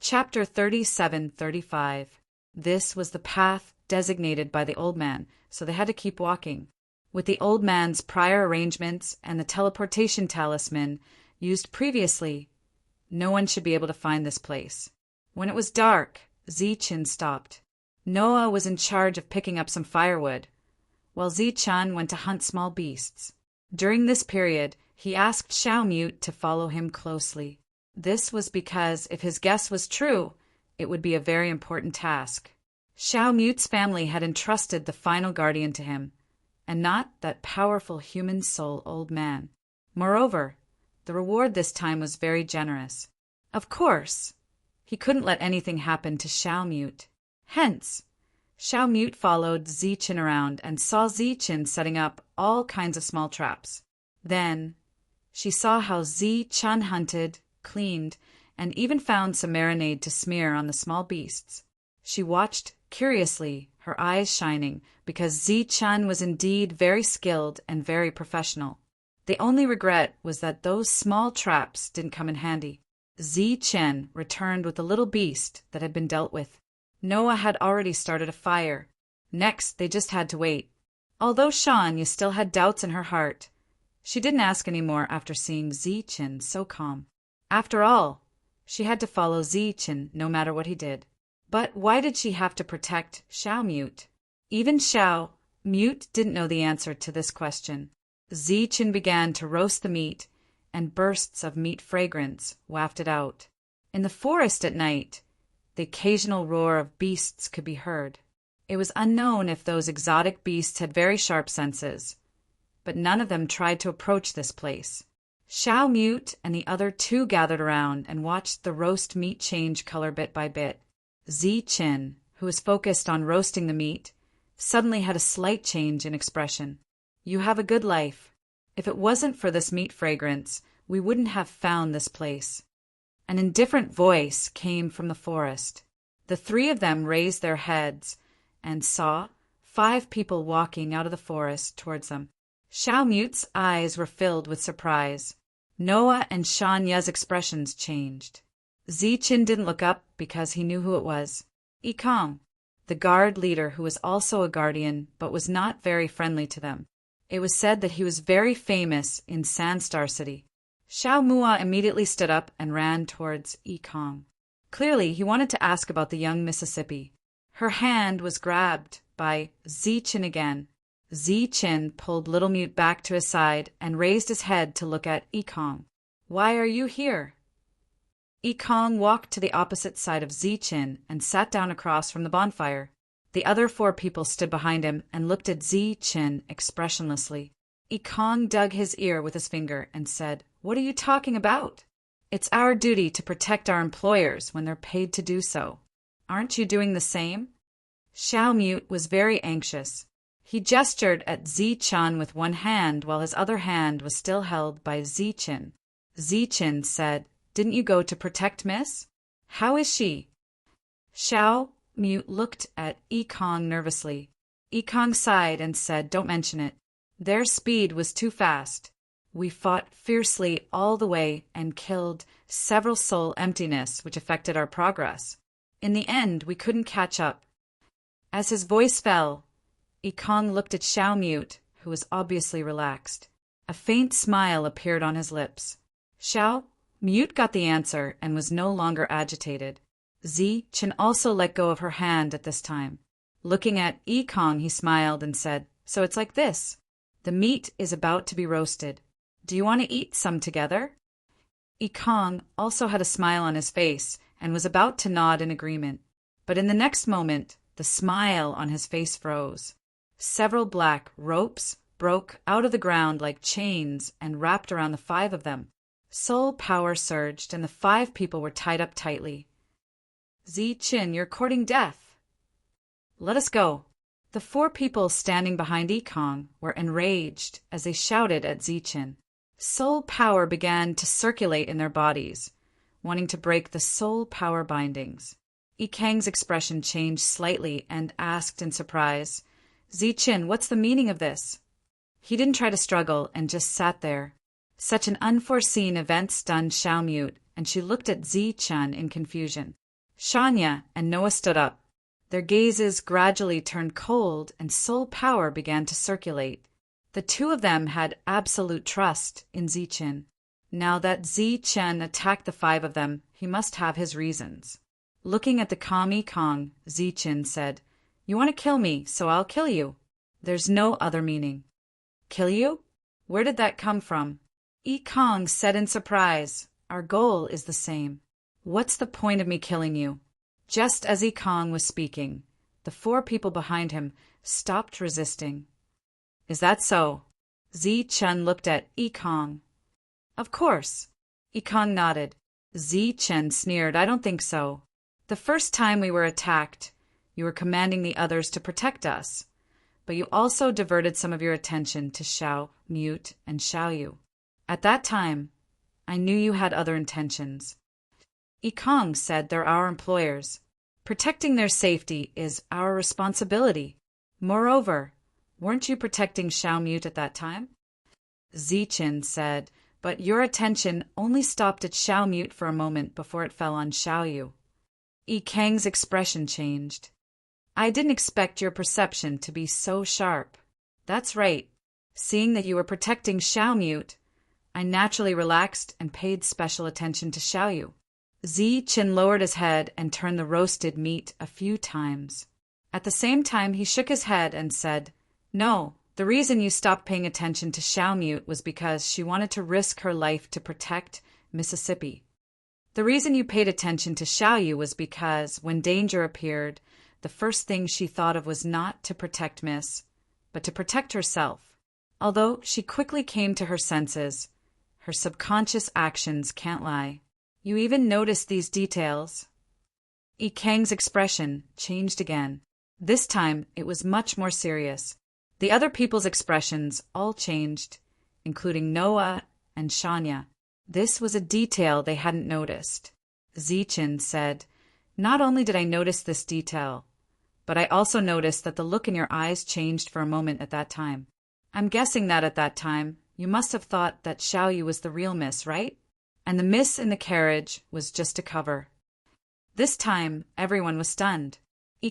Chapter 37-35. This was the path designated by the old man, so they had to keep walking. With the old man's prior arrangements and the teleportation talisman used previously, no one should be able to find this place. When it was dark, Zichen stopped. Noah was in charge of picking up some firewood, while Zichen went to hunt small beasts. During this period, he asked Xiaomute to follow him closely. This was because if his guess was true, it would be a very important task. Xiaomute's family had entrusted the final guardian to him, and not that powerful human soul old man. Moreover, the reward this time was very generous. Of course, he couldn't let anything happen to Xiaomute. Hence, Xiaomute followed Zichen around and saw Zichen setting up all kinds of small traps. Then, she saw how Zichen hunted, cleaned, and even found some marinade to smear on the small beasts. She watched curiously, her eyes shining, because Zichen was indeed very skilled and very professional. The only regret was that those small traps didn't come in handy. Zichen returned with the little beast that had been dealt with. Noah had already started a fire. Next, they just had to wait. Although Shanya still had doubts in her heart, she didn't ask any more after seeing Zichen so calm. After all, she had to follow Zichen no matter what he did. But why did she have to protect Xiaomute? Even Xiaomute didn't know the answer to this question. Zichen began to roast the meat, and bursts of meat fragrance wafted out. In the forest at night, the occasional roar of beasts could be heard. It was unknown if those exotic beasts had very sharp senses, but none of them tried to approach this place. Xiaomute and the other two gathered around and watched the roast meat change color bit by bit. Zichen, who was focused on roasting the meat, suddenly had a slight change in expression. "You have a good life. If it wasn't for this meat fragrance, we wouldn't have found this place." An indifferent voice came from the forest. The three of them raised their heads and saw 5 people walking out of the forest towards them. Xiaomute's eyes were filled with surprise. Noah and Shanya's expressions changed. Zichen didn't look up because he knew who it was. Yikong, the guard leader who was also a guardian but was not very friendly to them. It was said that he was very famous in Sandstar City. Xiaomua immediately stood up and ran towards Yikong. Clearly, he wanted to ask about the young Mississippi. Her hand was grabbed by Zichen again. Zichen pulled Little Mute back to his side and raised his head to look at Yikong. "Why are you here?" Yikong walked to the opposite side of Zichen and sat down across from the bonfire. The other 4 people stood behind him and looked at Zichen expressionlessly. Yikong dug his ear with his finger and said, "What are you talking about? It's our duty to protect our employers when they're paid to do so. Aren't you doing the same?" Xiaomute was very anxious. He gestured at Zichen with one hand while his other hand was still held by Zichen. Zichen said, "Didn't you go to protect Miss? How is she?" Xiaomute looked at Yikong nervously. Yikong sighed and said, "Don't mention it. Their speed was too fast. We fought fiercely all the way and killed several soul emptiness which affected our progress. In the end, we couldn't catch up." As his voice fell, Yikong looked at Xiaomute, who was obviously relaxed. A faint smile appeared on his lips. Xiaomute got the answer and was no longer agitated. Zichen also let go of her hand at this time. Looking at Yikong, he smiled and said, "So it's like this. The meat is about to be roasted. Do you want to eat some together?" Yikong also had a smile on his face and was about to nod in agreement. But in the next moment, the smile on his face froze. Several black ropes broke out of the ground like chains and wrapped around the 5 of them. Soul power surged and the 5 people were tied up tightly. "Zichen, you're courting death. Let us go." The 4 people standing behind Yikong were enraged as they shouted at Zichen. Soul power began to circulate in their bodies, wanting to break the soul power bindings. Yikang's expression changed slightly and asked in surprise, "Zichen, what's the meaning of this?" He didn't try to struggle and just sat there. Such an unforeseen event stunned Xiaomute, and she looked at Zichen in confusion. Shania and Noah stood up. Their gazes gradually turned cold and soul power began to circulate. The two of them had absolute trust in Zichen. Now that Zichen attacked the five of them, he must have his reasons. Looking at the calm Kong, Zichen said, "You want to kill me, so I'll kill you. There's no other meaning." "Kill you? Where did that come from?" Kong said in surprise, "Our goal is the same. What's the point of me killing you?" Just as Kong was speaking, the four people behind him stopped resisting. "Is that so?" Zichen looked at Kong. "Of course." Kong nodded. Zichen sneered, "I don't think so. The first time we were attacked, you were commanding the others to protect us, but you also diverted some of your attention to Xiao, Mute, and Xiaoyu. At that time, I knew you had other intentions." Kong said, "They're our employers. Protecting their safety is our responsibility. Moreover, weren't you protecting Xiao Mute at that time?" Zichen said, "But your attention only stopped at Xiao Mute for a moment before it fell on Xiaoyu." Kang's expression changed. "I didn't expect your perception to be so sharp." "That's right. Seeing that you were protecting Xiao Mute, I naturally relaxed and paid special attention to Xiaoyu." Zichen lowered his head and turned the roasted meat a few times. At the same time, he shook his head and said, "No, the reason you stopped paying attention to Xiao Mute was because she wanted to risk her life to protect Mississippi. The reason you paid attention to Xiaoyu was because, when danger appeared, the first thing she thought of was not to protect Miss, but to protect herself. Although she quickly came to her senses, her subconscious actions can't lie. You even noticed these details." Kang's expression changed again. This time, it was much more serious. The other people's expressions all changed, including Noah and Shania. This was a detail they hadn't noticed. Zichen said, "Not only did I notice this detail, but I also noticed that the look in your eyes changed for a moment at that time. I'm guessing that at that time, you must have thought that Xiaoyu was the real Miss, right? And the Miss in the carriage was just a cover." This time, everyone was stunned.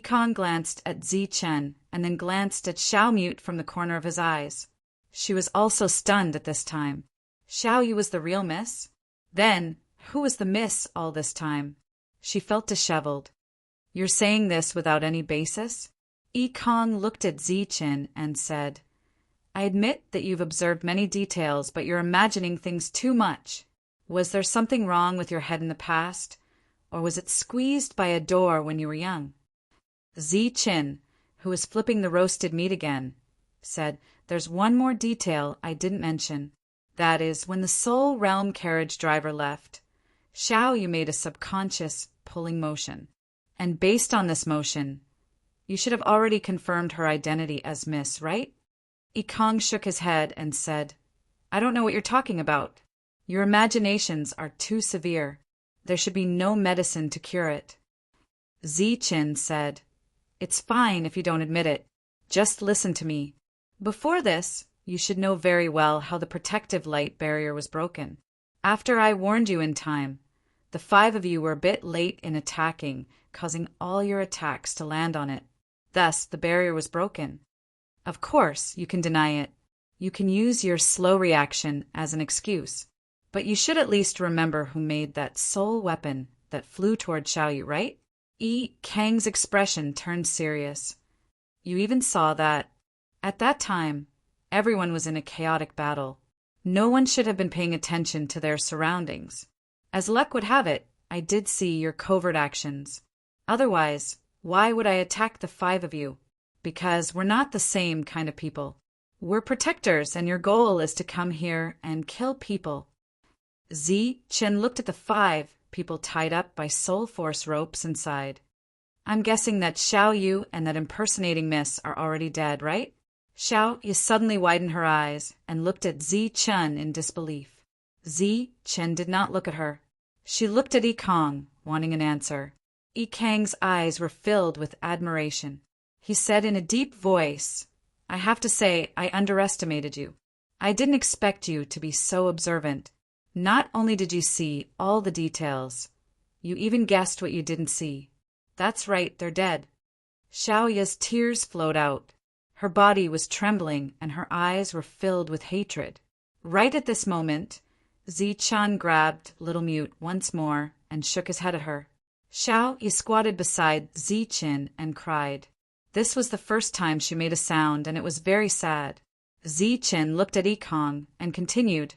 Kong glanced at Zichen and then glanced at Xiao Mute from the corner of his eyes. She was also stunned at this time. Xiaoyu was the real Miss? Then, who was the Miss all this time? She felt disheveled. "You're saying this without any basis?" Kong looked at Zichen and said, "I admit that you've observed many details, but you're imagining things too much. Was there something wrong with your head in the past, or was it squeezed by a door when you were young?" Zichen, who was flipping the roasted meat again, said, "There's one more detail I didn't mention. That is, when the Soul Realm carriage driver left, Xiaoyu made a subconscious pulling motion. And based on this motion, you should have already confirmed her identity as Miss, right?" Kong shook his head and said, "I don't know what you're talking about. Your imaginations are too severe. There should be no medicine to cure it." Zichen said, "It's fine if you don't admit it. Just listen to me. Before this, you should know very well how the protective light barrier was broken. After I warned you in time, the five of you were a bit late in attacking, causing all your attacks to land on it. Thus, the barrier was broken. Of course, you can deny it. You can use your slow reaction as an excuse. But you should at least remember who made that soul weapon that flew toward Xiaoyu, right?" Kang's expression turned serious. "You even saw that. At that time, everyone was in a chaotic battle. No one should have been paying attention to their surroundings. As luck would have it, I did see your covert actions. Otherwise, why would I attack the five of you? Because we're not the same kind of people. We're protectors, and your goal is to come here and kill people." Zichen looked at the five people tied up by soul force ropes and sighed. "I'm guessing that Xiaoyu and that impersonating Miss are already dead, right?" Xiaoyu suddenly widened her eyes and looked at Zichen in disbelief. Zichen did not look at her. She looked at Kong, wanting an answer. Kang's eyes were filled with admiration. He said in a deep voice, "I have to say I underestimated you. I didn't expect you to be so observant. Not only did you see all the details, You even guessed what you didn't see. That's right, they're dead. Xiaoya's tears flowed out. Her body was trembling and her eyes were filled with hatred. Right at this moment, Zichen grabbed Little Mute once more and shook his head at her. Xiaoya squatted beside Zichen and cried. This was the first time she made a sound, and it was very sad. Zichen looked at Yikong and continued,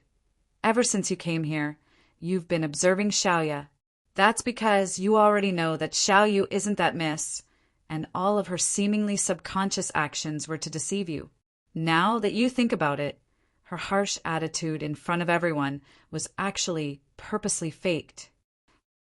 Ever since you came here, you've been observing Xiaoya. That's because you already know that Xiaoyu isn't that miss, and all of her seemingly subconscious actions were to deceive you. Now that you think about it, her harsh attitude in front of everyone was actually purposely faked.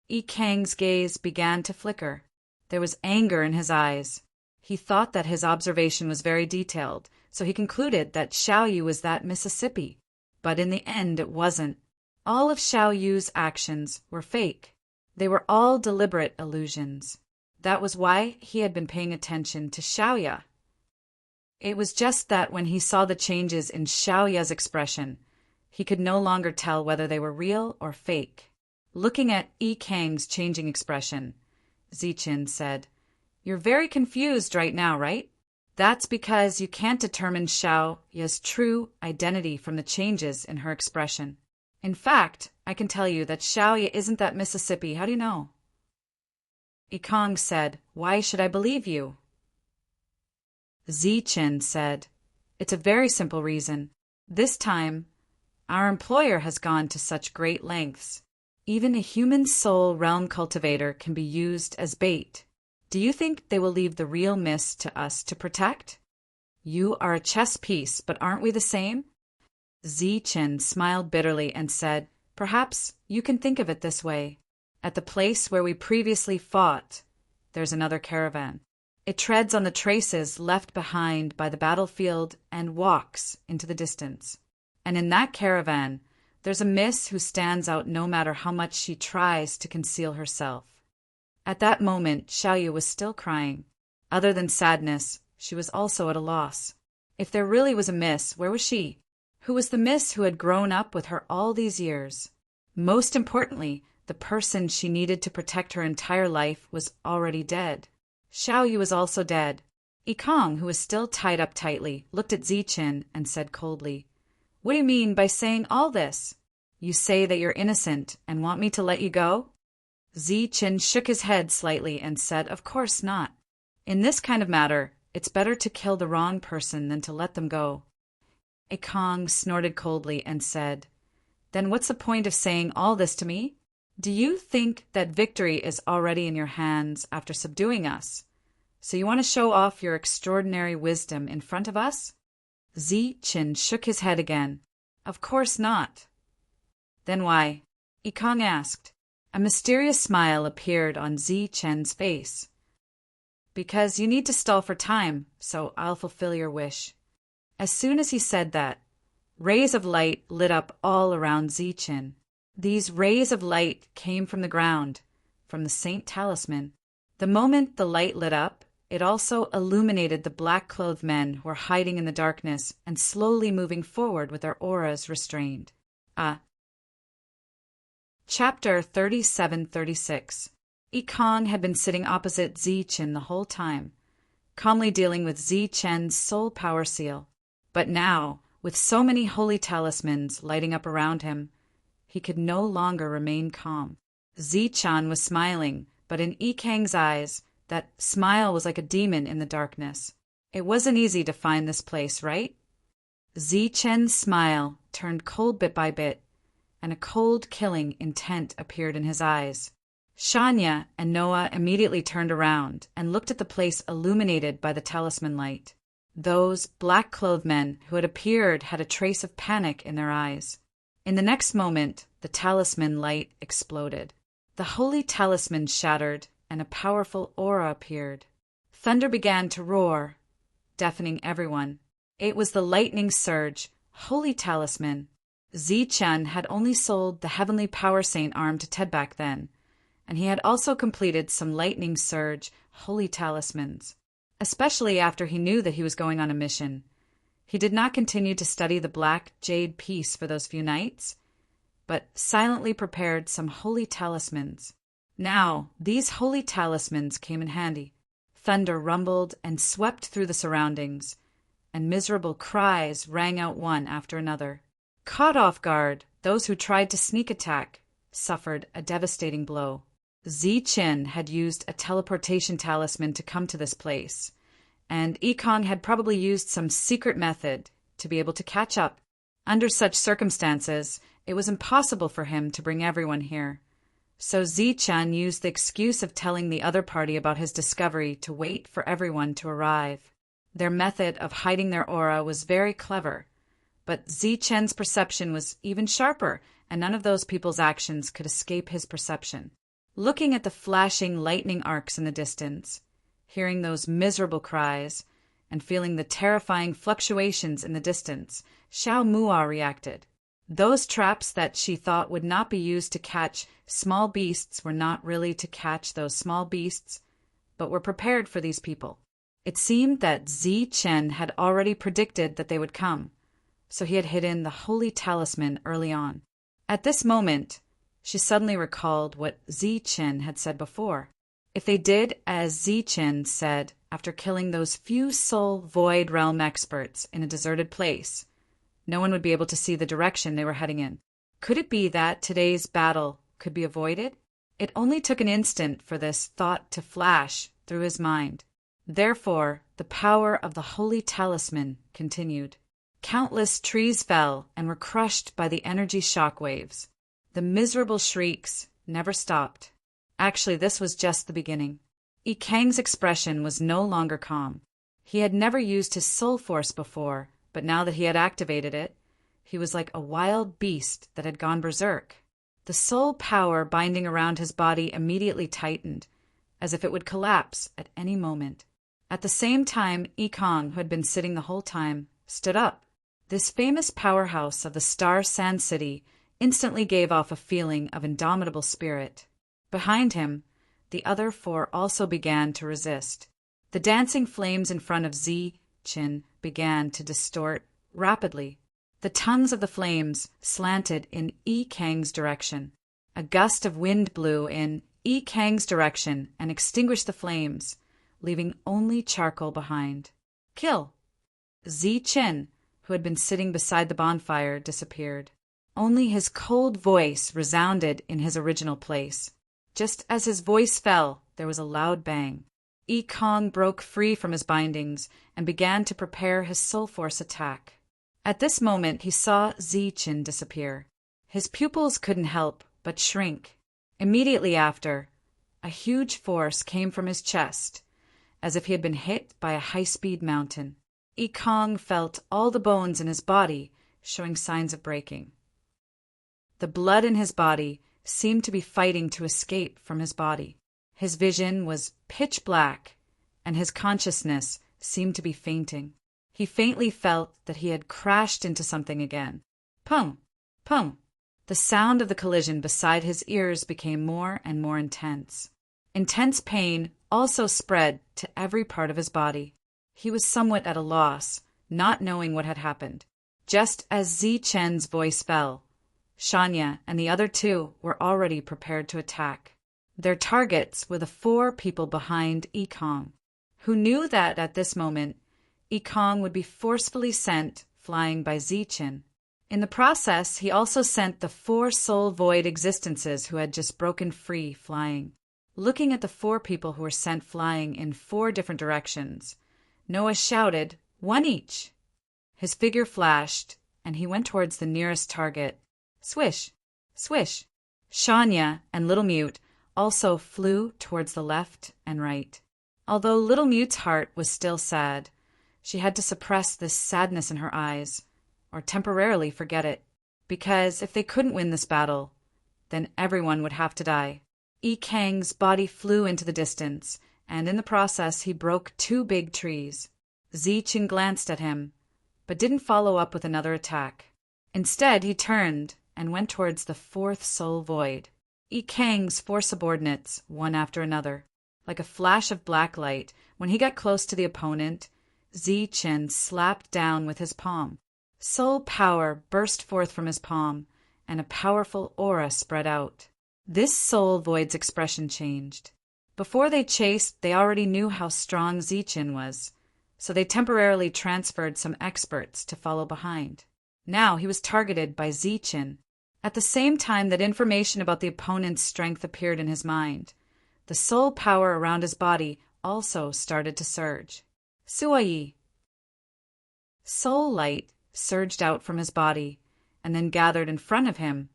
Yikang's gaze began to flicker. There was anger in his eyes. He thought that his observation was very detailed, so he concluded that Xiaoyu was that Mississippi. But in the end it wasn't. All of Xiaoyu's actions were fake. They were all deliberate illusions. That was why he had been paying attention to Xiaoya. It was just that when he saw the changes in Xiaoya's expression, he could no longer tell whether they were real or fake. Looking at Yikang's changing expression, Zichen said, You're very confused right now, right? That's because you can't determine Xiaoya's true identity from the changes in her expression. In fact, I can tell you that Xiaoya isn't that Mississippi. How do you know? Yikong said, Why should I believe you? Zichen said, It's a very simple reason. This time, our employer has gone to such great lengths. Even a human soul realm cultivator can be used as bait. Do you think they will leave the real mist to us to protect? You are a chess piece, but aren't we the same? Zichen smiled bitterly and said, Perhaps you can think of it this way. At the place where we previously fought, there's another caravan. It treads on the traces left behind by the battlefield and walks into the distance. And in that caravan, there's a miss who stands out no matter how much she tries to conceal herself. At that moment, Xiaoyu was still crying. Other than sadness, she was also at a loss. If there really was a miss, where was she? Who was the miss who had grown up with her all these years? Most importantly, the person she needed to protect her entire life was already dead. Xiaoyu was also dead. Yikong, who was still tied up tightly, looked at Zichen and said coldly, What do you mean by saying all this? You say that you're innocent and want me to let you go? Zichen shook his head slightly and said, Of course not. In this kind of matter, it's better to kill the wrong person than to let them go. Yikong snorted coldly and said, Then what's the point of saying all this to me? Do you think that victory is already in your hands after subduing us? So you want to show off your extraordinary wisdom in front of us? Zichen shook his head again. Of course not. Then why? Yikong asked. A mysterious smile appeared on Zichen's face. Because you need to stall for time, so I'll fulfill your wish. As soon as he said that, rays of light lit up all around Zichen. These rays of light came from the ground, from the Saint Talisman. The moment the light lit up, it also illuminated the black-clothed men who were hiding in the darkness and slowly moving forward with their auras restrained. Chapter 37-36. Yikong had been sitting opposite Zichen the whole time, calmly dealing with Zichen's soul power seal. But now, with so many holy talismans lighting up around him, he could no longer remain calm. Zichen was smiling, but in Yikang's eyes, that smile was like a demon in the darkness. It wasn't easy to find this place, right? Zichen's smile turned cold bit by bit, and a cold, killing intent appeared in his eyes. Shania and Noah immediately turned around and looked at the place illuminated by the talisman light. Those black-clothed men who had appeared had a trace of panic in their eyes. In the next moment, the talisman light exploded. The holy talisman shattered, and a powerful aura appeared. Thunder began to roar, deafening everyone. It was the lightning surge, holy talisman. Zichen had only sold the heavenly power saint arm to Ted back then, and he had also completed some lightning surge, holy talismans, especially after he knew that he was going on a mission. He did not continue to study the black jade piece for those few nights, but silently prepared some holy talismans. Now, these holy talismans came in handy. Thunder rumbled and swept through the surroundings, and miserable cries rang out one after another. Caught off guard, those who tried to sneak attack suffered a devastating blow. Ziqin had used a teleportation talisman to come to this place, and Yikong had probably used some secret method to be able to catch up. Under such circumstances, it was impossible for him to bring everyone here. So Ziqin used the excuse of telling the other party about his discovery to wait for everyone to arrive. Their method of hiding their aura was very clever, but Ziqin's perception was even sharper, and none of those people's actions could escape his perception. Looking at the flashing lightning arcs in the distance, hearing those miserable cries, and feeling the terrifying fluctuations in the distance, Xiao Mua reacted. Those traps that she thought would not be used to catch small beasts were not really to catch those small beasts, but were prepared for these people. It seemed that Ziqin had already predicted that they would come, so he had hidden the holy talisman early on. At this moment, she suddenly recalled what Ziqin had said before. If they did as Ziqin said after killing those few soul void realm experts in a deserted place, no one would be able to see the direction they were heading in. Could it be that today's battle could be avoided? It only took an instant for this thought to flash through his mind. Therefore, the power of the holy talisman continued. Countless trees fell and were crushed by the energy shockwaves. The miserable shrieks never stopped. Actually, this was just the beginning. Yikang's expression was no longer calm. He had never used his soul force before, but now that he had activated it, he was like a wild beast that had gone berserk. The soul power binding around his body immediately tightened, as if it would collapse at any moment. At the same time, Yikong, who had been sitting the whole time, stood up. This famous powerhouse of the Star Sand City instantly gave off a feeling of indomitable spirit. Behind him, the other four also began to resist. The dancing flames in front of Ziqin began to distort rapidly. The tongues of the flames slanted in Yikang's direction. A gust of wind blew in Yikang's direction and extinguished the flames, leaving only charcoal behind. Kill! Ziqin, who had been sitting beside the bonfire, disappeared. Only his cold voice resounded in his original place. Just as his voice fell, there was a loud bang. Yikong broke free from his bindings and began to prepare his soul force attack. At this moment, he saw Ziqin disappear. His pupils couldn't help but shrink. Immediately after, a huge force came from his chest, as if he had been hit by a high-speed mountain. Yikong felt all the bones in his body showing signs of breaking. The blood in his body seemed to be fighting to escape from his body. His vision was pitch black, and his consciousness seemed to be fainting. He faintly felt that he had crashed into something again. Pum! Pum! The sound of the collision beside his ears became more and more intense. Intense pain also spread to every part of his body. He was somewhat at a loss, not knowing what had happened. Just as Ziqin's voice fell, Shanya and the other two were already prepared to attack. Their targets were the four people behind Yikong, who knew that at this moment, Yikong would be forcefully sent flying by Ziqin. In the process, he also sent the four soul void existences who had just broken free flying. Looking at the four people who were sent flying in four different directions, Noah shouted, "One each!" His figure flashed, and he went towards the nearest target. Swish! Swish! Shanya and Little Mute also flew towards the left and right. Although Little Mute's heart was still sad, she had to suppress this sadness in her eyes, or temporarily forget it, because if they couldn't win this battle, then everyone would have to die. Yikang's body flew into the distance, and in the process he broke two big trees. Ziqin glanced at him, but didn't follow up with another attack. Instead, he turned and went towards the fourth soul void. Yikang's four subordinates, one after another. Like a flash of black light, when he got close to the opponent, Ziqin slapped down with his palm. Soul power burst forth from his palm, and a powerful aura spread out. This soul void's expression changed. Before they chased, they already knew how strong Zichen was, so they temporarily transferred some experts to follow behind. Now he was targeted by Zichen. At the same time that information about the opponent's strength appeared in his mind, the soul power around his body also started to surge. Suai. Soul light surged out from his body and then gathered in front of him,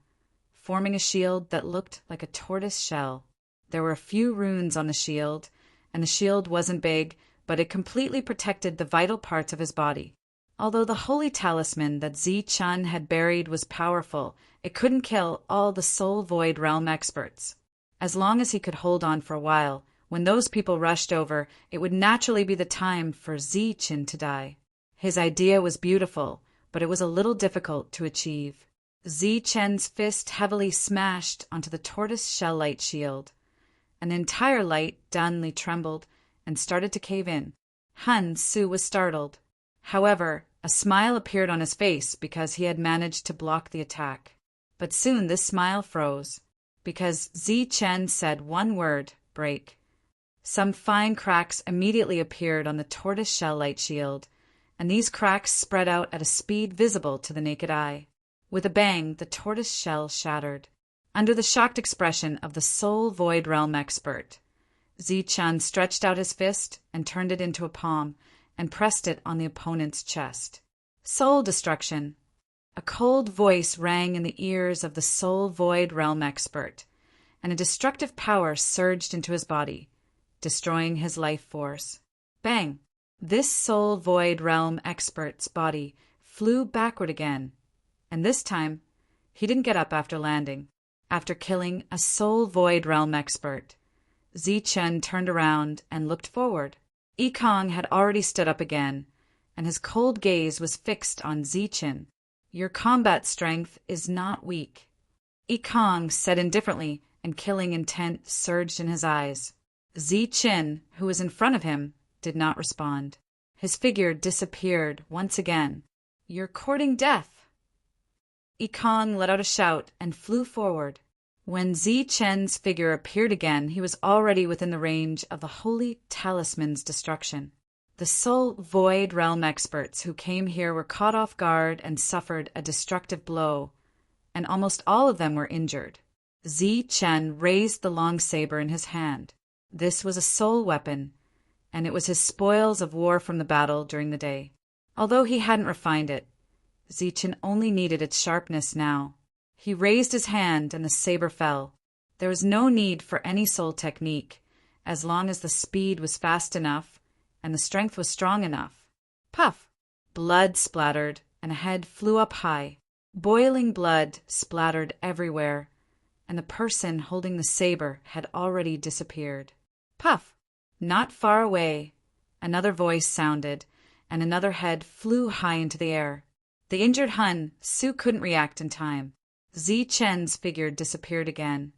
forming a shield that looked like a tortoise shell. There were a few runes on the shield, and the shield wasn't big, but it completely protected the vital parts of his body. Although the holy talisman that Zichen had buried was powerful, it couldn't kill all the soul void realm experts. As long as he could hold on for a while, when those people rushed over, it would naturally be the time for Zichen to die. His idea was beautiful, but it was a little difficult to achieve. Zichen's fist heavily smashed onto the tortoise shell light shield. An entire light dumbly trembled and started to cave in. Han Su was startled. However, a smile appeared on his face because he had managed to block the attack. But soon this smile froze, because Zichen said one word, break. Some fine cracks immediately appeared on the tortoise shell light shield, and these cracks spread out at a speed visible to the naked eye. With a bang, the tortoise shell shattered. Under the shocked expression of the soul void realm expert, Zichen stretched out his fist and turned it into a palm and pressed it on the opponent's chest. Soul destruction. A cold voice rang in the ears of the soul void realm expert, and a destructive power surged into his body, destroying his life force. Bang! This soul void realm expert's body flew backward again, and this time he didn't get up after landing. After killing a soul void realm expert, Zichen turned around and looked forward. Yikong had already stood up again, and his cold gaze was fixed on Zichen. Your combat strength is not weak. Yikong said indifferently, and killing intent surged in his eyes. Zichen, who was in front of him, did not respond. His figure disappeared once again. You're courting death. Yikong let out a shout and flew forward. When Zichen's figure appeared again, he was already within the range of the holy talisman's destruction. The soul void realm experts who came here were caught off guard and suffered a destructive blow, and almost all of them were injured. Zichen raised the long saber in his hand. This was a soul weapon, and it was his spoils of war from the battle during the day. Although he hadn't refined it, Zichen only needed its sharpness now. He raised his hand and the saber fell. There was no need for any soul technique, as long as the speed was fast enough and the strength was strong enough. Puff! Blood splattered, and a head flew up high. Boiling blood splattered everywhere, and the person holding the saber had already disappeared. Puff! Not far away, another voice sounded, and another head flew high into the air. The injured Han Su couldn't react in time. Zichen's figure disappeared again.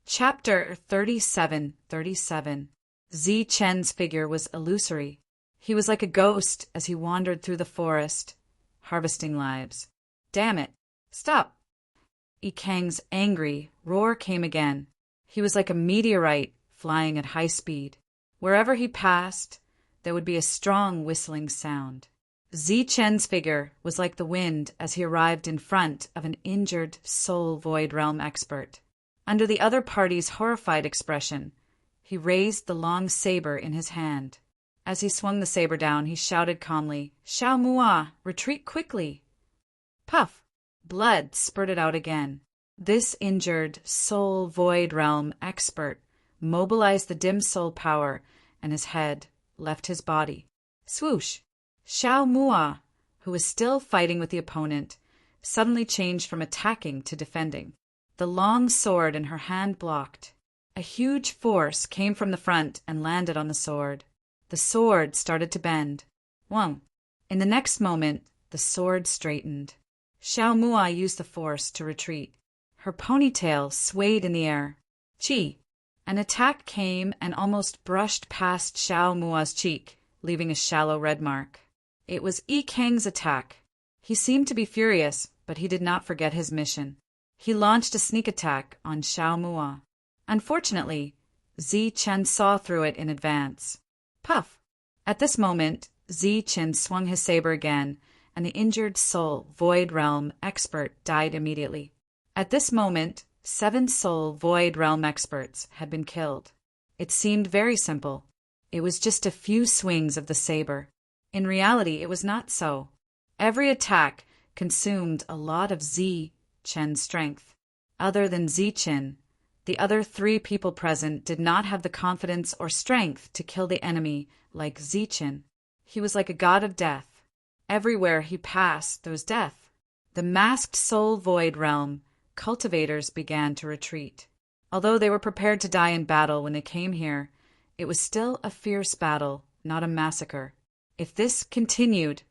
Chapter 37:37. Zichen's figure was illusory. He was like a ghost as he wandered through the forest, harvesting lives. Damn it! Stop! Yikang's angry roar came again. He was like a meteorite flying at high speed. Wherever he passed, there would be a strong whistling sound. Zichen's figure was like the wind as he arrived in front of an injured soul void realm expert. Under the other party's horrified expression, he raised the long saber in his hand. As he swung the saber down, he shouted calmly, "Xiao Mua, retreat quickly!" Puff! Blood spurted out again. This injured soul void realm expert mobilized the dim soul power, and his head left his body. Swoosh! Xiao Mua, who was still fighting with the opponent, suddenly changed from attacking to defending. The long sword in her hand blocked. A huge force came from the front and landed on the sword. The sword started to bend. Wong! In the next moment, the sword straightened. Xiao Mua used the force to retreat. Her ponytail swayed in the air. Chi! An attack came and almost brushed past Xiao Mua's cheek, leaving a shallow red mark. It was Yikang's attack. He seemed to be furious, but he did not forget his mission. He launched a sneak attack on Xiao Mua. Unfortunately, Zi Chen saw through it in advance. Puff! At this moment, Zi Chen swung his saber again, and the injured Soul Void Realm expert died immediately. At this moment, 7 Soul Void Realm experts had been killed. It seemed very simple. It was just a few swings of the saber. In reality, it was not so. Every attack consumed a lot of Zi Chen's strength. Other than Zi Chen, the other 3 people present did not have the confidence or strength to kill the enemy like Zi Chen. He was like a god of death. Everywhere he passed, there was death. The masked Soul Void Realm cultivators began to retreat. Although they were prepared to die in battle when they came here, it was still a fierce battle, not a massacre. If this continued,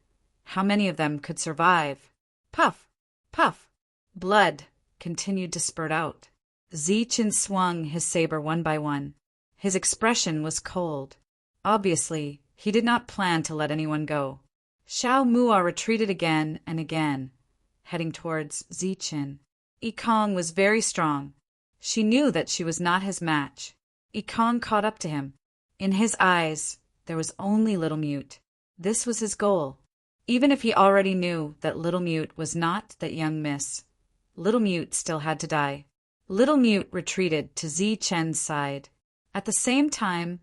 how many of them could survive? Puff! Puff! Blood continued to spurt out. Zi Chen swung his saber one by one. His expression was cold. Obviously, he did not plan to let anyone go. Xiao Mua retreated again and again, heading towards Zi Chen. Yikong was very strong. She knew that she was not his match. Yikong caught up to him. In his eyes, there was only Little Mute. This was his goal. Even if he already knew that Little Mute was not that young miss, Little Mute still had to die. Little Mute retreated to Zi Chen's side. At the same time,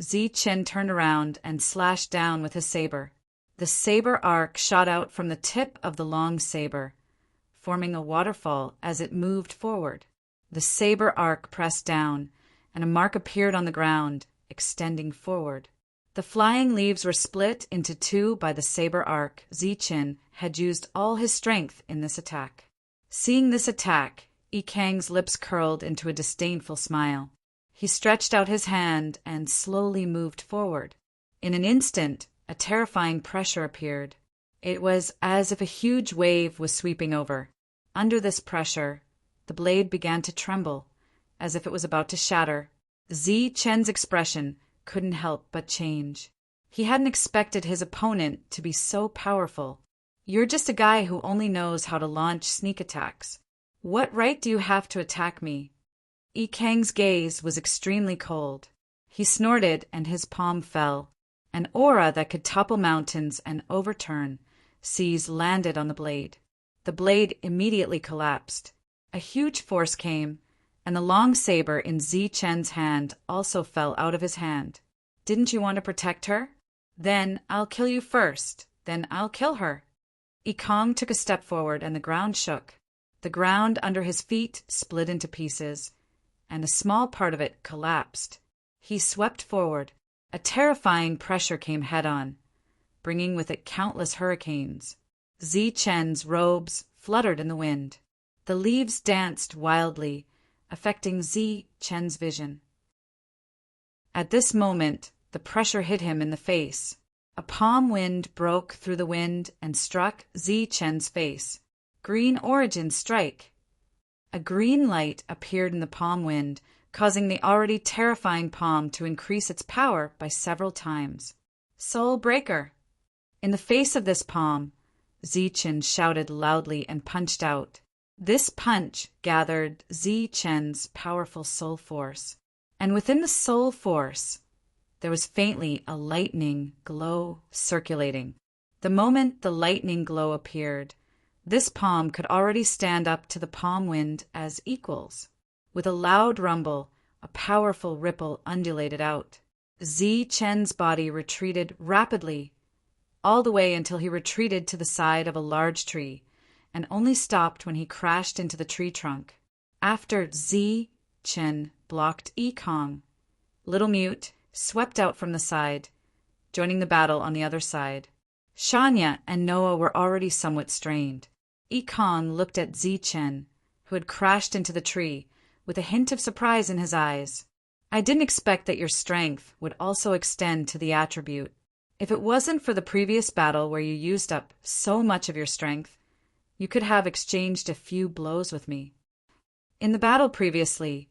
Zi Chen turned around and slashed down with his saber. The saber arc shot out from the tip of the long saber, forming a waterfall as it moved forward. The saber arc pressed down, and a mark appeared on the ground, extending forward. The flying leaves were split into 2 by the saber arc. Zi Chen had used all his strength in this attack. Seeing this attack, Yikang's lips curled into a disdainful smile. He stretched out his hand and slowly moved forward. In an instant, a terrifying pressure appeared. It was as if a huge wave was sweeping over. Under this pressure, the blade began to tremble, as if it was about to shatter. Zi Chen's expression couldn't help but change. He hadn't expected his opponent to be so powerful. You're just a guy who only knows how to launch sneak attacks. What right do you have to attack me? Yikang's gaze was extremely cold. He snorted and his palm fell. An aura that could topple mountains and overturn seas landed on the blade. The blade immediately collapsed. A huge force came, and the long saber in Zi Chen's hand also fell out of his hand. Didn't you want to protect her? Then I'll kill you first. Then I'll kill her. Yikong took a step forward and the ground shook. The ground under his feet split into pieces, and a small part of it collapsed. He swept forward. A terrifying pressure came head-on, bringing with it countless hurricanes. Zi Chen's robes fluttered in the wind. The leaves danced wildly, affecting Zi Chen's vision. At this moment, the pressure hit him in the face. A palm wind broke through the wind and struck Zi Chen's face. Green origin strike. A green light appeared in the palm wind, causing the already terrifying palm to increase its power by several times. Soul Breaker! In the face of this palm, Zi Chen shouted loudly and punched out. This punch gathered Zi Chen's powerful soul force, and within the soul force, there was faintly a lightning glow circulating. The moment the lightning glow appeared, this palm could already stand up to the palm wind as equals. With a loud rumble, a powerful ripple undulated out. Zi Chen's body retreated rapidly, all the way until he retreated to the side of a large tree, and only stopped when he crashed into the tree trunk. After Zi Chen blocked Yikong, Little Mute swept out from the side, joining the battle on the other side. Shanya and Noah were already somewhat strained. Yikong looked at Zi Chen, who had crashed into the tree, with a hint of surprise in his eyes. I didn't expect that your strength would also extend to the attribute. If it wasn't for the previous battle where you used up so much of your strength, you could have exchanged a few blows with me. In the battle previously,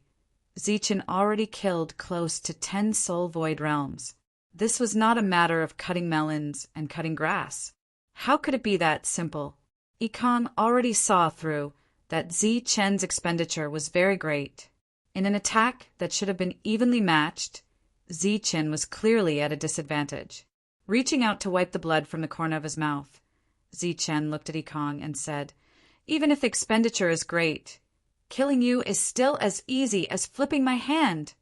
Zi Chen already killed close to 10 soul void realms. This was not a matter of cutting melons and cutting grass. How could it be that simple? Yikong already saw through that Zi Chen's expenditure was very great. In an attack that should have been evenly matched, Zi Chen was clearly at a disadvantage. Reaching out to wipe the blood from the corner of his mouth, Zi Chen looked at Yikong and said, "Even if the expenditure is great, killing you is still as easy as flipping my hand."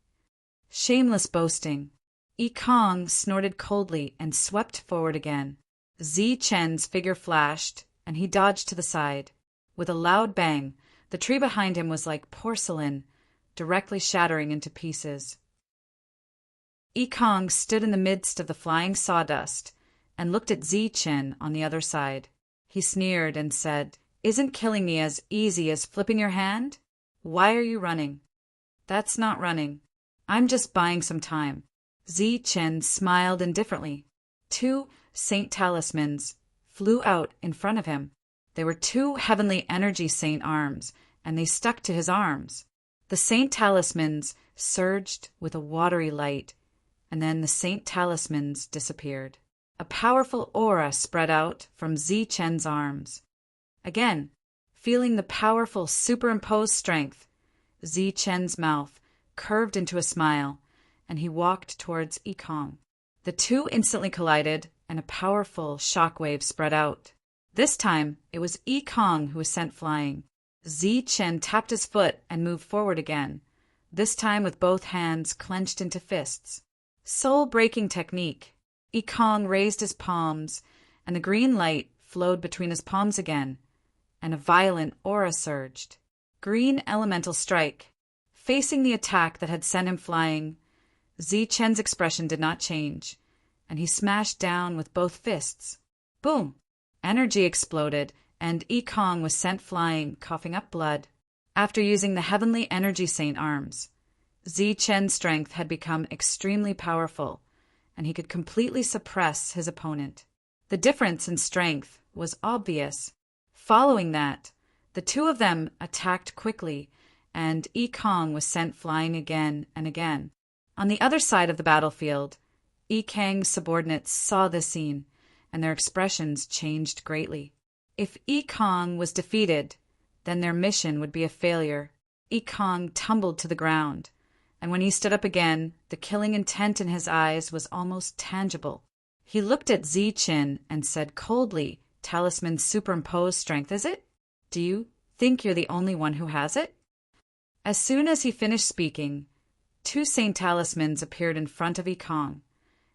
Shameless boasting. Yikong snorted coldly and swept forward again. Zi Chen's figure flashed, and he dodged to the side. With a loud bang, the tree behind him was like porcelain, directly shattering into pieces. Yikong stood in the midst of the flying sawdust and looked at Zi Chen on the other side. He sneered and said, "Isn't killing me as easy as flipping your hand? Why are you running?" "That's not running. I'm just buying some time." Zi Chen smiled indifferently. 2 saint talismans flew out in front of him. They were 2 heavenly energy saint arms, and they stuck to his arms. The saint talismans surged with a watery light, and then the saint talismans disappeared. A powerful aura spread out from Zi Chen's arms. Again, feeling the powerful superimposed strength, Zi Chen's mouth curved into a smile, and he walked towards Yikong. The 2 instantly collided, and a powerful shockwave spread out. This time, it was Yikong who was sent flying. Zi Chen tapped his foot and moved forward again, this time with both hands clenched into fists. Soul-breaking technique. Yikong raised his palms, and the green light flowed between his palms again, and a violent aura surged. Green elemental strike. Facing the attack that had sent him flying, Zi Chen's expression did not change, and he smashed down with both fists. Boom! Energy exploded, and Yikong was sent flying, coughing up blood. After using the heavenly energy saint arms, Zi Chen's strength had become extremely powerful, and he could completely suppress his opponent. The difference in strength was obvious. Following that, the 2 of them attacked quickly, and Yikong was sent flying again and again. On the other side of the battlefield, Yikang's subordinates saw this scene, and their expressions changed greatly. If Yikong was defeated, then their mission would be a failure. Yikong tumbled to the ground, and when he stood up again, the killing intent in his eyes was almost tangible. He looked at Zi Chen and said coldly, "Talisman superimposed strength, is it? Do you think you're the only one who has it?" As soon as he finished speaking, 2 saint talismans appeared in front of Yikong,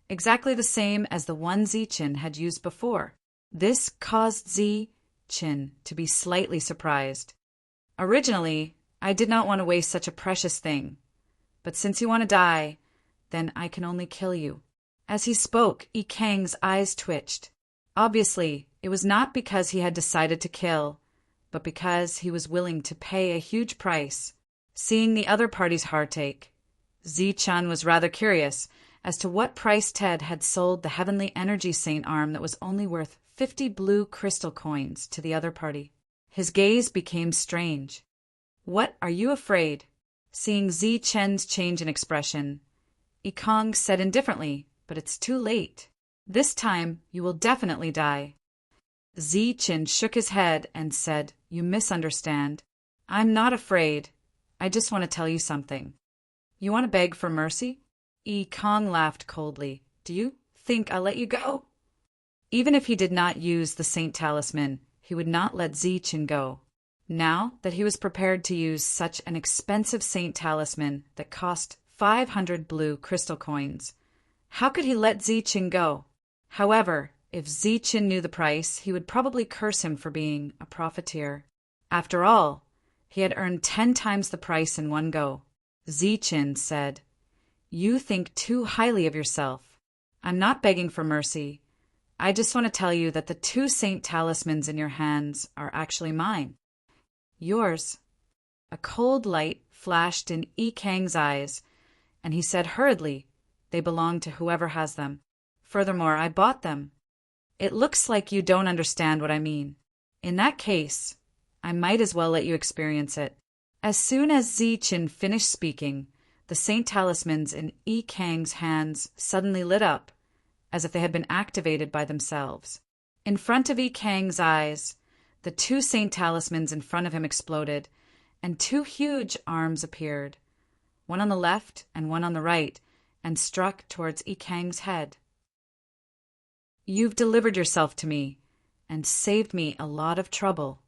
exactly the same as the one Zi Chen had used before. This caused Zi Chen to be slightly surprised. "Originally, I did not want to waste such a precious thing, but since you want to die, then I can only kill you." As he spoke, Yikang's eyes twitched. Obviously, it was not because he had decided to kill, but because he was willing to pay a huge price. Seeing the other party's heartache, Zi Chen was rather curious as to what price Ted had sold the heavenly energy saint arm that was only worth 50 blue crystal coins to the other party. His gaze became strange. "What are you afraid?" Seeing Zi Chen's change in expression, Yikong said indifferently, "But it's too late. This time you will definitely die." Zi Chen shook his head and said, "You misunderstand. I'm not afraid. I just want to tell you something." "You want to beg for mercy?" Yikong laughed coldly. "Do you think I'll let you go?" Even if he did not use the saint talisman, he would not let Zi Chen go. Now that he was prepared to use such an expensive saint talisman that cost 500 blue crystal coins, how could he let Zi Chen go? However, if Zi Chen knew the price, he would probably curse him for being a profiteer. After all, he had earned 10 times the price in one go. Zi Chen said, "You think too highly of yourself. I'm not begging for mercy. I just want to tell you that the 2 saint talismans in your hands are actually mine." "Yours." A cold light flashed in Yikang's eyes, and he said hurriedly, "They belong to whoever has them. Furthermore, I bought them." "It looks like you don't understand what I mean. In that case, I might as well let you experience it." As soon as Zi Chen finished speaking, the saint talismans in Yikang's hands suddenly lit up, as if they had been activated by themselves. In front of Yikang's eyes, The two saint talismans in front of him exploded, and two huge arms appeared, one on the left and one on the right, and struck towards Ikang's head. "You've delivered yourself to me, and saved me a lot of trouble."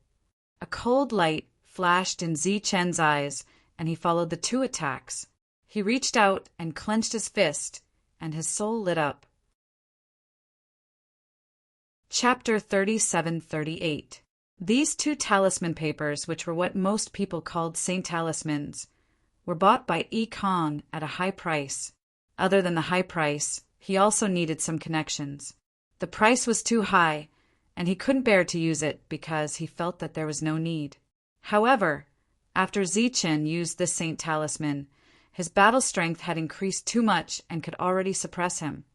A cold light flashed in Zichen's eyes, and he followed the two attacks. He reached out and clenched his fist, and his soul lit up. Chapter 37-38. These two talisman papers, which were what most people called saint talismans, were bought by Ikang at a high price. Other than the high price, he also needed some connections. The price was too high, and he couldn't bear to use it because he felt that there was no need. However, after Zichen used this saint talisman, his battle strength had increased too much and could already suppress him,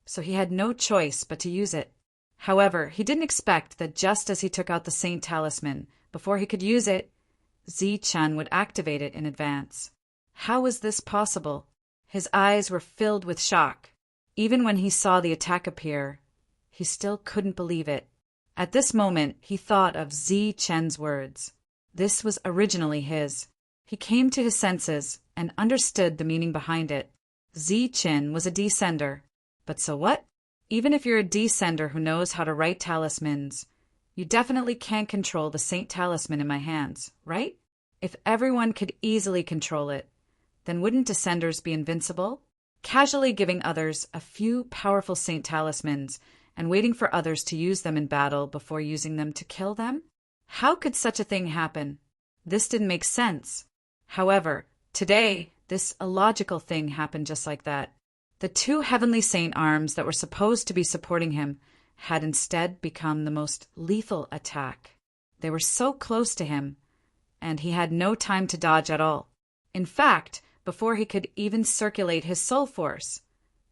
so he had no choice but to use it. However, he didn't expect that just as he took out the saint talisman, before he could use it, Zichen would activate it in advance. How was this possible? His eyes were filled with shock. Even when he saw the attack appear, he still couldn't believe it. At this moment, he thought of Zichen's words. This was originally his. He came to his senses and understood the meaning behind it. Zichen was a descender. But so what? Even if you're a descender who knows how to write talismans, you definitely can't control the saint talisman in my hands, right? If everyone could easily control it, then wouldn't descenders be invincible? Casually giving others a few powerful saint talismans and waiting for others to use them in battle before using them to kill them? How could such a thing happen? This didn't make sense. However, today, this illogical thing happened just like that. The two heavenly saint arms that were supposed to be supporting him had instead become the most lethal attack. They were so close to him, and he had no time to dodge at all. In fact, before he could even circulate his soul force,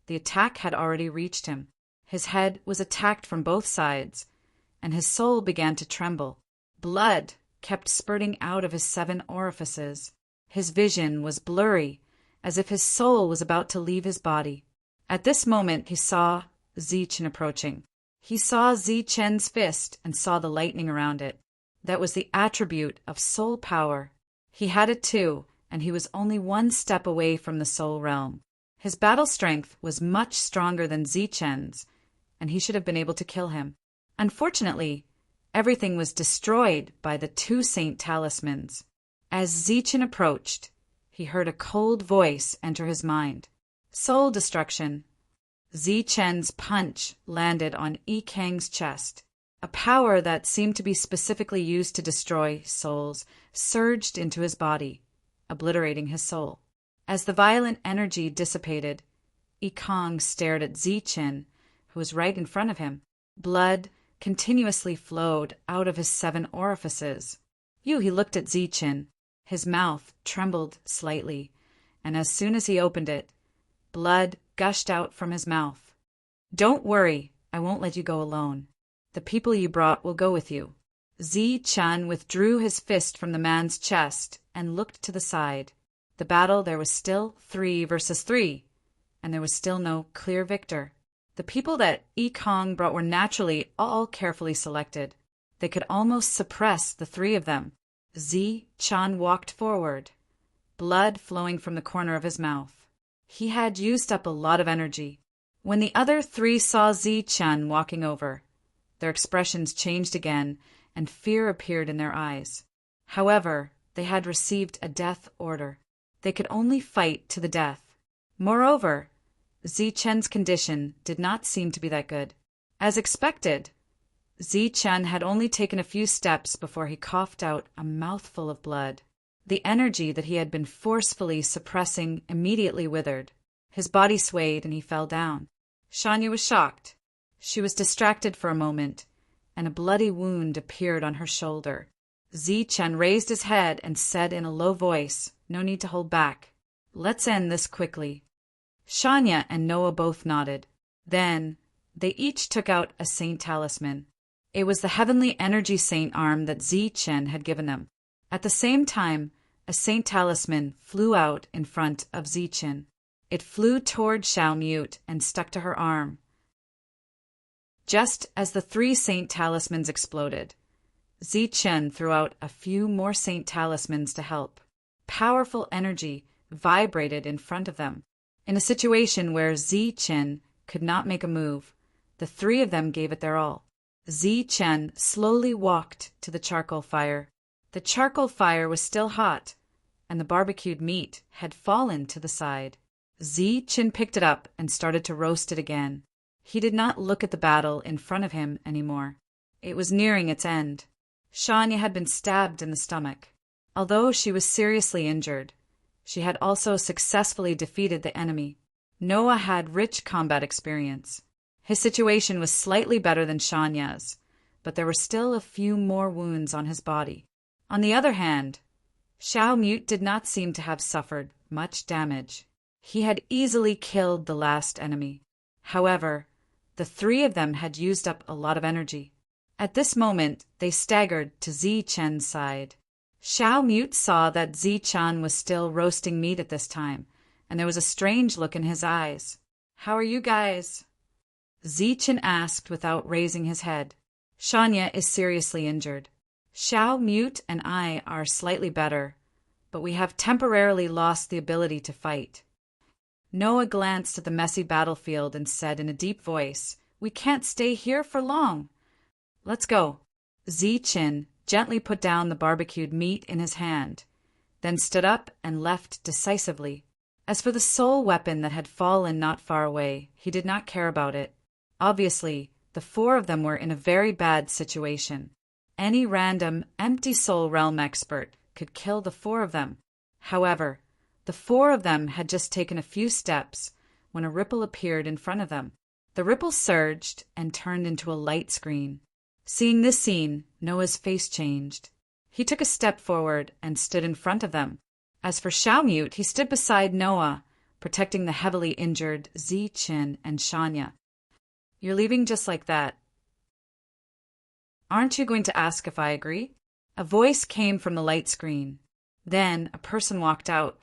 the attack had already reached him. His head was attacked from both sides, and his soul began to tremble. Blood kept spurting out of his 7 orifices. His vision was blurry, as if his soul was about to leave his body. At this moment, he saw Zichen approaching. He saw Zichen's fist and saw the lightning around it. That was the attribute of soul power. He had it too, and he was only one step away from the soul realm. His battle strength was much stronger than Zichen's, and he should have been able to kill him. Unfortunately, everything was destroyed by the two saint talismans. As Zichen approached, he heard a cold voice enter his mind. Soul destruction. Zichen's punch landed on Ikang's chest. A power that seemed to be specifically used to destroy souls surged into his body, obliterating his soul. As the violent energy dissipated, Ikang stared at Zichen, who was right in front of him. Blood continuously flowed out of his 7 orifices. He looked at Zichen. His mouth trembled slightly, and as soon as he opened it, blood gushed out from his mouth. "Don't worry, I won't let you go alone. The people you brought will go with you." Zichen withdrew his fist from the man's chest and looked to the side. The battle, there was still 3 versus 3, and there was still no clear victor. The people that Ikang brought were naturally all carefully selected. They could almost suppress the 3 of them. Zichen walked forward, blood flowing from the corner of his mouth. He had used up a lot of energy. When the other 3 saw Zichen walking over, their expressions changed again, and fear appeared in their eyes. However, they had received a death order. They could only fight to the death. Moreover, Zichen's condition did not seem to be that good. As expected, Zichen had only taken a few steps before he coughed out a mouthful of blood. The energy that he had been forcefully suppressing immediately withered. His body swayed and he fell down. Shanya was shocked. She was distracted for a moment, and a bloody wound appeared on her shoulder. Zichen raised his head and said in a low voice, "No need to hold back. Let's end this quickly." Shanya and Noah both nodded. Then they each took out a saint talisman. It was the heavenly energy saint arm that Zichen had given them. At the same time, a saint talisman flew out in front of Zichen. It flew toward Xiaomute and stuck to her arm. Just as the 3 saint talismans exploded, Zichen threw out a few more saint talismans to help. Powerful energy vibrated in front of them. In a situation where Zichen could not make a move, the three of them gave it their all. Zichen slowly walked to the charcoal fire. The charcoal fire was still hot, and the barbecued meat had fallen to the side. Zichen picked it up and started to roast it again. He did not look at the battle in front of him anymore. It was nearing its end. Shania had been stabbed in the stomach. Although she was seriously injured, she had also successfully defeated the enemy. Noah had rich combat experience. His situation was slightly better than Shania's, but there were still a few more wounds on his body. On the other hand, Xiao Mute did not seem to have suffered much damage. He had easily killed the last enemy. However, the three of them had used up a lot of energy. At this moment, they staggered to Zichen's side. Xiao Mute saw that Zichen was still roasting meat at this time, and there was a strange look in his eyes. "How are you guys?" Zichen asked without raising his head. "Shania is seriously injured. Xiao Mute and I are slightly better, but we have temporarily lost the ability to fight." Noah glanced at the messy battlefield and said in a deep voice, "We can't stay here for long. Let's go." Zichen gently put down the barbecued meat in his hand, then stood up and left decisively. As for the sole weapon that had fallen not far away, he did not care about it. Obviously, the four of them were in a very bad situation. Any random, empty soul realm expert could kill the four of them. However, the four of them had just taken a few steps when a ripple appeared in front of them. The ripple surged and turned into a light screen. Seeing this scene, Noah's face changed. He took a step forward and stood in front of them. As for Xiao Mute, he stood beside Noah, protecting the heavily injured Zichen and Shania. "You're leaving just like that. Aren't you going to ask if I agree?" A voice came from the light screen. Then a person walked out.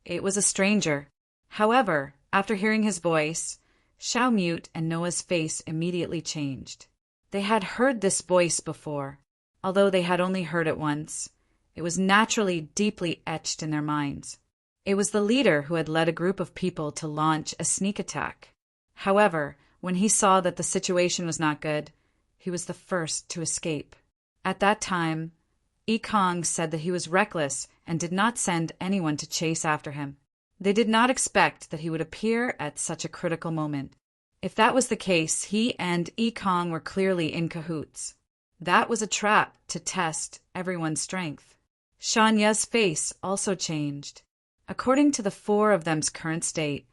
It was a stranger. However, after hearing his voice, Xiao Mute and Noah's face immediately changed. They had heard this voice before. Although they had only heard it once, it was naturally deeply etched in their minds. It was the leader who had led a group of people to launch a sneak attack. However, when he saw that the situation was not good, he was the first to escape. At that time, Yikong said that he was reckless and did not send anyone to chase after him. They did not expect that he would appear at such a critical moment. If that was the case, he and Yikong were clearly in cahoots. That was a trap to test everyone's strength. Shania's face also changed. According to the four of them's current state,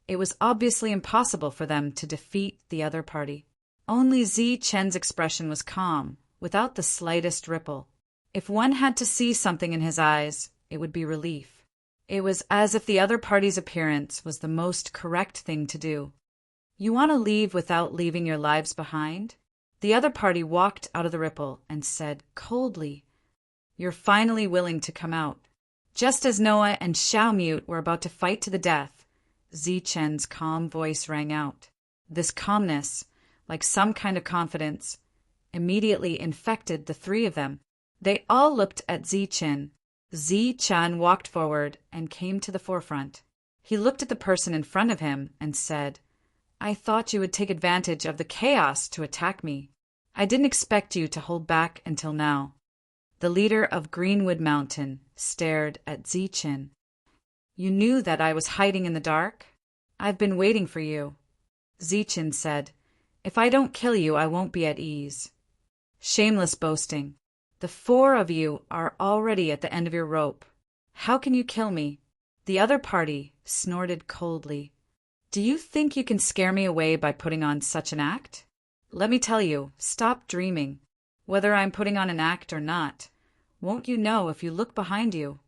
it was obviously impossible for them to defeat the other party. Only Zichen's expression was calm, without the slightest ripple. If one had to see something in his eyes, it would be relief. It was as if the other party's appearance was the most correct thing to do. "You want to leave without leaving your lives behind?" The other party walked out of the ripple and said coldly, "You're finally willing to come out." Just as Noah and Xiao Mute were about to fight to the death, Zichen's calm voice rang out. This calmness, like some kind of confidence, immediately infected the three of them. They all looked at Zichen. Zichen walked forward and came to the forefront. He looked at the person in front of him and said, "I thought you would take advantage of the chaos to attack me. I didn't expect you to hold back until now." The leader of Greenwood Mountain stared at Zichen. "You knew that I was hiding in the dark? I've been waiting for you." Zichen said, "If I don't kill you, I won't be at ease." "Shameless boasting. The four of you are already at the end of your rope. How can you kill me?" The other party snorted coldly. "Do you think you can scare me away by putting on such an act? Let me tell you, stop dreaming. Whether I'm putting on an act or not, won't you know if you look behind you?"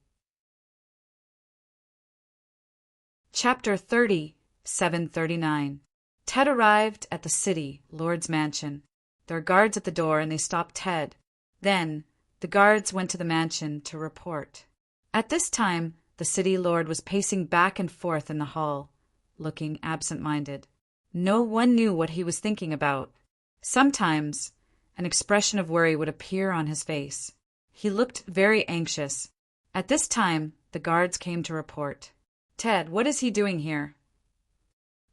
Chapter 30, 739. Ted arrived at the city lord's mansion. There were guards at the door and they stopped Ted. Then, the guards went to the mansion to report. At this time, the city lord was pacing back and forth in the hall, looking absent-minded. No one knew what he was thinking about. Sometimes, An expression of worry would appear on his face. He looked very anxious. At this time, the guards came to report. "Ted, what is he doing here?"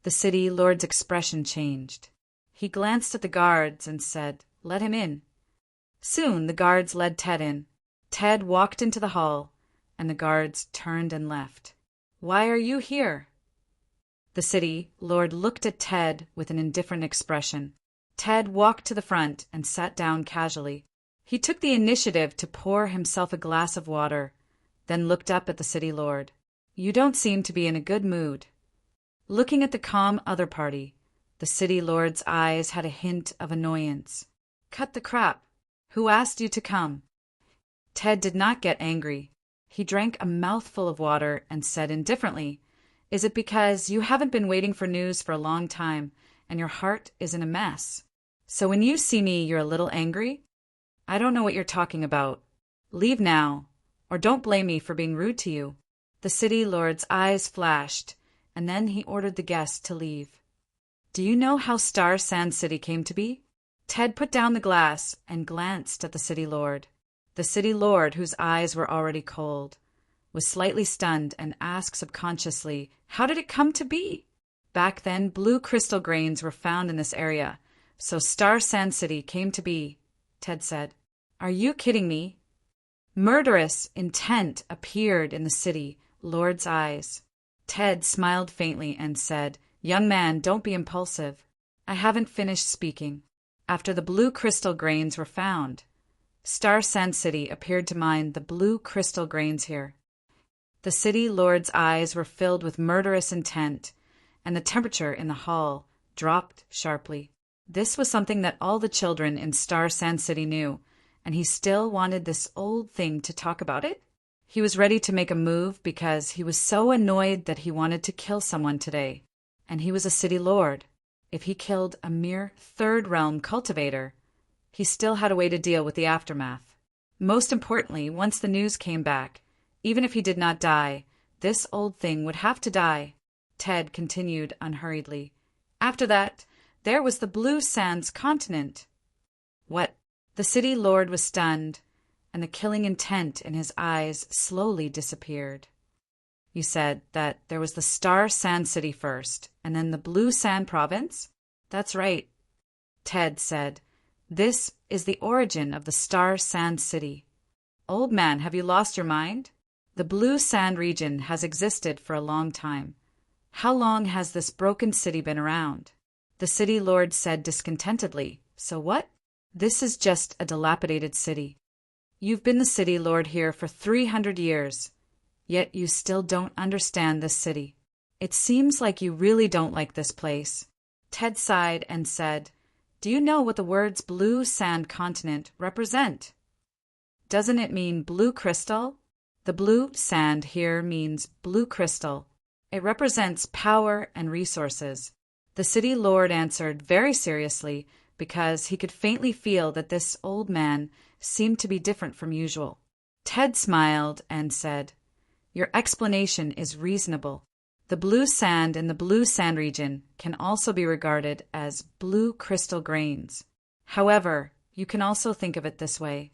The city lord's expression changed. He glanced at the guards and said, "Let him in." Soon the guards led Ted in. Ted walked into the hall, and the guards turned and left. "Why are you here?" The city lord looked at Ted with an indifferent expression. Ted walked to the front and sat down casually. He took the initiative to pour himself a glass of water, then looked up at the city lord. "You don't seem to be in a good mood." Looking at the calm other party, the city lord's eyes had a hint of annoyance. "Cut the crap. Who asked you to come?" Ted did not get angry. He drank a mouthful of water and said indifferently, "Is it because you haven't been waiting for news for a long time, and your heart is in a mess? So when you see me, you're a little angry? I don't know what you're talking about. Leave now, or don't blame me for being rude to you." The city lord's eyes flashed, and then he ordered the guests to leave. "Do you know how Star Sand City came to be?" Ted put down the glass and glanced at the city lord. The city lord, whose eyes were already cold, was slightly stunned and asked subconsciously, "How did it come to be?" "Back then, blue crystal grains were found in this area, so Star Sand City came to be," Ted said. "Are you kidding me?" Murderous intent appeared in the city lord's eyes. Ted smiled faintly and said, "Young man, don't be impulsive. I haven't finished speaking. After the blue crystal grains were found, Star Sand City appeared to mine the blue crystal grains here." The city lord's eyes were filled with murderous intent, and the temperature in the hall dropped sharply. This was something that all the children in Star Sand City knew, and he still wanted this old thing to talk about it? He was ready to make a move because he was so annoyed that he wanted to kill someone today, and he was a city lord. If he killed a mere third realm cultivator, he still had a way to deal with the aftermath. Most importantly, once the news came back, even if he did not die, this old thing would have to die. Ted continued unhurriedly. "After that, there was the Blue Sands continent." "What?" The city lord was stunned, and the killing intent in his eyes slowly disappeared. "You said that there was the Star Sand City first, and then the Blue Sand Province?" "That's right," Ted said. "This is the origin of the Star Sand City." "Old man, have you lost your mind? The Blue Sand region has existed for a long time. How long has this broken city been around?" The city lord said discontentedly, "So what? This is just a dilapidated city. You've been the city lord here for 300 years, yet you still don't understand this city. It seems like you really don't like this place." Ted sighed and said, "Do you know what the words Blue Sand Continent represent? Doesn't it mean blue crystal? The blue sand here means blue crystal. It represents power and resources." The city lord answered very seriously because he could faintly feel that this old man seemed to be different from usual. Ted smiled and said, "Your explanation is reasonable. The blue sand in the blue sand region can also be regarded as blue crystal grains. However, you can also think of it this way.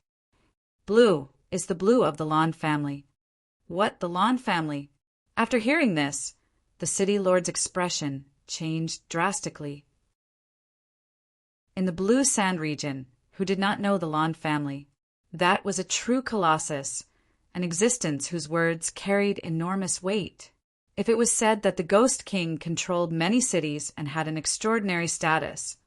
Blue is the blue of the Lawn family." "What, the Lawn family?" After hearing this, the city lord's expression changed drastically. In the blue sand region, who did not know the Lawn family, that was a true colossus, an existence whose words carried enormous weight. If it was said that the Ghost King controlled many cities and had an extraordinary status,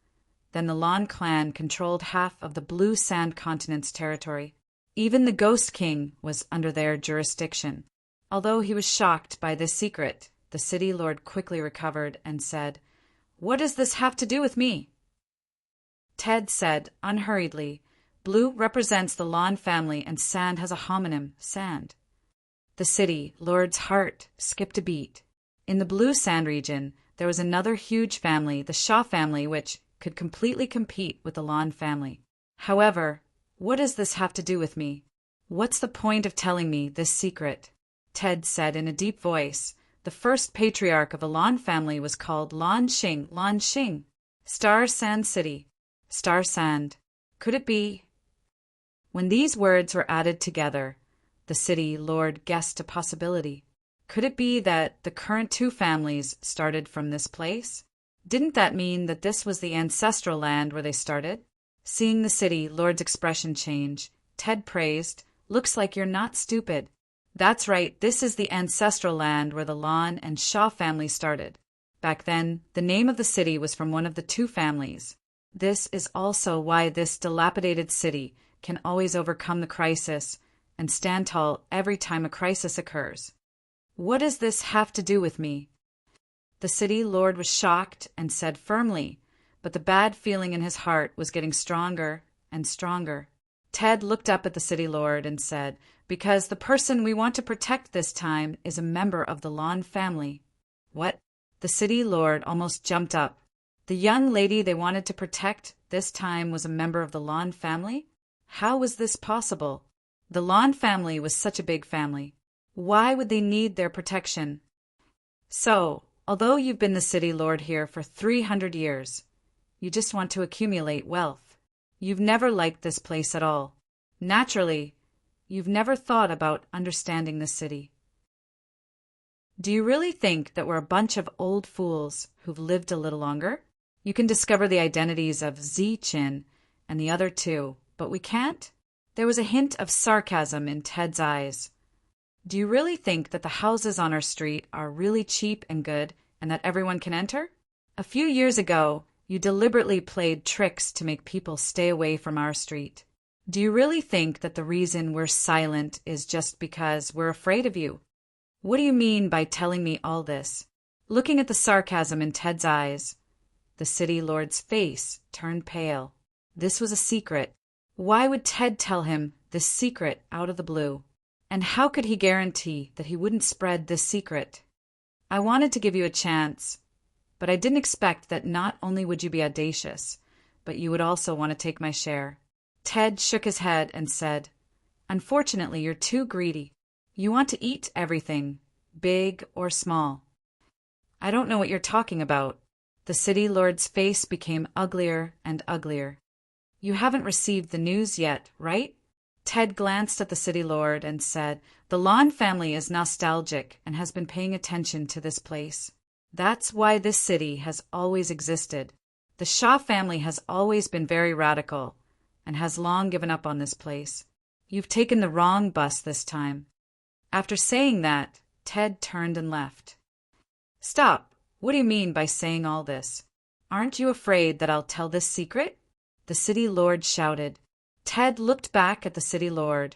then the Lawn clan controlled half of the Blue Sand Continent's territory. Even the Ghost King was under their jurisdiction. Although he was shocked by this secret, the city lord quickly recovered and said, "What does this have to do with me?" Ted said unhurriedly, "Blue represents the Lawn family and sand has a homonym, sand." The city lord's heart skipped a beat. In the Blue Sand region, there was another huge family, the Shaw family, which could completely compete with the Lawn family. However, what does this have to do with me? What's the point of telling me this secret? Ted said in a deep voice. The first patriarch of the Lawn family was called Lan Xing, Lan Xing. Star Sand City. Star Sand. Could it be? When these words were added together, the city lord guessed a possibility. Could it be that the current two families started from this place? Didn't that mean that this was the ancestral land where they started? Seeing the city lord's expression change, Ted praised, "Looks like you're not stupid." That's right, this is the ancestral land where the Lon and Shaw families started. Back then, the name of the city was from one of the two families. This is also why this dilapidated city can always overcome the crisis and stand tall every time a crisis occurs. What does this have to do with me? The city lord was shocked and said firmly, but the bad feeling in his heart was getting stronger and stronger. Ted looked up at the city lord and said, "Because the person we want to protect this time is a member of the Lon family." What? The city lord almost jumped up. The young lady they wanted to protect this time was a member of the Lon family? How was this possible? The Lon family was such a big family. Why would they need their protection? So, although you've been the city lord here for 300 years, you just want to accumulate wealth. You've never liked this place at all. Naturally, you've never thought about understanding the city. Do you really think that we're a bunch of old fools who've lived a little longer? You can discover the identities of Chin and the other two, but we can't? There was a hint of sarcasm in Ted's eyes. Do you really think that the houses on our street are really cheap and good and that everyone can enter? A few years ago, you deliberately played tricks to make people stay away from our street. Do you really think that the reason we're silent is just because we're afraid of you? What do you mean by telling me all this? Looking at the sarcasm in Ted's eyes, the city lord's face turned pale. This was a secret. Why would Ted tell him this secret out of the blue? And how could he guarantee that he wouldn't spread this secret? I wanted to give you a chance, but I didn't expect that not only would you be audacious, but you would also want to take my share. Ted shook his head and said, "Unfortunately, you're too greedy. You want to eat everything, big or small." "I don't know what you're talking about." The city lord's face became uglier and uglier. "You haven't received the news yet, right?" Ted glanced at the city lord and said, "The Lon family is nostalgic and has been paying attention to this place. That's why this city has always existed. The Shaw family has always been very radical and has long given up on this place. You've taken the wrong bus this time." After saying that, Ted turned and left. "Stop. What do you mean by saying all this? Aren't you afraid that I'll tell this secret?" the city lord shouted. Ted looked back at the city lord,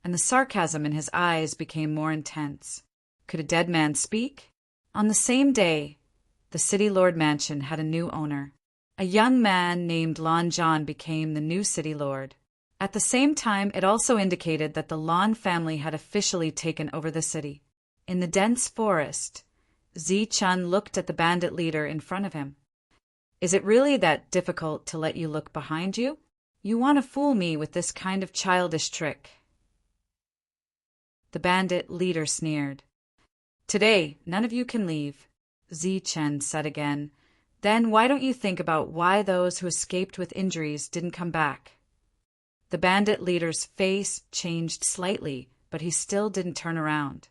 and the sarcasm in his eyes became more intense. Could a dead man speak? On the same day, the city lord mansion had a new owner. A young man named Lon John became the new city lord. At the same time, it also indicated that the Lon family had officially taken over the city. In the dense forest, Chun looked at the bandit leader in front of him. "Is it really that difficult to let you look behind you? You want to fool me with this kind of childish trick." The bandit leader sneered. "Today, none of you can leave," Chen said again. "Then why don't you think about why those who escaped with injuries didn't come back?" The bandit leader's face changed slightly, but he still didn't turn around.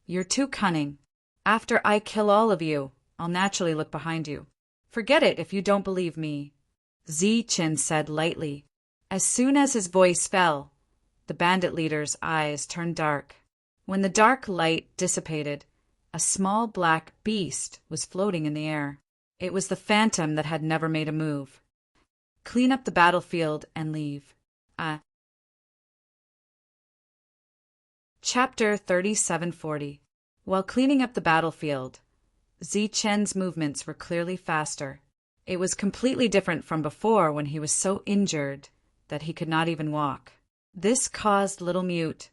"You're too cunning. After I kill all of you, I'll naturally look behind you. Forget it if you don't believe me," Chen said lightly. As soon as his voice fell, the bandit leader's eyes turned dark. When the dark light dissipated, a small black beast was floating in the air. It was the phantom that had never made a move. "Clean up the battlefield and leave." Chapter 3740. While cleaning up the battlefield, Chen's movements were clearly faster. It was completely different from before when he was so injured that he could not even walk. This caused Little Mute,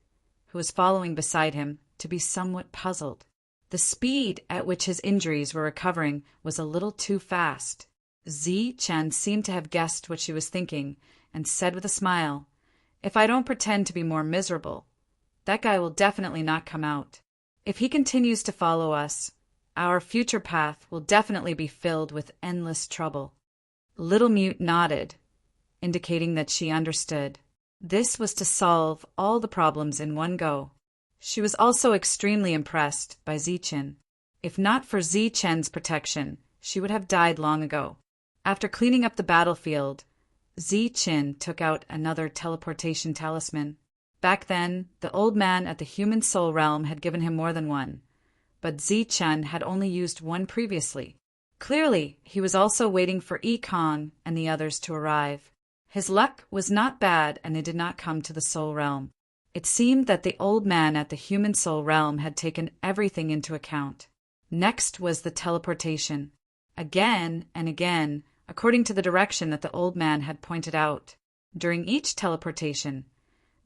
who was following beside him, to be somewhat puzzled. The speed at which his injuries were recovering was a little too fast. Chen seemed to have guessed what she was thinking and said with a smile, "If I don't pretend to be more miserable, that guy will definitely not come out. If he continues to follow us, our future path will definitely be filled with endless trouble." Little Mute nodded, indicating that she understood. This was to solve all the problems in one go. She was also extremely impressed by Zichen. If not for Zichen's protection, she would have died long ago. After cleaning up the battlefield, Zichen took out another teleportation talisman. Back then, the old man at the human soul realm had given him more than one, but Zichen had only used one previously. Clearly, he was also waiting for Kong and the others to arrive. His luck was not bad, and they did not come to the soul realm. It seemed that the old man at the human soul realm had taken everything into account. Next was the teleportation. Again and again, according to the direction that the old man had pointed out. During each teleportation,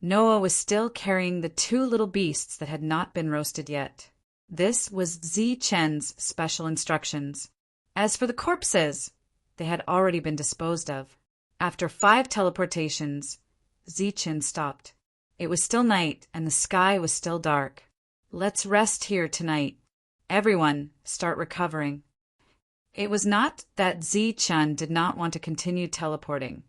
Noah was still carrying the two little beasts that had not been roasted yet. This was Zichen's special instructions. As for the corpses, they had already been disposed of. After 5 teleportations, Zichen stopped. It was still night, and the sky was still dark. Let's rest here tonight. Everyone, start recovering. It was not that Zichen did not want to continue teleporting,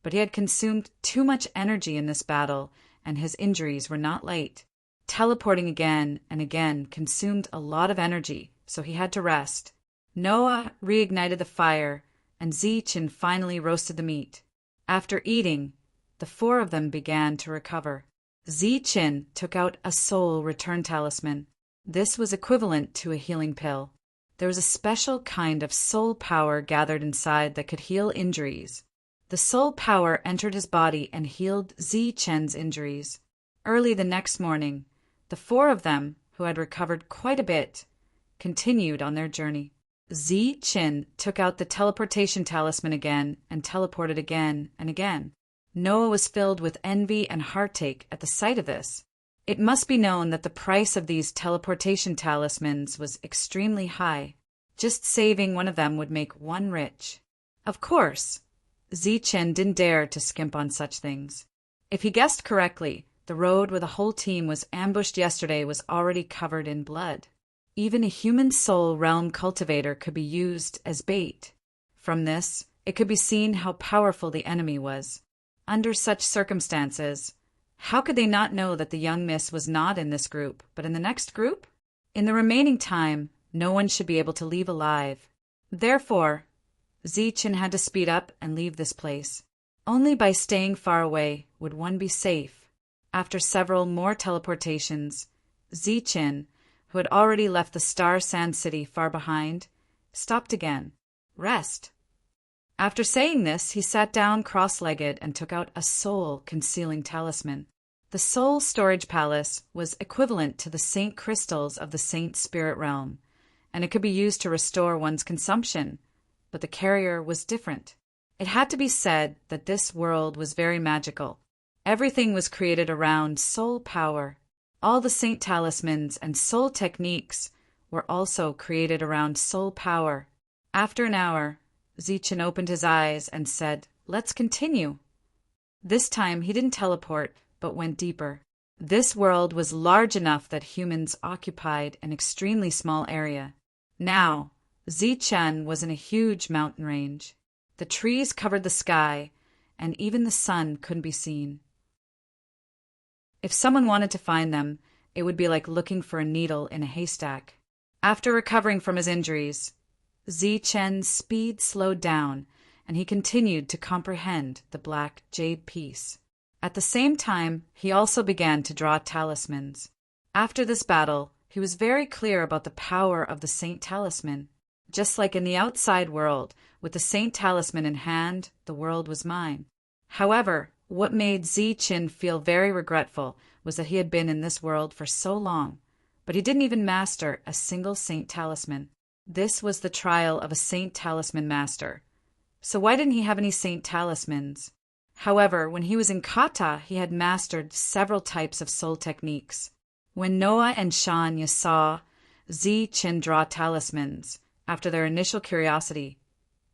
but he had consumed too much energy in this battle, and his injuries were not light. Teleporting again and again consumed a lot of energy, so he had to rest. Noah reignited the fire, and Zichen finally roasted the meat. After eating, the 4 of them began to recover. Zichen took out a soul return talisman. This was equivalent to a healing pill. There was a special kind of soul power gathered inside that could heal injuries. The soul power entered his body and healed Zichen's injuries. Early the next morning, the 4 of them, who had recovered quite a bit, continued on their journey. Zichen took out the teleportation talisman again and teleported again and again. Noah was filled with envy and heartache at the sight of this. It must be known that the price of these teleportation talismans was extremely high. Just saving one of them would make one rich. Of course, Zichen didn't dare to skimp on such things. If he guessed correctly, the road where the whole team was ambushed yesterday was already covered in blood. Even a human soul realm cultivator could be used as bait. From this, it could be seen how powerful the enemy was. Under such circumstances, how could they not know that the young miss was not in this group, but in the next group? In the remaining time, no one should be able to leave alive. Therefore, Zichen had to speed up and leave this place. Only by staying far away would one be safe. After several more teleportations, Zichen, who had already left the Star Sand City far behind, stopped again. Rest. After saying this, he sat down cross-legged and took out a soul-concealing talisman. The soul storage palace was equivalent to the saint crystals of the saint spirit realm, and it could be used to restore one's consumption, but the carrier was different. It had to be said that this world was very magical. Everything was created around soul power. All the saint talismans and soul techniques were also created around soul power. After an hour, Zichen opened his eyes and said, "Let's continue." This time he didn't teleport, but went deeper. This world was large enough that humans occupied an extremely small area. Now, Zichen was in a huge mountain range. The trees covered the sky, and even the sun couldn't be seen. If someone wanted to find them, it would be like looking for a needle in a haystack. After recovering from his injuries, Zichen's speed slowed down, and he continued to comprehend the black jade piece. At the same time, he also began to draw talismans. After this battle, he was very clear about the power of the Saint Talisman. Just like in the outside world, with the Saint Talisman in hand, the world was mine. However, what made Zichen feel very regretful was that he had been in this world for so long, but he didn't even master a single Saint Talisman. This was the trial of a Saint Talisman master. So why didn't he have any Saint Talismans? However, when he was in Kata, he had mastered several types of soul techniques. When Noah and Shanya saw Zichen draw talismans, after their initial curiosity,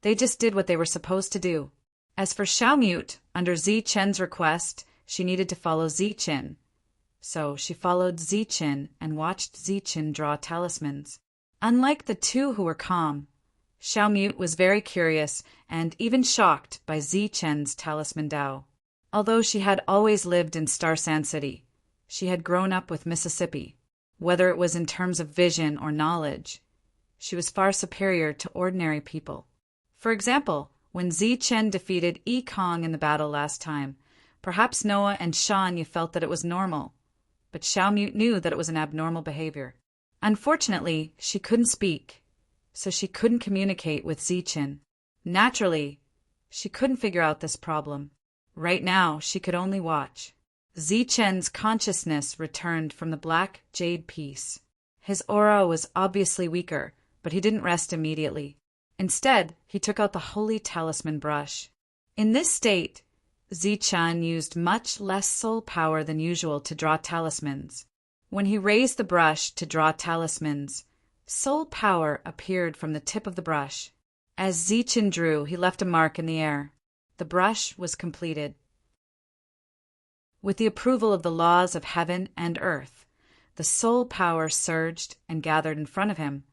they just did what they were supposed to do. As for Xiaomute, under Zichen's request, she needed to follow Zichen. So she followed Zichen and watched Zichen draw talismans. Unlike the two who were calm, Xiao Mute was very curious and even shocked by Zichen's talisman Dao. Although she had always lived in Star Sand City, she had grown up with Mississippi. Whether it was in terms of vision or knowledge, she was far superior to ordinary people. For example, when Zichen defeated Yi Kong in the battle last time, perhaps Noah and Shanya felt that it was normal, but Xiao Mute knew that it was an abnormal behavior. Unfortunately, she couldn't speak, so she couldn't communicate with Zichen. Naturally, she couldn't figure out this problem. Right now, she could only watch. Zichen's consciousness returned from the black jade piece. His aura was obviously weaker, but he didn't rest immediately. Instead, he took out the holy talisman brush. In this state, Zichen used much less soul power than usual to draw talismans. When he raised the brush to draw talismans, soul power appeared from the tip of the brush. As Zichen drew, he left a mark in the air. The brush was completed. With the approval of the laws of heaven and earth, the soul power surged and gathered in front of him,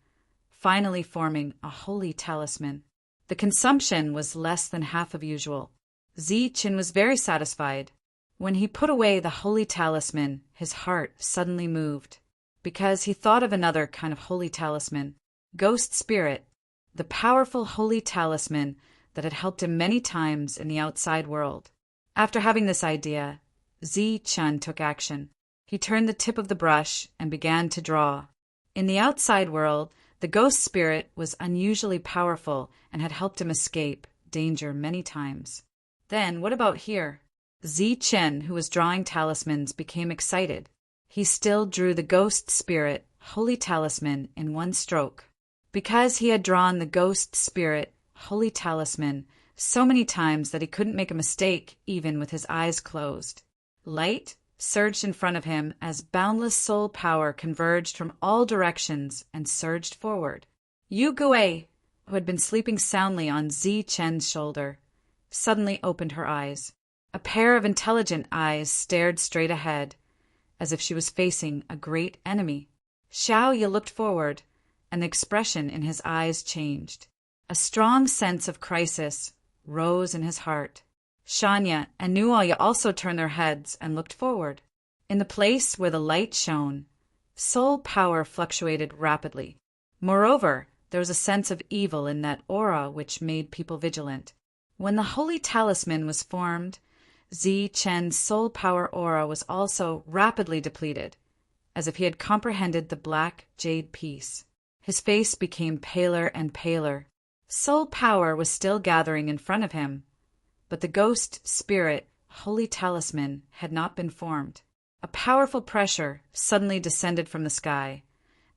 finally forming a holy talisman. The consumption was less than half of usual. Zichen was very satisfied. When he put away the holy talisman, his heart suddenly moved, because he thought of another kind of holy talisman, Ghost Spirit, the powerful holy talisman that had helped him many times in the outside world. After having this idea, Zichen took action. He turned the tip of the brush and began to draw. In the outside world, the ghost spirit was unusually powerful and had helped him escape danger many times. Then, what about here? Zichen, who was drawing talismans, became excited. He still drew the ghost spirit holy talisman in one stroke. Because he had drawn the ghost spirit holy talisman so many times that he couldn't make a mistake even with his eyes closed. Light surged in front of him as boundless soul power converged from all directions and surged forward. Yu Gui, who had been sleeping soundly on Zichen's shoulder, suddenly opened her eyes. A pair of intelligent eyes stared straight ahead, as if she was facing a great enemy. Xiao Ye looked forward, and the expression in his eyes changed. A strong sense of crisis rose in his heart. Shanya and Nuoya also turned their heads and looked forward. In the place where the light shone, soul power fluctuated rapidly. Moreover, there was a sense of evil in that aura which made people vigilant. When the holy talisman was formed, Zichen's soul power aura was also rapidly depleted, as if he had comprehended the black jade piece. His face became paler and paler. Soul power was still gathering in front of him, but the ghost spirit holy talisman had not been formed. A powerful pressure suddenly descended from the sky,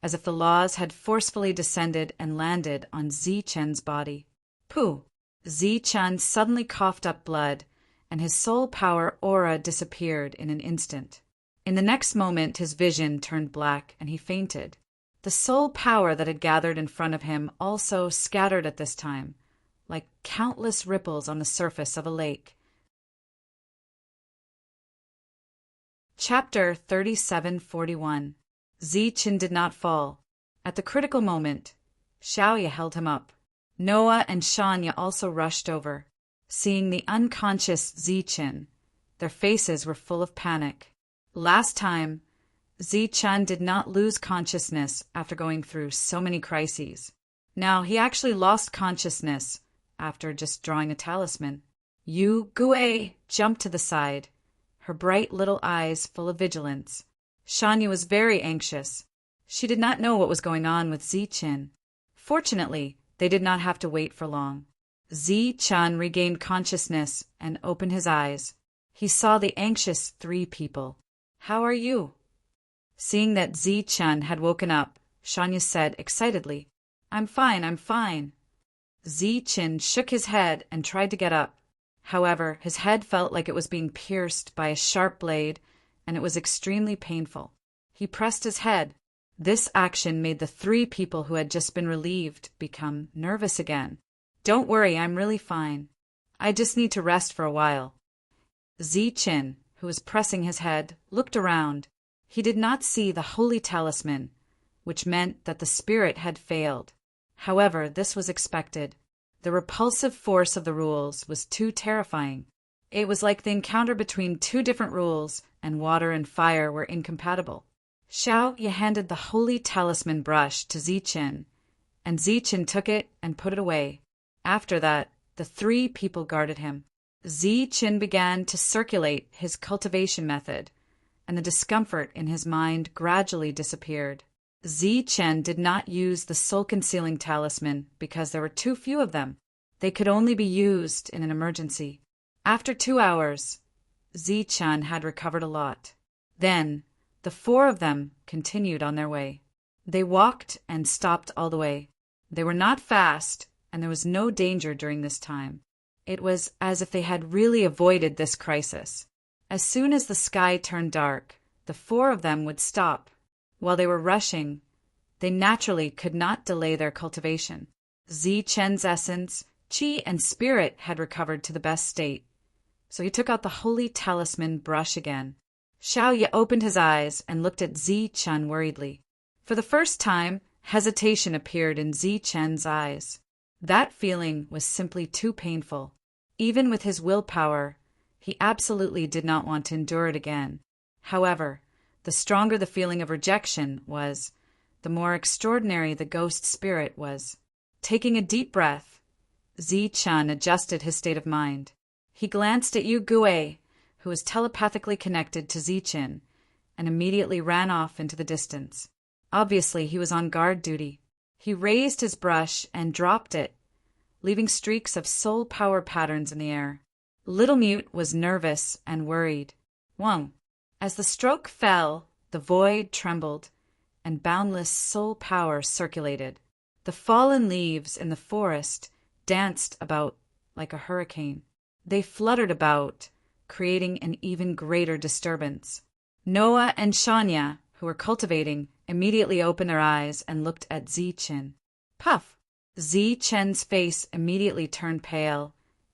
as if the laws had forcefully descended and landed on Zichen's body. Pooh! Zichen suddenly coughed up blood, and his soul power aura disappeared in an instant. In the next moment his vision turned black and he fainted. The soul power that had gathered in front of him also scattered at this time, like countless ripples on the surface of a lake. Chapter 3741. Zichen did not fall. At the critical moment, Xiaoya held him up. Noah and Shanya also rushed over. Seeing the unconscious Zichen, their faces were full of panic. Last time, Zichen did not lose consciousness after going through so many crises. Now he actually lost consciousness after just drawing a talisman. Yu Gui jumped to the side, her bright little eyes full of vigilance. Shanya was very anxious. She did not know what was going on with Zichen. Fortunately, they did not have to wait for long. Zichen regained consciousness and opened his eyes. He saw the anxious three people. "How are you?" Seeing that Zichen had woken up, Shanya said excitedly, I'm fine. Zichen shook his head and tried to get up. However, his head felt like it was being pierced by a sharp blade, and it was extremely painful. He pressed his head. This action made the three people who had just been relieved become nervous again. Don't worry, I'm really fine. I just need to rest for a while. Zichen, who was pressing his head, looked around. He did not see the holy talisman, which meant that the spirit had failed. However, this was expected. The repulsive force of the rules was too terrifying. It was like the encounter between two different rules, and water and fire were incompatible. Xiao Ye handed the holy talisman brush to Zichen, and Zichen took it and put it away. After that, the three people guarded him. Zichen began to circulate his cultivation method, and the discomfort in his mind gradually disappeared. Zichen did not use the soul-concealing talisman because there were too few of them. They could only be used in an emergency. After 2 hours, Zichen had recovered a lot. Then, the four of them continued on their way. They walked and stopped all the way. They were not fast, and there was no danger during this time. It was as if they had really avoided this crisis. As soon as the sky turned dark, the four of them would stop. While they were rushing, they naturally could not delay their cultivation. Zichen's essence, qi, and spirit had recovered to the best state, so he took out the holy talisman brush again. Xiao Ye opened his eyes and looked at Zichen worriedly. For the first time, hesitation appeared in Zichen's eyes. That feeling was simply too painful. Even with his willpower, he absolutely did not want to endure it again. However, the stronger the feeling of rejection was, the more extraordinary the ghost spirit was. Taking a deep breath, Zichen adjusted his state of mind. He glanced at Yu Gue, who was telepathically connected to Zichen, and immediately ran off into the distance. Obviously, he was on guard duty. He raised his brush and dropped it, leaving streaks of soul power patterns in the air. Little Mute was nervous and worried. Wang. As the stroke fell, the void trembled, and boundless soul power circulated. The fallen leaves in the forest danced about like a hurricane. They fluttered about, creating an even greater disturbance. Noah and Shania, who were cultivating, immediately opened their eyes and looked at Zichen. Puff! Zichen's face immediately turned pale,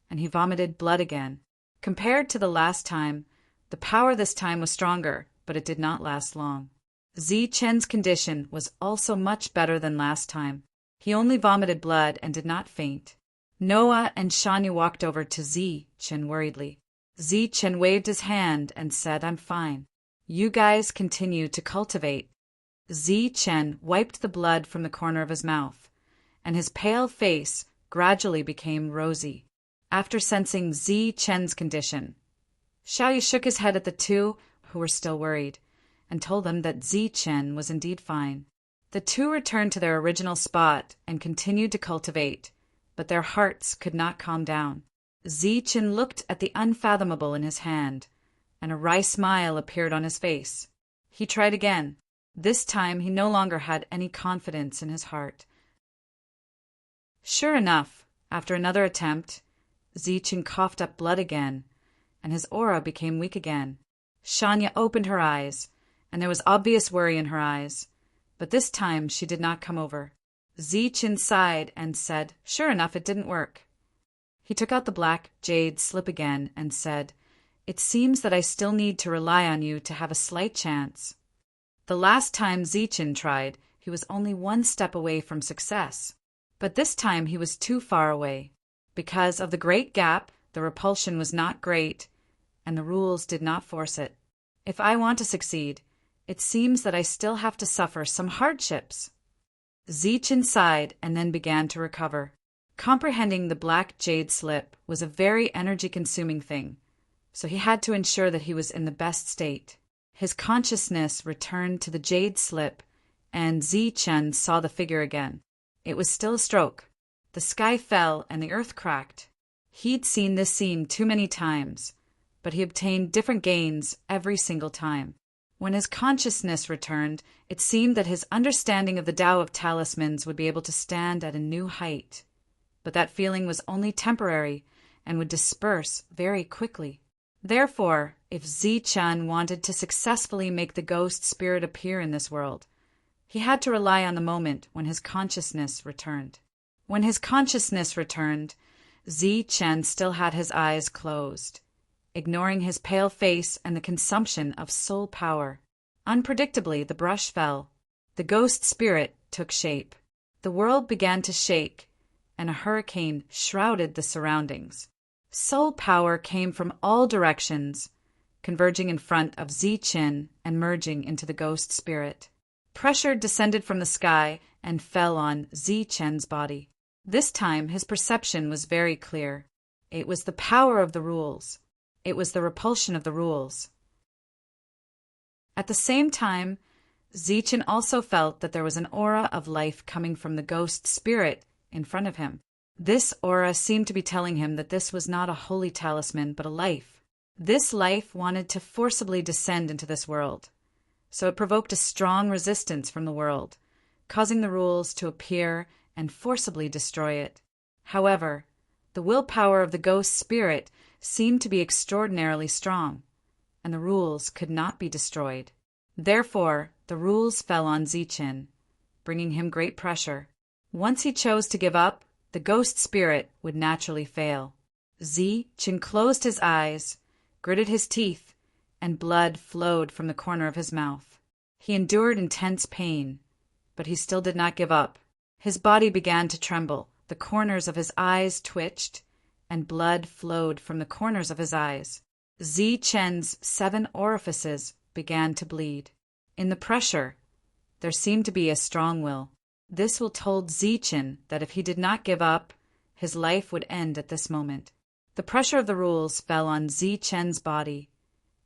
and he vomited blood again. Compared to the last time, the power this time was stronger, but it did not last long. Zichen's condition was also much better than last time. He only vomited blood and did not faint. Noah and Shani walked over to Zichen worriedly. Zichen waved his hand and said, "I'm fine. You guys continue to cultivate." Zichen wiped the blood from the corner of his mouth, and his pale face gradually became rosy. After sensing Zichen's condition, Xiao Ye shook his head at the two who were still worried, and told them that Zichen was indeed fine. The two returned to their original spot and continued to cultivate, but their hearts could not calm down. Zichen looked at the unfathomable in his hand, and a wry smile appeared on his face. He tried again. This time he no longer had any confidence in his heart. Sure enough, after another attempt, Zichen coughed up blood again, and his aura became weak again. Shania opened her eyes, and there was obvious worry in her eyes, but this time she did not come over. Zichen sighed and said, "Sure enough, it didn't work." He took out the black jade slip again and said, "It seems that I still need to rely on you to have a slight chance." The last time Zichen tried, he was only one step away from success, but this time he was too far away. Because of the great gap, the repulsion was not great, and the rules did not force it. If I want to succeed, it seems that I still have to suffer some hardships. Zichen sighed and then began to recover. Comprehending the black jade slip was a very energy-consuming thing, so he had to ensure that he was in the best state. His consciousness returned to the jade slip, and Zichen saw the figure again. It was still a stroke. The sky fell and the earth cracked. He'd seen this scene too many times, but he obtained different gains every single time. When his consciousness returned, it seemed that his understanding of the Tao of talismans would be able to stand at a new height. But that feeling was only temporary and would disperse very quickly. Therefore, if Zichen wanted to successfully make the ghost spirit appear in this world, he had to rely on the moment when his consciousness returned. When his consciousness returned, Zichen still had his eyes closed, ignoring his pale face and the consumption of soul power. Unpredictably, the brush fell. The ghost spirit took shape. The The world began to shake, and a hurricane shrouded the surroundings. Soul power came from all directions, converging in front of Ziqin and merging into the ghost spirit. Pressure descended from the sky and fell on Ziqin's body. This time his perception was very clear. It was the power of the rules. It was the repulsion of the rules. At the same time, Ziqin also felt that there was an aura of life coming from the ghost spirit in front of him. This aura seemed to be telling him that this was not a holy talisman, but a life. This life wanted to forcibly descend into this world, so it provoked a strong resistance from the world, causing the rules to appear and forcibly destroy it. However, the willpower of the ghost spirit seemed to be extraordinarily strong, and the rules could not be destroyed. Therefore, the rules fell on Ziqin, bringing him great pressure. Once he chose to give up, the ghost spirit would naturally fail. Ziqin closed his eyes, gritted his teeth, and blood flowed from the corner of his mouth. He endured intense pain, but he still did not give up. His body began to tremble, the corners of his eyes twitched, and blood flowed from the corners of his eyes. Ziqin's 7 orifices began to bleed. In the pressure, there seemed to be a strong will. This will told Ziqin that if he did not give up, his life would end at this moment. The pressure of the rules fell on Ziqin's body,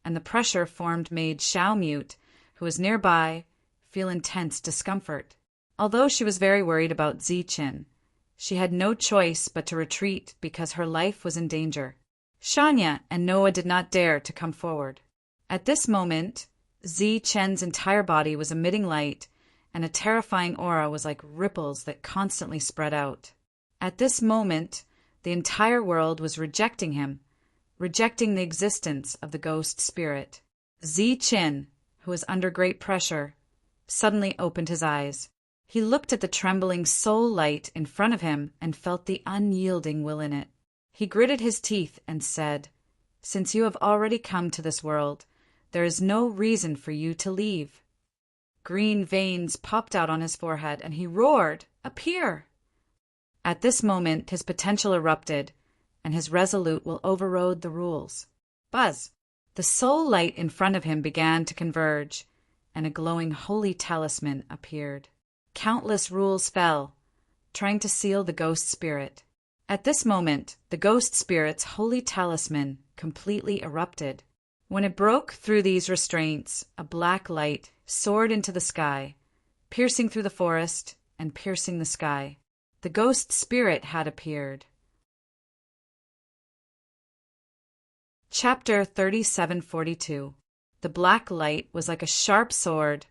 and the pressure made Xiaomute, who was nearby, feel intense discomfort. Although she was very worried about Ziqin, she had no choice but to retreat because her life was in danger. Shanya and Noah did not dare to come forward. At this moment, Ziqin's entire body was emitting light, and a terrifying aura was like ripples that constantly spread out. At this moment, the entire world was rejecting him, rejecting the existence of the ghost spirit. Ziqin, who was under great pressure, suddenly opened his eyes. He looked at the trembling soul light in front of him and felt the unyielding will in it. He gritted his teeth and said, "Since you have already come to this world, there is no reason for you to leave." Green veins popped out on his forehead, and he roared, "Appear!" At this moment, his potential erupted, and his resolute will overrode the rules. Buzz! The soul light in front of him began to converge, and a glowing holy talisman appeared. Countless rules fell, trying to seal the ghost spirit. At this moment, the ghost spirit's holy talisman completely erupted. When it broke through these restraints, a black light soared into the sky, piercing through the forest and piercing the sky. The ghost spirit had appeared. Chapter 3742. The black light was like a sharp sword,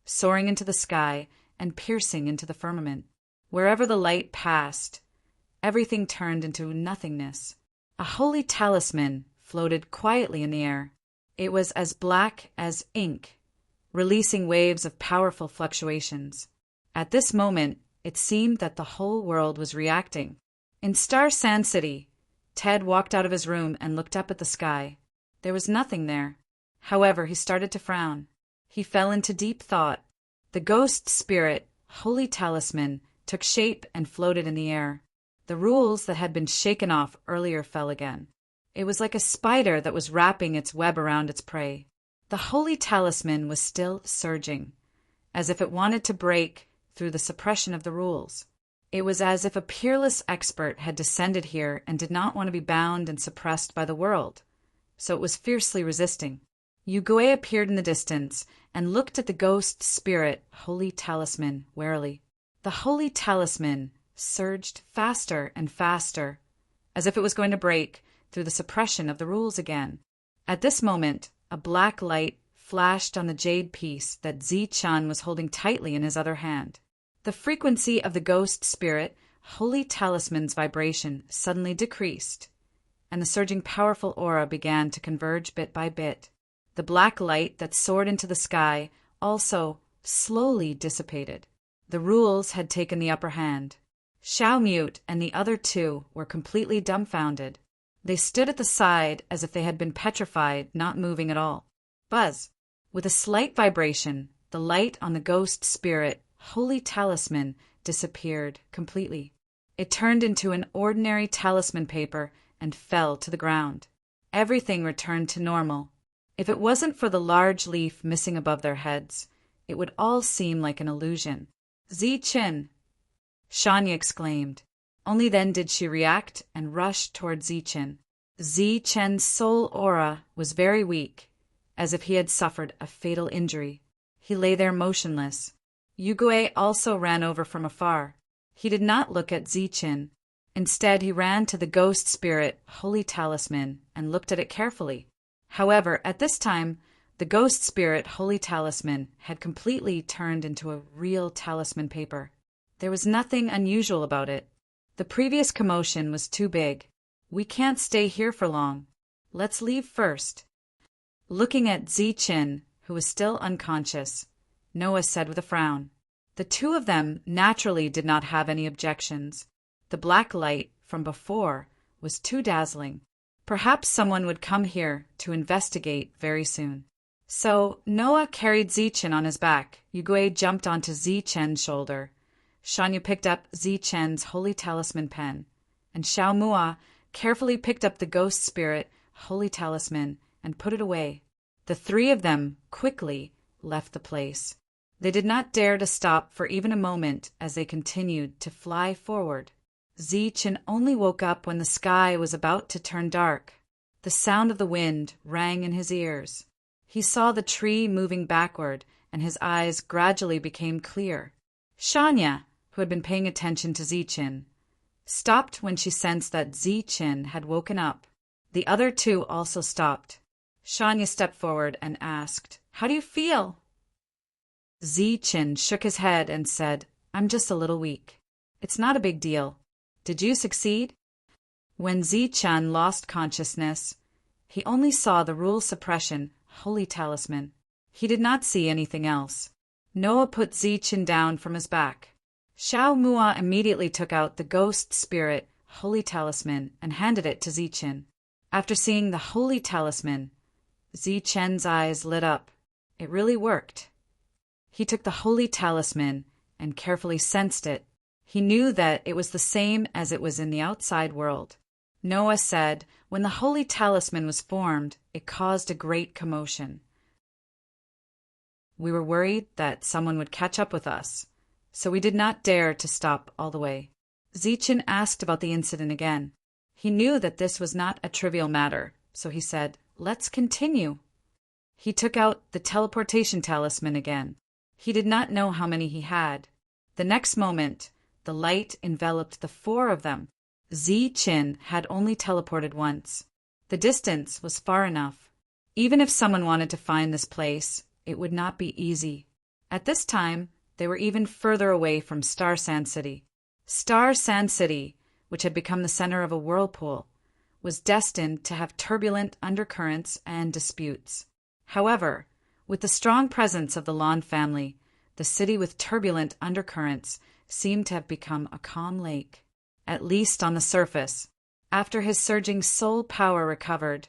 soaring into the sky and piercing into the firmament. Wherever the light passed, everything turned into nothingness. A holy talisman floated quietly in the air. It was as black as ink, releasing waves of powerful fluctuations. At this moment, it seemed that the whole world was reacting. In Star Sand City, Ted walked out of his room and looked up at the sky. There was nothing there. However, he started to frown. He fell into deep thought. The ghost spirit, holy talisman, took shape and floated in the air. The rules that had been shaken off earlier fell again. It was like a spider that was wrapping its web around its prey. The holy talisman was still surging, as if it wanted to break through the suppression of the rules. It was as if a peerless expert had descended here and did not want to be bound and suppressed by the world, so it was fiercely resisting. Yugui appeared in the distance and looked at the ghost spirit holy talisman warily. The holy talisman surged faster and faster, as if it was going to break through the suppression of the rules again. At this moment, a black light flashed on the jade piece that Ziqin was holding tightly in his other hand. The frequency of the ghost spirit, holy talisman's vibration suddenly decreased, and the surging powerful aura began to converge bit by bit. The black light that soared into the sky also slowly dissipated. The rules had taken the upper hand. Xiaomute and the other two were completely dumbfounded. They stood at the side as if they had been petrified, not moving at all. Buzz! With a slight vibration, the light on the ghost spirit, holy talisman, disappeared completely. It turned into an ordinary talisman paper and fell to the ground. Everything returned to normal. If it wasn't for the large leaf missing above their heads, it would all seem like an illusion. Zichen! Shanya exclaimed. Only then did she react and rush toward Zichen. Zichen's soul aura was very weak, as if he had suffered a fatal injury. He lay there motionless. Yugue also ran over from afar. He did not look at Zichen. Instead, he ran to the ghost spirit holy talisman and looked at it carefully. However, at this time, the ghost spirit holy talisman had completely turned into a real talisman paper. There was nothing unusual about it. The previous commotion was too big. We can't stay here for long. Let's leave first. Looking at Zichen, who was still unconscious, Noah said with a frown. The two of them naturally did not have any objections. The black light from before was too dazzling. Perhaps someone would come here to investigate very soon. So Noah carried Zichen on his back. Yugue jumped onto Zichen's shoulder. Shanya picked up Zichen's holy talisman pen, and Xiaomua carefully picked up the ghost spirit holy talisman and put it away. The three of them quickly left the place. They did not dare to stop for even a moment as they continued to fly forward. Zichen only woke up when the sky was about to turn dark. The sound of the wind rang in his ears. He saw the tree moving backward, and his eyes gradually became clear. Shanya, who had been paying attention to Zichen, stopped when she sensed that Zichen had woken up. The other two also stopped. Shanya stepped forward and asked, "How do you feel?" Zichen shook his head and said, "I'm just a little weak. It's not a big deal. Did you succeed?" When Zichen lost consciousness, he only saw the rule suppression holy talisman. He did not see anything else. Noah put Zichen down from his back. Xiaomua immediately took out the ghost spirit holy talisman and handed it to Zichen. After seeing the holy talisman, Zichen's eyes lit up. It really worked. He took the holy talisman and carefully sensed it. He knew that it was the same as it was in the outside world. Noah said, when the holy talisman was formed, it caused a great commotion. We were worried that someone would catch up with us, so we did not dare to stop all the way. Zichen asked about the incident again. He knew that this was not a trivial matter, so he said, "Let's continue." He took out the teleportation talisman again. He did not know how many he had. The next moment, the light enveloped the four of them. Zichen had only teleported once. The distance was far enough. Even if someone wanted to find this place, it would not be easy. At this time, they were even further away from Star Sand City. Star Sand City, which had become the center of a whirlpool, was destined to have turbulent undercurrents and disputes. However, with the strong presence of the Lan family, the city with turbulent undercurrents seemed to have become a calm lake, at least on the surface. After his surging soul power recovered,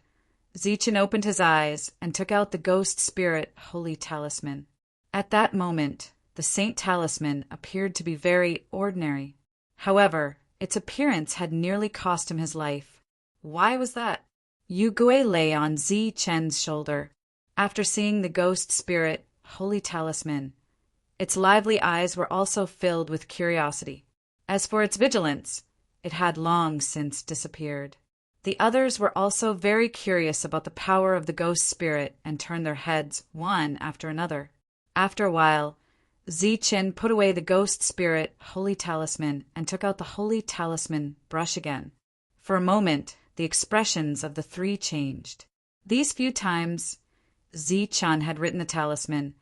Zichen opened his eyes and took out the ghost spirit holy talisman. At that moment, the saint talisman appeared to be very ordinary. However, its appearance had nearly cost him his life. Why was that? Yugue lay on Zichen's shoulder. After seeing the ghost spirit holy talisman, its lively eyes were also filled with curiosity. As for its vigilance, it had long since disappeared. The others were also very curious about the power of the ghost spirit and turned their heads one after another. After a while, Zichen put away the ghost spirit holy talisman and took out the holy talisman brush again. For a moment, the expressions of the three changed. These few times Zichen had written the talisman,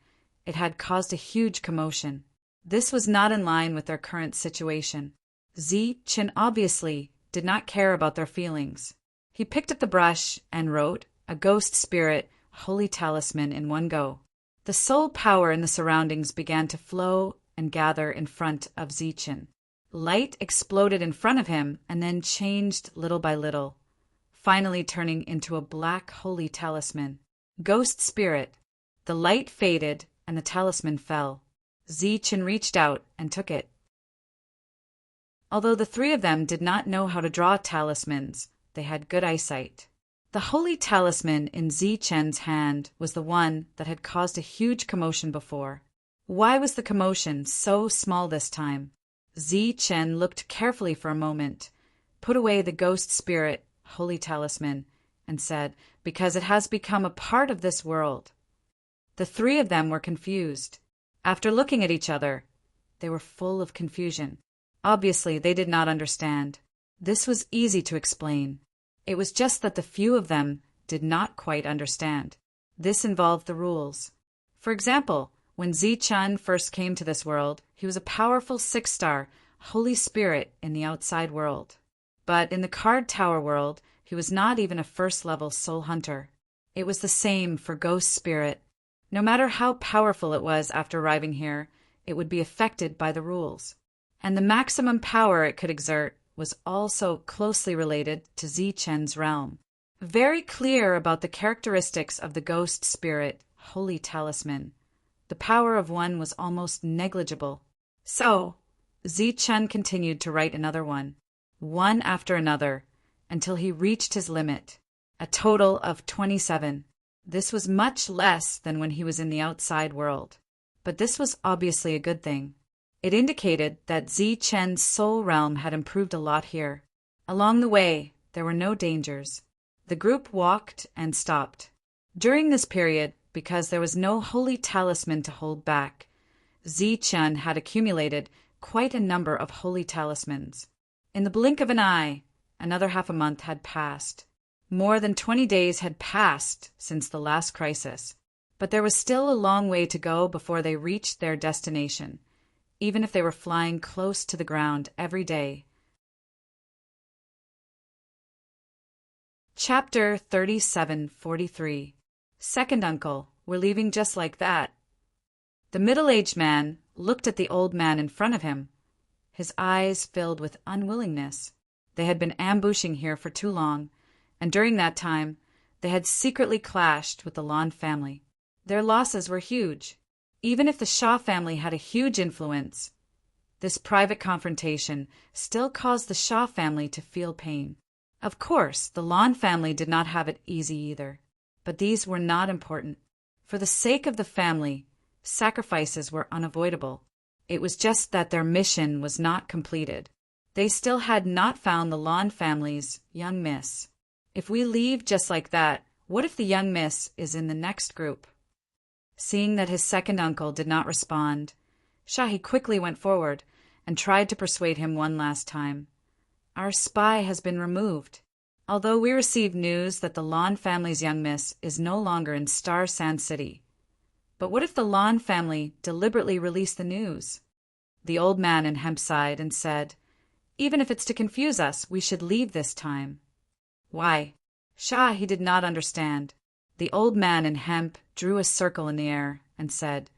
it had caused a huge commotion. This was not in line with their current situation. Zichen obviously did not care about their feelings. He picked up the brush and wrote a ghost spirit holy talisman in one go. The soul power in the surroundings began to flow and gather in front of Zichen. Light exploded in front of him and then changed little by little, finally turning into a black holy talisman. Ghost spirit. The light faded and the talisman fell. Zichen reached out and took it. Although the three of them did not know how to draw talismans, they had good eyesight. The holy talisman in Zi Chen's hand was the one that had caused a huge commotion before. Why was the commotion so small this time? Zi Chen looked carefully for a moment, put away the ghost spirit holy talisman, and said, "Because it has become a part of this world." The three of them were confused. After looking at each other, they were full of confusion. Obviously, they did not understand. This was easy to explain. It was just that the few of them did not quite understand. This involved the rules. For example, when Zi Chen first came to this world, he was a powerful 6-star Holy Spirit in the outside world. But in the Card Tower world, he was not even a first-level soul hunter. It was the same for Ghost Spirit. No matter how powerful it was after arriving here, it would be affected by the rules. And the maximum power it could exert was also closely related to Zi Chen's realm. Very clear about the characteristics of the Ghost Spirit Holy Talisman. The power of one was almost negligible. So, Zi Chen continued to write another one after another, until he reached his limit, a total of 27. This was much less than when he was in the outside world. But this was obviously a good thing. It indicated that Zi Chen's soul realm had improved a lot here. Along the way, there were no dangers. The group walked and stopped. During this period, because there was no holy talisman to hold back, Zi Chen had accumulated quite a number of holy talismans. In the blink of an eye, another half a month had passed. More than 20 days had passed since the last crisis. But there was still a long way to go before they reached their destination, even if they were flying close to the ground every day. Chapter 3743. Second uncle, we're leaving just like that. The middle-aged man looked at the old man in front of him. His eyes filled with unwillingness. They had been ambushing here for too long, and during that time, they had secretly clashed with the Lan family. Their losses were huge. Even if the Shah family had a huge influence, this private confrontation still caused the Shah family to feel pain. Of course, the Lan family did not have it easy either, but these were not important. For the sake of the family, sacrifices were unavoidable. It was just that their mission was not completed. They still had not found the Lan family's young miss. If we leave just like that, what if the young miss is in the next group? Seeing that his second uncle did not respond, Shahi quickly went forward and tried to persuade him one last time. Our spy has been removed. Although we received news that the Lan family's young miss is no longer in Star Sand City. But what if the Lan family deliberately released the news? The old man in Hemp sighed and said, "Even if it's to confuse us, we should leave this time." Why? Shah, he did not understand. The old man in Hemp drew a circle in the air and said,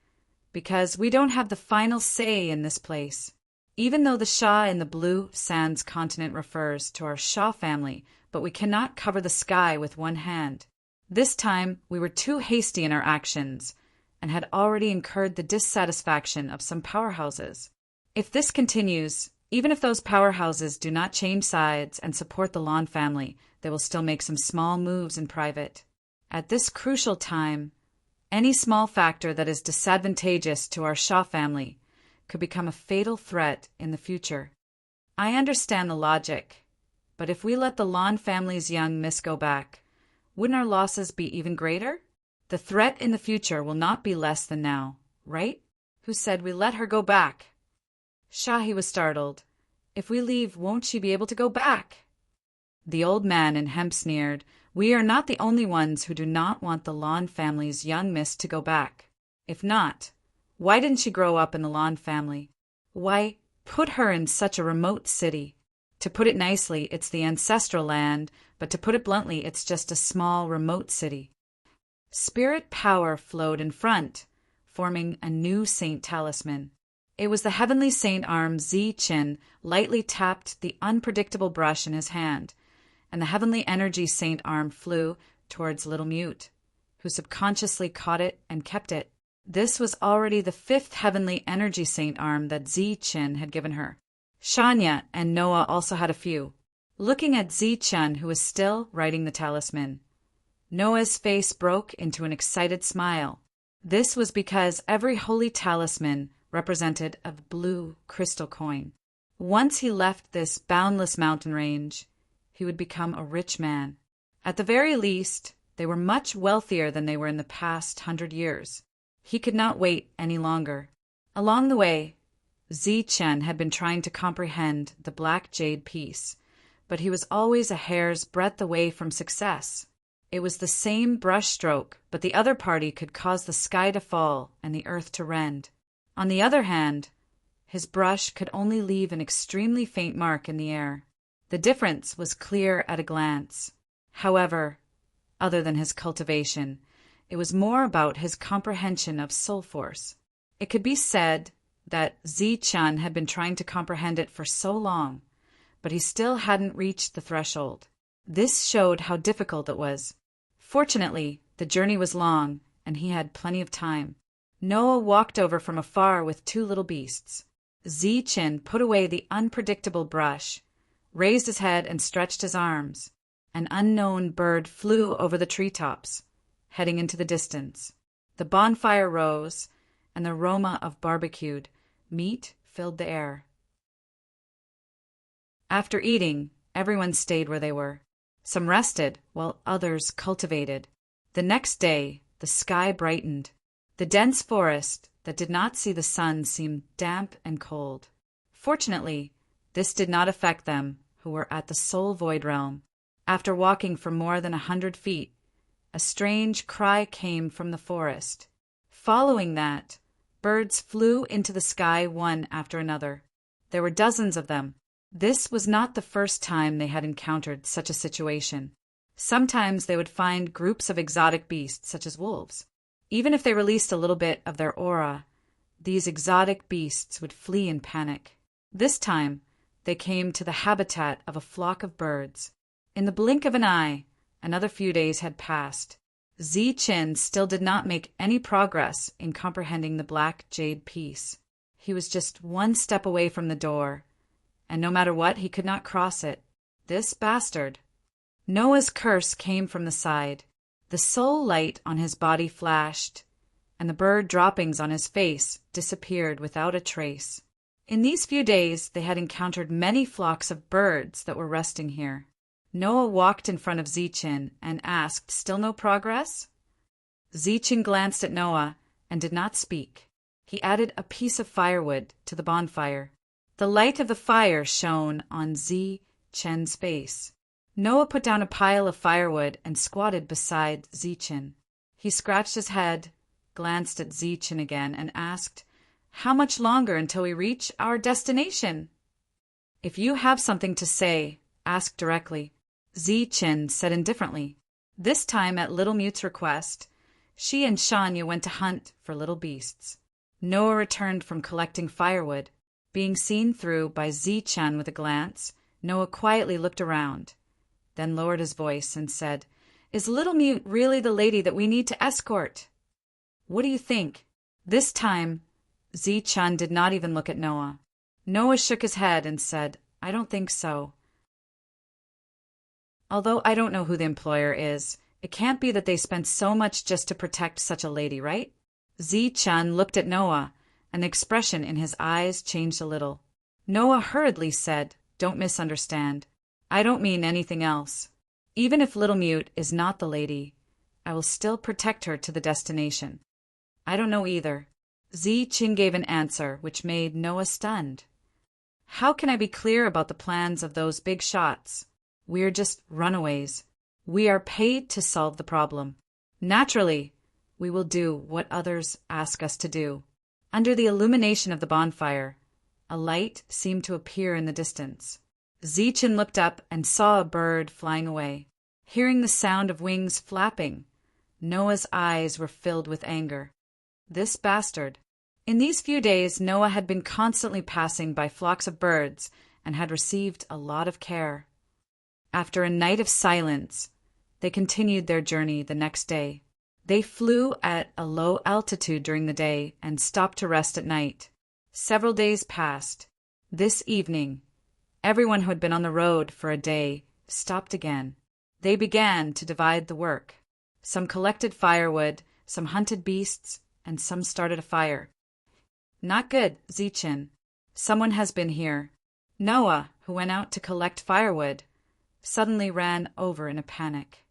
"Because we don't have the final say in this place. Even though the Shah in the Blue Sands continent refers to our Shah family, but we cannot cover the sky with one hand. This time we were too hasty in our actions and had already incurred the dissatisfaction of some powerhouses. If this continues, even if those powerhouses do not change sides and support the Lan family, they will still make some small moves in private. At this crucial time, any small factor that is disadvantageous to our Shah family could become a fatal threat in the future. I understand the logic, but if we let the Lan family's young miss go back, wouldn't our losses be even greater? The threat in the future will not be less than now, right? Who said we let her go back?" Shahi was startled. "If we leave, won't she be able to go back?" The old man in Hemp sneered. "We are not the only ones who do not want the Lan family's young miss to go back. If not, why didn't she grow up in the Lan family? Why put her in such a remote city? To put it nicely, it's the ancestral land, but to put it bluntly, it's just a small, remote city." Spirit power flowed in front, forming a new saint talisman. It was the heavenly saint arm. Zi Chen lightly tapped the unpredictable brush in his hand, and the heavenly energy saint arm flew towards Little Mute, who subconsciously caught it and kept it. This was already the 5th heavenly energy saint arm that Zi Chen had given her. Shania and Noah also had a few. Looking at Zi-Chun, who was still writing the talisman, Noah's face broke into an excited smile. This was because every holy talisman represented a blue crystal coin. Once he left this boundless mountain range, he would become a rich man. At the very least, they were much wealthier than they were in the past 100 years. He could not wait any longer. Along the way, Zi-Chun had been trying to comprehend the black jade piece, but he was always a hair's breadth away from success. It was the same brush stroke, but the other party could cause the sky to fall and the earth to rend. On the other hand, his brush could only leave an extremely faint mark in the air. The difference was clear at a glance. However, other than his cultivation, it was more about his comprehension of soul force. It could be said that Zi-Chun had been trying to comprehend it for so long, but he still hadn't reached the threshold. This showed how difficult it was. Fortunately, the journey was long, and he had plenty of time. Noah walked over from afar with two little beasts. Zi-Chun put away the unpredictable brush, raised his head and stretched his arms. An unknown bird flew over the treetops, heading into the distance. The bonfire rose, and the aroma of barbecued meat filled the air. After eating, everyone stayed where they were. Some rested, while others cultivated. The next day, the sky brightened. The dense forest that did not see the sun seemed damp and cold. Fortunately, this did not affect them who were at the soul void realm. After walking for more than 100 feet, a strange cry came from the forest. Following that, birds flew into the sky one after another. There were dozens of them. This was not the first time they had encountered such a situation. Sometimes they would find groups of exotic beasts, such as wolves. Even if they released a little bit of their aura, these exotic beasts would flee in panic. This time, they came to the habitat of a flock of birds. In the blink of an eye, another few days had passed. Zi-Chun still did not make any progress in comprehending the black jade piece. He was just one step away from the door, and no matter what, he could not cross it. This bastard. Noah's curse came from the side. The soul light on his body flashed, and the bird droppings on his face disappeared without a trace. In these few days, they had encountered many flocks of birds that were resting here. Noah walked in front of Zi-Chun and asked, "Still no progress?" Zi-Chun glanced at Noah and did not speak. He added a piece of firewood to the bonfire. The light of the fire shone on Zi-Chun's face. Noah put down a pile of firewood and squatted beside Zi-Chun. He scratched his head, glanced at Zi-Chun again, and asked, "How much longer until we reach our destination?" "If you have something to say, ask directly," Zi-Chun said indifferently. This time, at Little Mute's request, she and Shania went to hunt for little beasts. Noah returned from collecting firewood. Being seen through by Zi-Chun with a glance, Noah quietly looked around, then lowered his voice and said, "Is Little Mute really the lady that we need to escort? What do you think?" This time, Zi-Chun did not even look at Noah. Noah shook his head and said, "I don't think so. Although I don't know who the employer is, it can't be that they spent so much just to protect such a lady, right?" Zi-Chun looked at Noah, and the expression in his eyes changed a little. Noah hurriedly said, "Don't misunderstand. I don't mean anything else. Even if Little Mute is not the lady, I will still protect her to the destination." "I don't know either." Zi-Chun gave an answer which made Noah stunned. "How can I be clear about the plans of those big shots? We're just runaways. We are paid to solve the problem. Naturally, we will do what others ask us to do." Under the illumination of the bonfire, a light seemed to appear in the distance. Zi-Chun looked up and saw a bird flying away. Hearing the sound of wings flapping, Noah's eyes were filled with anger. This bastard. In these few days, Noah had been constantly passing by flocks of birds and had received a lot of care. After a night of silence, they continued their journey the next day. They flew at a low altitude during the day and stopped to rest at night. Several days passed. This evening, everyone who had been on the road for a day stopped again. They began to divide the work. Some collected firewood, some hunted beasts, and some started a fire. Not good, Zichin. Someone has been here. Noah, who went out to collect firewood, suddenly ran over in a panic.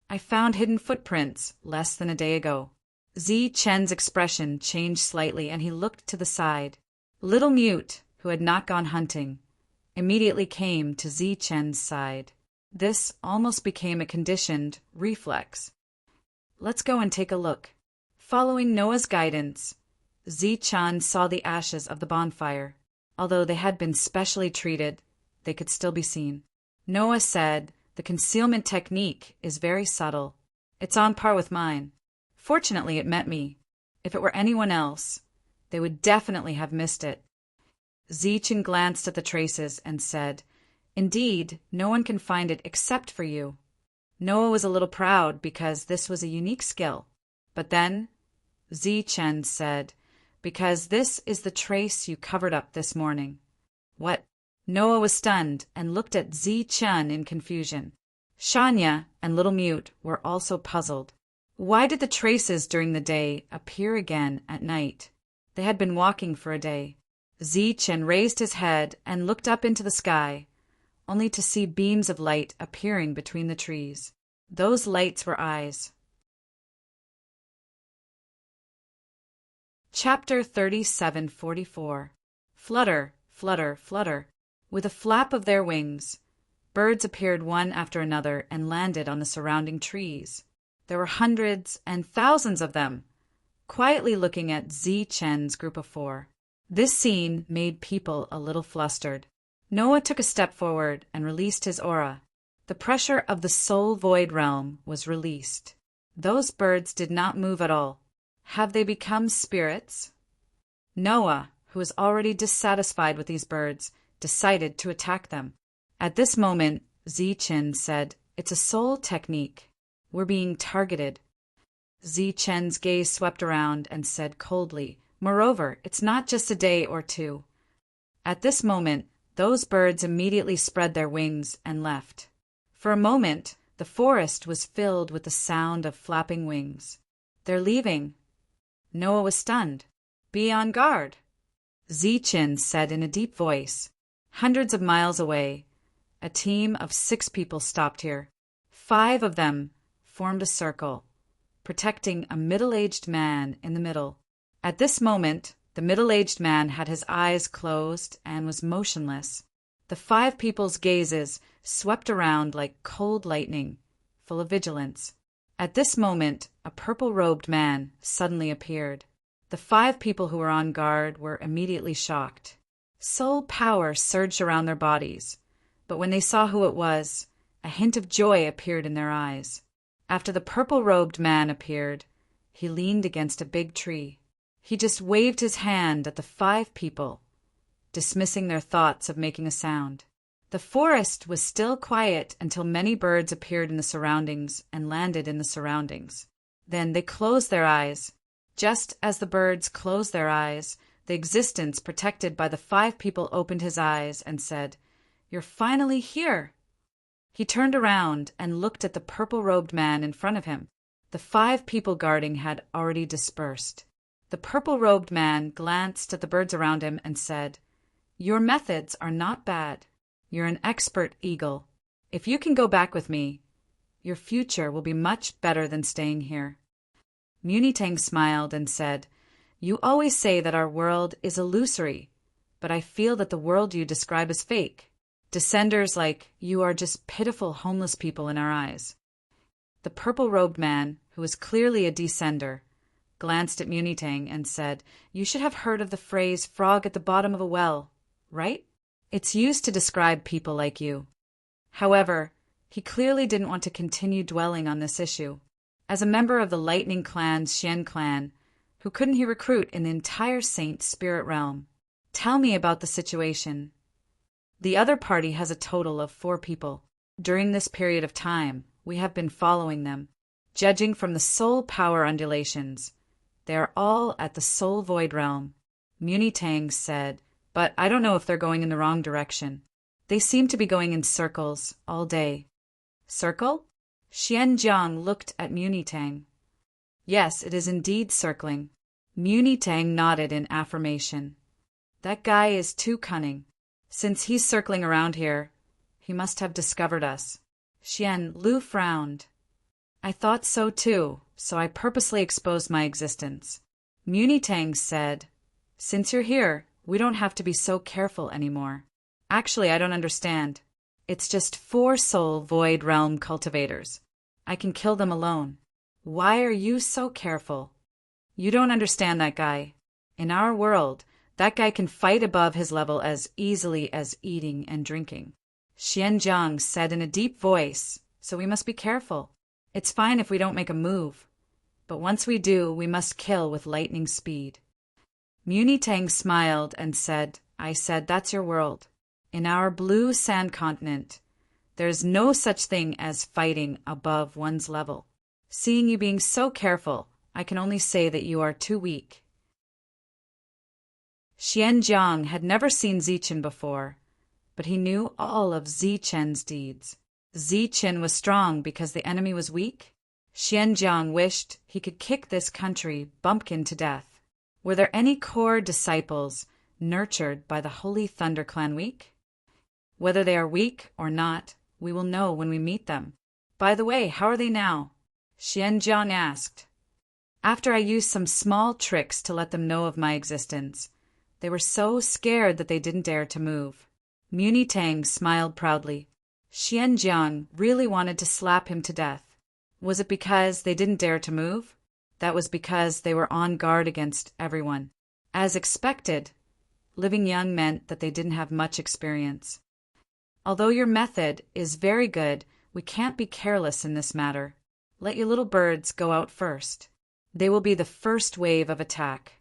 I found hidden footprints less than a day ago. Zichen's expression changed slightly and he looked to the side. Little Mute, who had not gone hunting, immediately came to Zichen's side. This almost became a conditioned reflex. Let's go and take a look. Following Noah's guidance, Zichen saw the ashes of the bonfire. Although they had been specially treated, they could still be seen. Noah said, "The concealment technique is very subtle. It's on par with mine. Fortunately, it met me. If it were anyone else, they would definitely have missed it." Zichen glanced at the traces and said, "Indeed, no one can find it except for you." Noah was a little proud because this was a unique skill. But then, Zichen said, "Because this is the trace you covered up this morning." What? Noah was stunned and looked at Zichen in confusion. Shania and Little Mute were also puzzled. Why did the traces during the day appear again at night? They had been walking for a day. Zichen raised his head and looked up into the sky, only to see beams of light appearing between the trees. Those lights were eyes. Chapter 37:44. Flutter, flutter, flutter. With a flap of their wings, birds appeared one after another and landed on the surrounding trees. There were hundreds and thousands of them, quietly looking at Zichen's group of 4. This scene made people a little flustered. Noah took a step forward and released his aura. The pressure of the soul void realm was released. Those birds did not move at all. Have they become spirits? Noah, who was already dissatisfied with these birds, decided to attack them. At this moment, Zichen said, "It's a soul technique. We're being targeted." Zichen's gaze swept around and said coldly, "Moreover, it's not just a day or two." At this moment, those birds immediately spread their wings and left. For a moment, the forest was filled with the sound of flapping wings. "They're leaving." Noah was stunned. "Be on guard," Zichen said in a deep voice. Hundreds of miles away, a team of 6 people stopped here. 5 of them formed a circle, protecting a middle-aged man in the middle. At this moment, the middle-aged man had his eyes closed and was motionless. The 5 people's gazes swept around like cold lightning, full of vigilance. At this moment, a purple-robed man suddenly appeared. The 5 people who were on guard were immediately shocked. Soul power surged around their bodies, but when they saw who it was, a hint of joy appeared in their eyes. After the purple-robed man appeared, he leaned against a big tree. He just waved his hand at the 5 people, dismissing their thoughts of making a sound. The forest was still quiet until many birds appeared in the surroundings and landed in the surroundings. Then they closed their eyes. Just as the birds closed their eyes, the existence protected by the 5 people opened his eyes and said, "You're finally here." He turned around and looked at the purple-robed man in front of him. The 5 people guarding had already dispersed. The purple-robed man glanced at the birds around him and said, "Your methods are not bad. You're an expert eagle. If you can go back with me, your future will be much better than staying here." Munitang smiled and said, "You always say that our world is illusory, but I feel that the world you describe is fake. Descenders like you are just pitiful homeless people in our eyes." The purple-robed man, who was clearly a descender, glanced at Munitang and said, "You should have heard of the phrase frog at the bottom of a well, right? It's used to describe people like you." However, he clearly didn't want to continue dwelling on this issue. As a member of the Lightning Clan's Xian clan, who couldn't he recruit in the entire Saint Spirit realm? "Tell me about the situation." The other party has a total of 4 people. During this period of time, we have been following them. Judging from the soul power undulations, they are all at the soul void realm. Munitang said, but I don't know if they're going in the wrong direction. They seem to be going in circles all day. Circle? Xianjiang looked at Munitang. Yes, it is indeed circling. Munitang nodded in affirmation. That guy is too cunning. Since he's circling around here, he must have discovered us. Xian Lu frowned. I thought so too, so I purposely exposed my existence. Munitang said, Since you're here, we don't have to be so careful anymore. Actually, I don't understand. It's just 4 soul void realm cultivators. I can kill them alone. Why are you so careful? You don't understand that guy. In our world, that guy can fight above his level as easily as eating and drinking. Xianjiang said in a deep voice, so we must be careful. It's fine if we don't make a move, but once we do, we must kill with lightning speed. Munitang smiled and said, I said that's your world. In our blue sand continent, there's no such thing as fighting above one's level. Seeing you being so careful, I can only say that you are too weak. Xianjiang had never seen Zichen before, but he knew all of Zichen's deeds. Zichen was strong because the enemy was weak. Xianjiang wished he could kick this country bumpkin to death. Were there any core disciples nurtured by the Holy Thunder Clan weak? Whether they are weak or not, we will know when we meet them. By the way, how are they now? Xianjiang asked. After I used some small tricks to let them know of my existence, they were so scared that they didn't dare to move. Munitang smiled proudly. Xianjiang really wanted to slap him to death. Was it because they didn't dare to move? That was because they were on guard against everyone. As expected, living young meant that they didn't have much experience. Although your method is very good, we can't be careless in this matter. Let your little birds go out first. They will be the first wave of attack.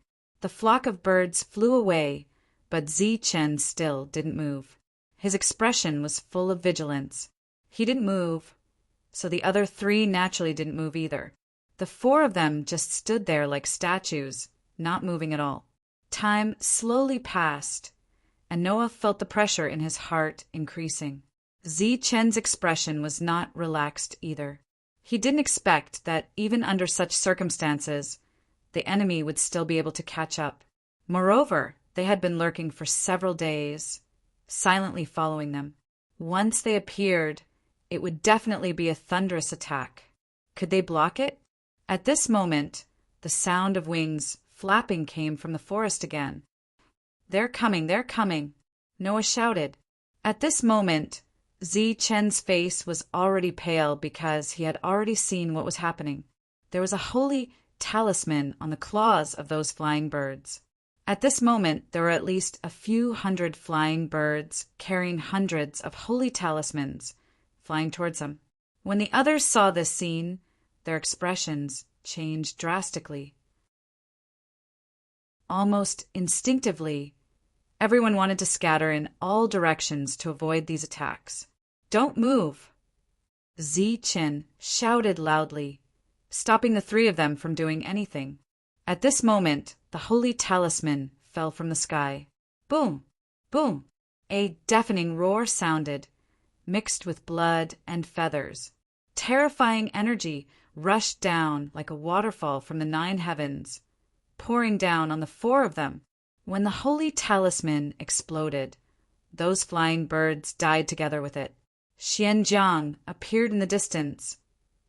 The flock of birds flew away, but Zichen still didn't move. His expression was full of vigilance. He didn't move, so the other 3 naturally didn't move either. The 4 of them just stood there like statues, not moving at all. Time slowly passed, and Noah felt the pressure in his heart increasing. Zichen's expression was not relaxed either. He didn't expect that even under such circumstances, the enemy would still be able to catch up. Moreover, they had been lurking for several days, silently following them. Once they appeared, it would definitely be a thunderous attack. Could they block it? At this moment, the sound of wings flapping came from the forest again. They're coming, they're coming, Noah shouted. At this moment, Zichen's face was already pale because he had already seen what was happening. There was a holy talisman on the claws of those flying birds. At this moment, there were at least a few hundred flying birds carrying hundreds of holy talismans flying towards them. When the others saw this scene, their expressions changed drastically. Almost instinctively, everyone wanted to scatter in all directions to avoid these attacks. Don't move! Zichen shouted loudly, stopping the 3 of them from doing anything. At this moment, the holy talisman fell from the sky. Boom! Boom! A deafening roar sounded, mixed with blood and feathers. Terrifying energy rushed down like a waterfall from the 9 heavens, pouring down on the 4 of them. When the holy talisman exploded, those flying birds died together with it. Xianjiang appeared in the distance,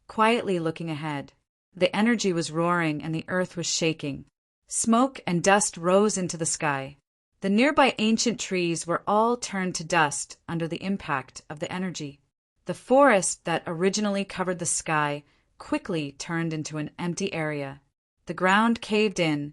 quietly looking ahead. The energy was roaring and the earth was shaking. Smoke and dust rose into the sky. The nearby ancient trees were all turned to dust under the impact of the energy. The forest that originally covered the sky quickly turned into an empty area. The ground caved in,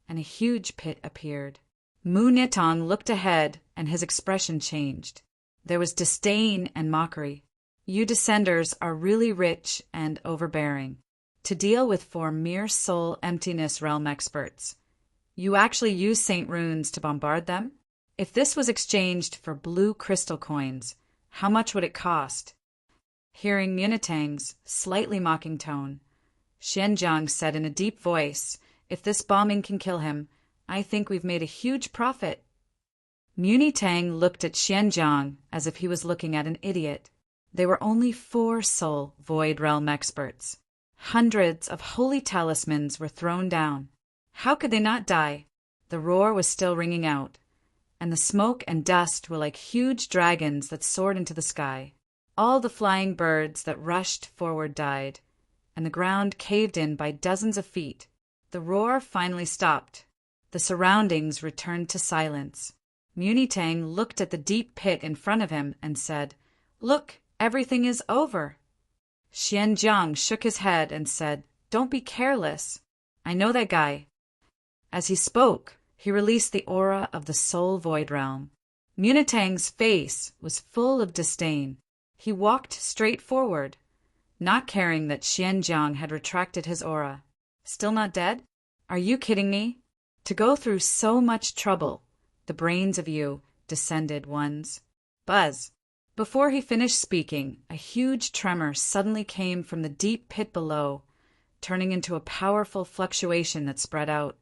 and a huge pit appeared. Mu Nitong looked ahead, and his expression changed. There was disdain and mockery. You descenders are really rich and overbearing. To deal with 4 mere soul emptiness realm experts, you actually use Saint Runes to bombard them? If this was exchanged for blue crystal coins, how much would it cost? Hearing Munitang's slightly mocking tone, Xianjiang said in a deep voice, If this bombing can kill him, I think we've made a huge profit. Munitang looked at Xianjiang as if he was looking at an idiot. They were only 4 soul void realm experts. Hundreds of holy talismans were thrown down. How could they not die? The roar was still ringing out, and the smoke and dust were like huge dragons that soared into the sky. All the flying birds that rushed forward died, and the ground caved in by dozens of feet. The roar finally stopped. The surroundings returned to silence. Munitang looked at the deep pit in front of him and said, "Look, everything is over." Xianjiang shook his head and said, "Don't be careless. I know that guy." As he spoke, he released the aura of the soul void realm. Munitang's face was full of disdain. He walked straight forward, not caring that Xianjiang had retracted his aura. "Still not dead? Are you kidding me? To go through so much trouble, the brains of you descended ones." Buzz. Before he finished speaking, a huge tremor suddenly came from the deep pit below, turning into a powerful fluctuation that spread out.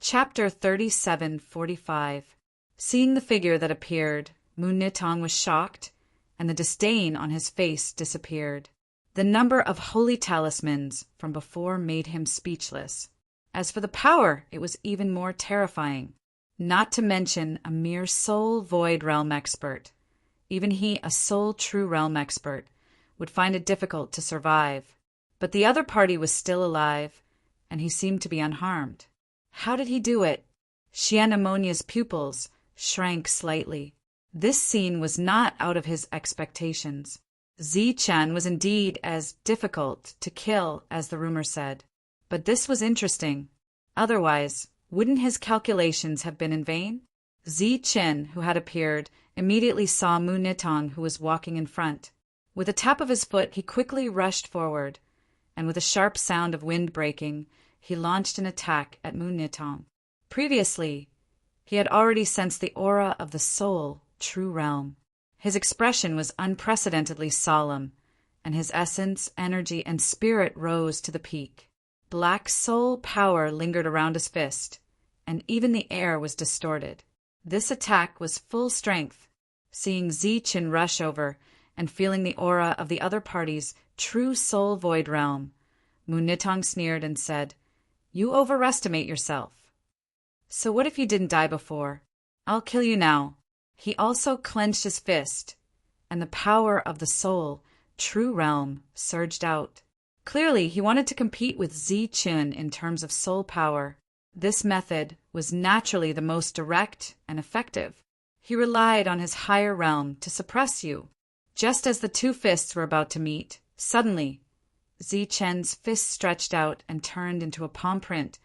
Chapter 37:45. Seeing the figure that appeared, Munitang was shocked, and the disdain on his face disappeared. The number of holy talismans from before made him speechless. As for the power, it was even more terrifying. Not to mention a mere soul void realm expert. Even he, a soul true realm expert, would find it difficult to survive. But the other party was still alive, and he seemed to be unharmed. How did he do it? Xianamonia's pupils shrank slightly. This scene was not out of his expectations. Zichen was indeed as difficult to kill as the rumor said. But this was interesting. Otherwise, wouldn't his calculations have been in vain? Zichen, who had appeared, immediately saw Munitang, who was walking in front. With a tap of his foot, he quickly rushed forward, and with a sharp sound of wind breaking, he launched an attack at Munitang. Previously, he had already sensed the aura of the soul, true realm. His expression was unprecedentedly solemn, and his essence, energy, and spirit rose to the peak. Black soul power lingered around his fist, and even the air was distorted. This attack was full strength. Seeing Zichen rush over, and feeling the aura of the other party's true soul void realm, Munitang sneered and said, "You overestimate yourself. So what if you didn't die before? I'll kill you now." He also clenched his fist, and the power of the soul, true realm, surged out. Clearly, he wanted to compete with Zichen in terms of soul power. This method was naturally the most direct and effective. He relied on his higher realm to suppress you. Just as the two fists were about to meet, suddenly, Zichen's fist stretched out and turned into a palm print,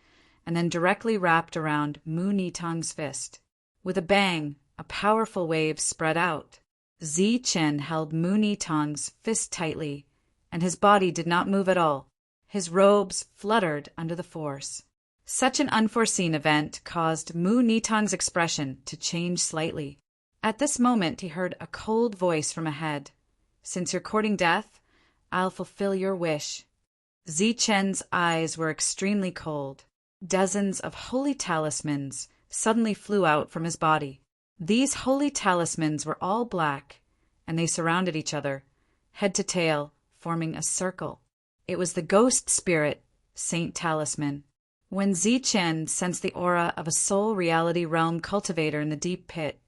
and then directly wrapped around Munitang's fist. With a bang, a powerful wave spread out. Zichen held Munitang's fist tightly, and his body did not move at all. His robes fluttered under the force. Such an unforeseen event caused Munitang's expression to change slightly. At this moment he heard a cold voice from ahead. "Since you're courting death, I'll fulfill your wish." Zichen's eyes were extremely cold. Dozens of holy talismans suddenly flew out from his body. These holy talismans were all black, and they surrounded each other, head to tail, forming a circle. It was the ghost spirit, Saint Talisman. When Zichen sensed the aura of a soul reality realm cultivator in the deep pit,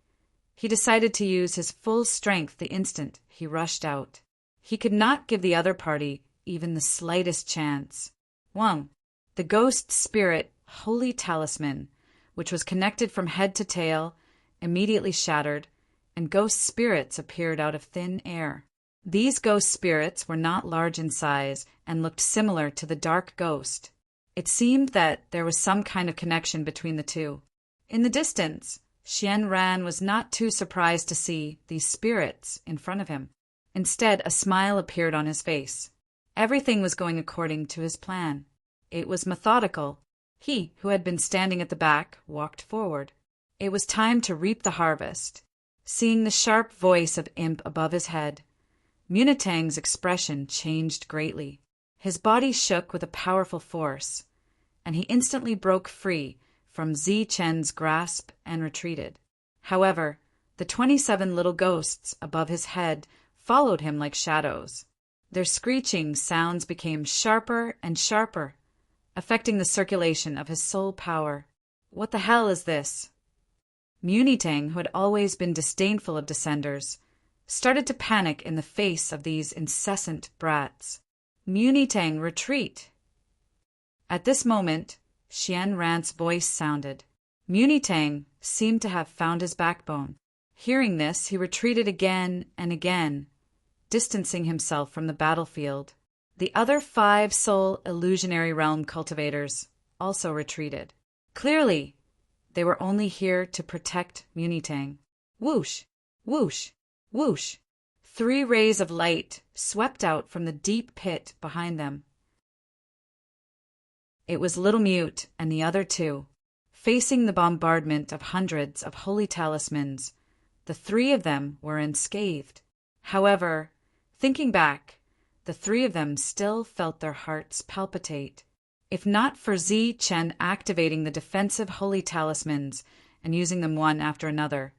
he decided to use his full strength the instant he rushed out. He could not give the other party even the slightest chance. 1. The ghost spirit holy talisman, which was connected from head to tail, immediately shattered, and ghost spirits appeared out of thin air. These ghost spirits were not large in size and looked similar to the dark ghost. It seemed that there was some kind of connection between the two. In the distance, Xian Ran was not too surprised to see these spirits in front of him. Instead, a smile appeared on his face. Everything was going according to his plan. It was methodical. He, who had been standing at the back, walked forward. It was time to reap the harvest. Seeing the sharp voice of Imp above his head, Munitang's expression changed greatly. His body shook with a powerful force, and he instantly broke free from Zi Chen's grasp and retreated. However, the 27 little ghosts above his head followed him like shadows. Their screeching sounds became sharper and sharper, affecting the circulation of his soul power. What the hell is this? Munitang, who had always been disdainful of descenders, started to panic in the face of these incessant brats. Munitang, retreat! At this moment, Xian Ran's voice sounded. Munitang seemed to have found his backbone. Hearing this, he retreated again and again, distancing himself from the battlefield. The other 5 soul illusionary realm cultivators also retreated. Clearly, they were only here to protect Munitang. Whoosh! Whoosh! Whoosh! 3 rays of light swept out from the deep pit behind them. It was Little Mute and the other 2. Facing the bombardment of hundreds of holy talismans, the 3 of them were unscathed. However, thinking back, the 3 of them still felt their hearts palpitate. If not for Zi Chen activating the defensive holy talismans and using them one after another,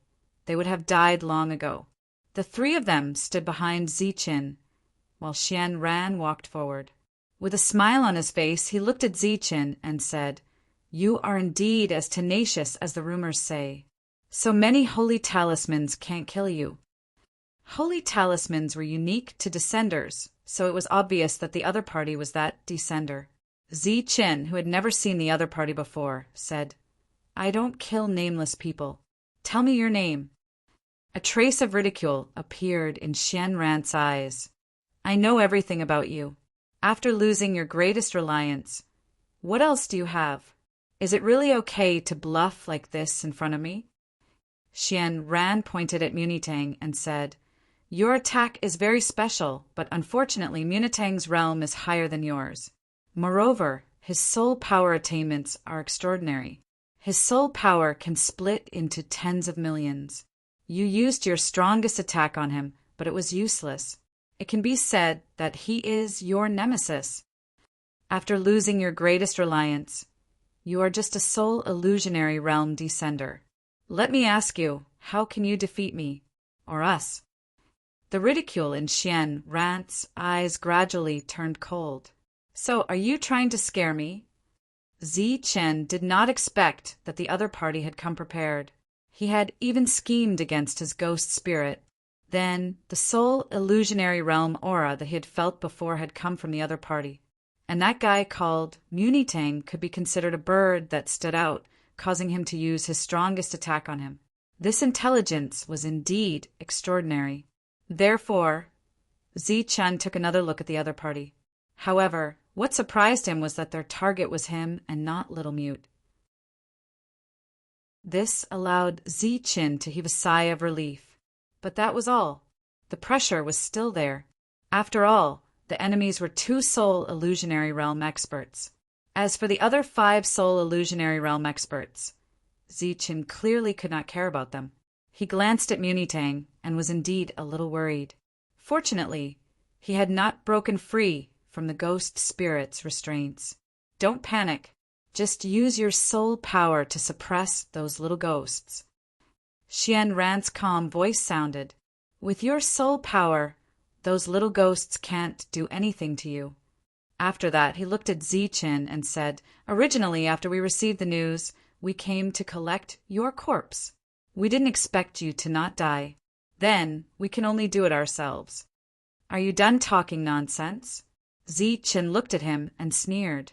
they would have died long ago. The 3 of them stood behind Zi Chen, while Xian Ran walked forward. With a smile on his face, he looked at Zi Chen and said, "You are indeed as tenacious as the rumors say. So many holy talismans can't kill you." Holy talismans were unique to descenders, so it was obvious that the other party was that descender. Zi Chen, who had never seen the other party before, said, "I don't kill nameless people. Tell me your name." A trace of ridicule appeared in Xian Ran's eyes. "I know everything about you. After losing your greatest reliance, what else do you have? Is it really okay to bluff like this in front of me?" Xian Ran pointed at Munitang and said, "Your attack is very special, but unfortunately Munitang's realm is higher than yours. Moreover, his soul power attainments are extraordinary. His soul power can split into tens of millions. You used your strongest attack on him, but it was useless. It can be said that he is your nemesis. After losing your greatest reliance, you are just a soul illusionary realm descender. Let me ask you, how can you defeat me, or us?" The ridicule in Xian Ran's eyes gradually turned cold. "So, are you trying to scare me?" Zi Chen did not expect that the other party had come prepared. He had even schemed against his ghost spirit. Then, the soul illusionary realm aura that he had felt before had come from the other party. And that guy called Munitang could be considered a bird that stood out, causing him to use his strongest attack on him. This intelligence was indeed extraordinary. Therefore, Zi Chen took another look at the other party. However, what surprised him was that their target was him and not Little Mute. This allowed Zi Chen to heave a sigh of relief. But that was all. The pressure was still there. After all, the enemies were 2 soul illusionary realm experts. As for the other 5 soul illusionary realm experts, Zi Chen clearly could not care about them. He glanced at Munitang and was indeed a little worried. Fortunately, he had not broken free from the ghost spirit's restraints. "Don't panic. Just use your soul power to suppress those little ghosts." Xian Ran's calm voice sounded. "With your soul power, those little ghosts can't do anything to you." After that, he looked at Zi Chen and said, "Originally, after we received the news, we came to collect your corpse. We didn't expect you to not die. Then, we can only do it ourselves. Are you done talking nonsense?" Zi Chen looked at him and sneered.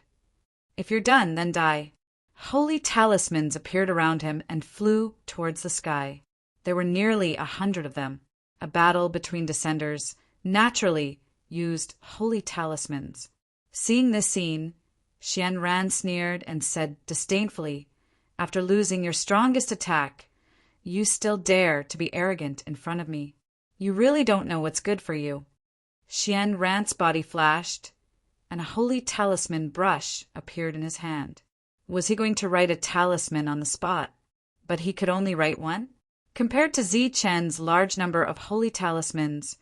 "If you're done, then die." Holy talismans appeared around him and flew towards the sky. There were nearly 100 of them. A battle between descenders naturally used holy talismans. Seeing this scene, Xian Ran sneered and said disdainfully, "After losing your strongest attack, you still dare to be arrogant in front of me. You really don't know what's good for you." Xian Ran's body flashed, and a holy talisman brush appeared in his hand. Was he going to write a talisman on the spot? But he could only write one? Compared to Zi Chen's large number of holy talismans,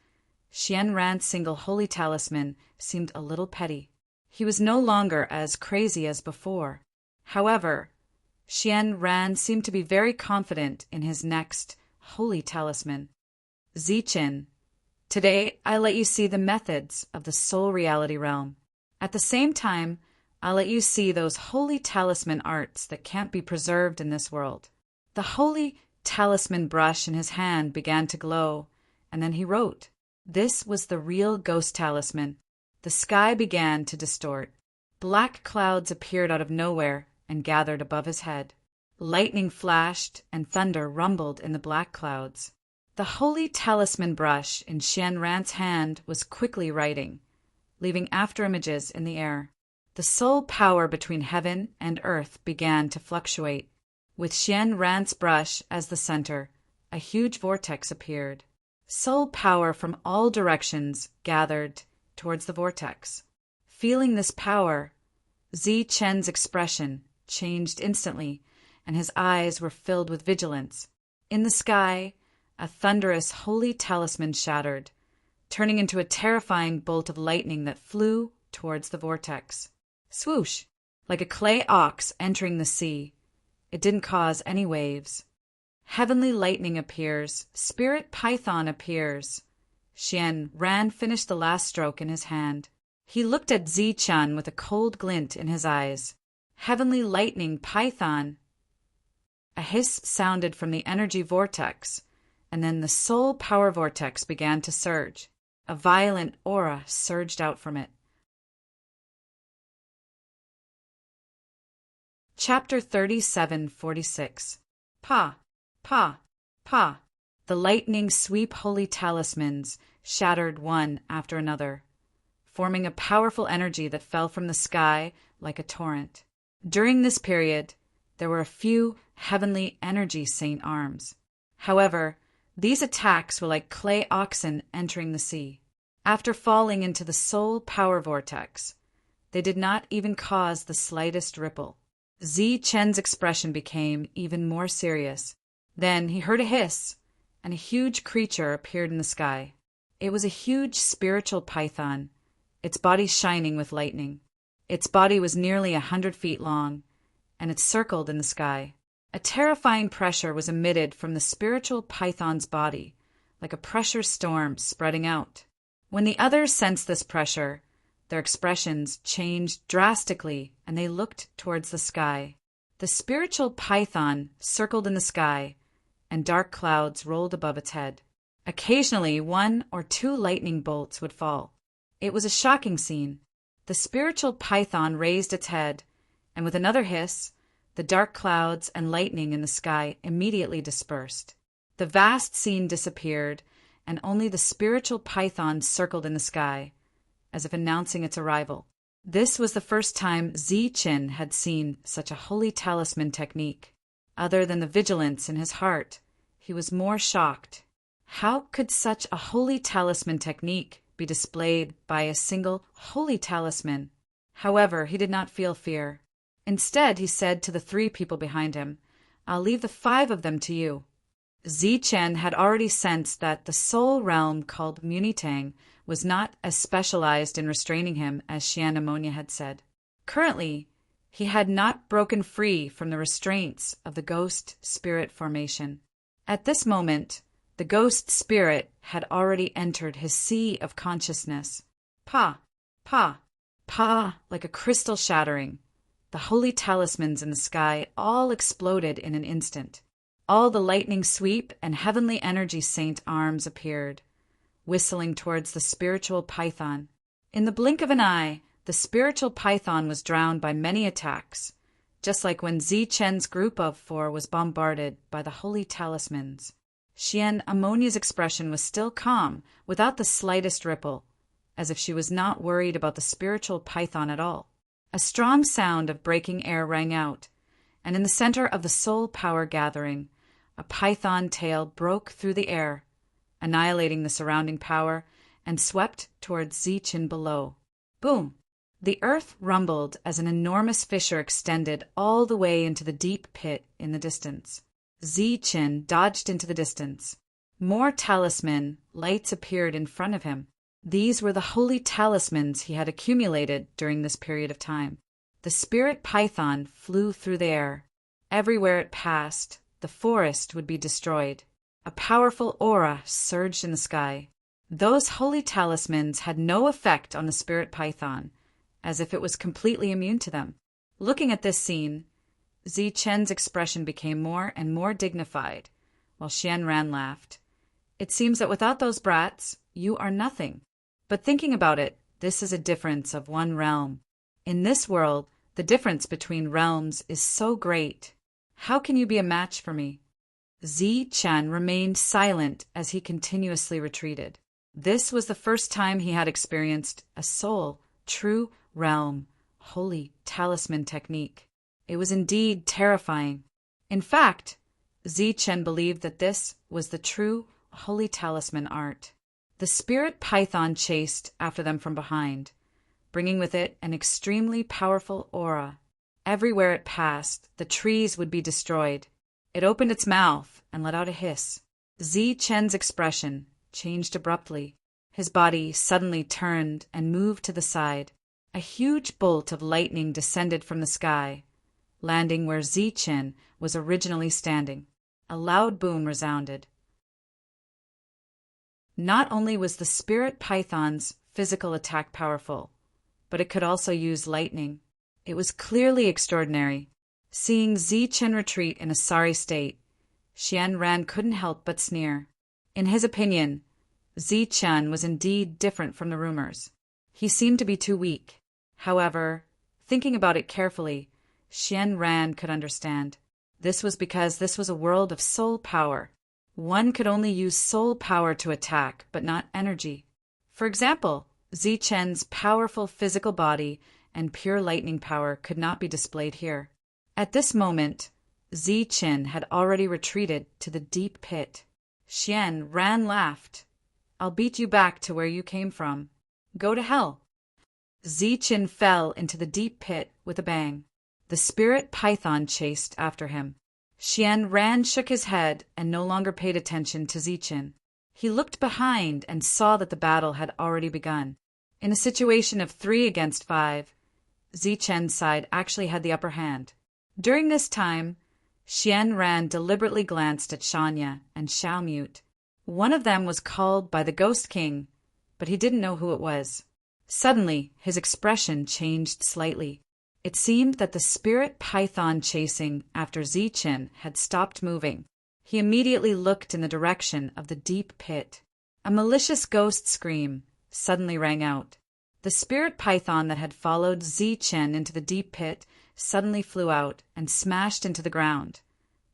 Xian Ran's single holy talisman seemed a little petty. He was no longer as crazy as before. However, Xian Ran seemed to be very confident in his next holy talisman. Ziqin, today I let you see the methods of the soul reality realm. At the same time, I'll let you see those holy talisman arts that can't be preserved in this world. The holy talisman brush in his hand began to glow, and then he wrote. This was the real ghost talisman. The sky began to distort. Black clouds appeared out of nowhere and gathered above his head. Lightning flashed and thunder rumbled in the black clouds. The holy talisman brush in Xian Ran's hand was quickly writing, leaving afterimages in the air. The soul power between heaven and earth began to fluctuate. With Xian Ran's brush as the center, a huge vortex appeared. Soul power from all directions gathered towards the vortex. Feeling this power, Ziqin's expression changed instantly, and his eyes were filled with vigilance. In the sky, a thunderous holy talisman shattered, turning into a terrifying bolt of lightning that flew towards the vortex. Swoosh! Like a clay ox entering the sea. It didn't cause any waves. Heavenly lightning appears. Spirit python appears. Xian Ran finished the last stroke in his hand. He looked at Ziqin with a cold glint in his eyes. Heavenly lightning python. A hiss sounded from the energy vortex, and then the soul power vortex began to surge. A violent aura surged out from it. Chapter 37:46. Pa, pa, pa. The lightning sweep holy talismans shattered one after another, forming a powerful energy that fell from the sky like a torrent. During this period, there were a few heavenly energy saint arms. However, these attacks were like clay oxen entering the sea. After falling into the soul power vortex, they did not even cause the slightest ripple. Ziqin's expression became even more serious. Then he heard a hiss, and a huge creature appeared in the sky. It was a huge spiritual python, its body shining with lightning. Its body was nearly 100 feet long, and it circled in the sky. A terrifying pressure was emitted from the spiritual python's body, like a pressure storm spreading out. When the others sensed this pressure, their expressions changed drastically, and they looked towards the sky. The spiritual python circled in the sky, and dark clouds rolled above its head. Occasionally, 1 or 2 lightning bolts would fall. It was a shocking scene. The spiritual python raised its head, and with another hiss, the dark clouds and lightning in the sky immediately dispersed. The vast scene disappeared, and only the spiritual python circled in the sky, as if announcing its arrival. This was the first time Ziqin had seen such a holy talisman technique. Other than the vigilance in his heart, he was more shocked. How could such a holy talisman technique be displayed by a single holy talisman? However, he did not feel fear. Instead, he said to the 3 people behind him, "I'll leave the 5 of them to you." Ziqin had already sensed that the soul realm called Munitang was not as specialized in restraining him as Xian Ammonia had said. Currently, he had not broken free from the restraints of the ghost spirit formation. At this moment, the ghost spirit had already entered his sea of consciousness. Pa, pa, pa, like a crystal shattering. The holy talismans in the sky all exploded in an instant. All the lightning sweep and heavenly energy saint arms appeared, whistling towards the spiritual python. In the blink of an eye, the spiritual python was drowned by many attacks, just like when Ziqin's group of 4 was bombarded by the holy talismans. Xian Ammonia's expression was still calm, without the slightest ripple, as if she was not worried about the spiritual python at all. A strong sound of breaking air rang out, and in the center of the soul power gathering, a python tail broke through the air, annihilating the surrounding power, and swept towards Ziqin below. Boom! The earth rumbled as an enormous fissure extended all the way into the deep pit in the distance. Ziqin dodged into the distance. More talisman lights appeared in front of him. These were the holy talismans he had accumulated during this period of time. The spirit python flew through the air. Everywhere it passed, the forest would be destroyed. A powerful aura surged in the sky. Those holy talismans had no effect on the spirit python, as if it was completely immune to them. Looking at this scene, Zi-Chen's expression became more and more dignified, while Xian-Ran laughed. It seems that without those brats, you are nothing. But thinking about it, this is a difference of one realm. In this world, the difference between realms is so great. How can you be a match for me? Zi-Chen remained silent as he continuously retreated. This was the first time he had experienced a soul, true realm, holy talisman technique. It was indeed terrifying. In fact, Zi-Chen believed that this was the true holy talisman art. The spirit python chased after them from behind, bringing with it an extremely powerful aura. Everywhere it passed, the trees would be destroyed. It opened its mouth and let out a hiss. Zi-Chen's expression changed abruptly. His body suddenly turned and moved to the side. A huge bolt of lightning descended from the sky, landing where Zi-Chen was originally standing. A loud boom resounded. Not only was the spirit python's physical attack powerful, but it could also use lightning. It was clearly extraordinary. Seeing Zi-Chen retreat in a sorry state, Xian-Ran couldn't help but sneer. In his opinion, Zi-Chen was indeed different from the rumors. He seemed to be too weak. However, thinking about it carefully, Xian-Ran could understand. This was because this was a world of soul power. One could only use soul power to attack, but not energy. For example, Zi-Chen's powerful physical body and pure lightning power could not be displayed here. At this moment, Zi-Chen had already retreated to the deep pit. Xian-Ran laughed. I'll beat you back to where you came from. Go to hell. Zi-Chen fell into the deep pit with a bang. The spirit python chased after him. Xian-Ran shook his head and no longer paid attention to Zi-Chen. He looked behind and saw that the battle had already begun. In a situation of 3 against 5, Zi-Chen's side actually had the upper hand. During this time, Xian-Ran deliberately glanced at Shanya and Xiaomute. One of them was called by the Ghost King, but he didn't know who it was. Suddenly, his expression changed slightly. It seemed that the spirit python chasing after Zi-Chen had stopped moving. He immediately looked in the direction of the deep pit. A malicious ghost scream suddenly rang out. The spirit python that had followed Zi-Chen into the deep pit suddenly flew out and smashed into the ground,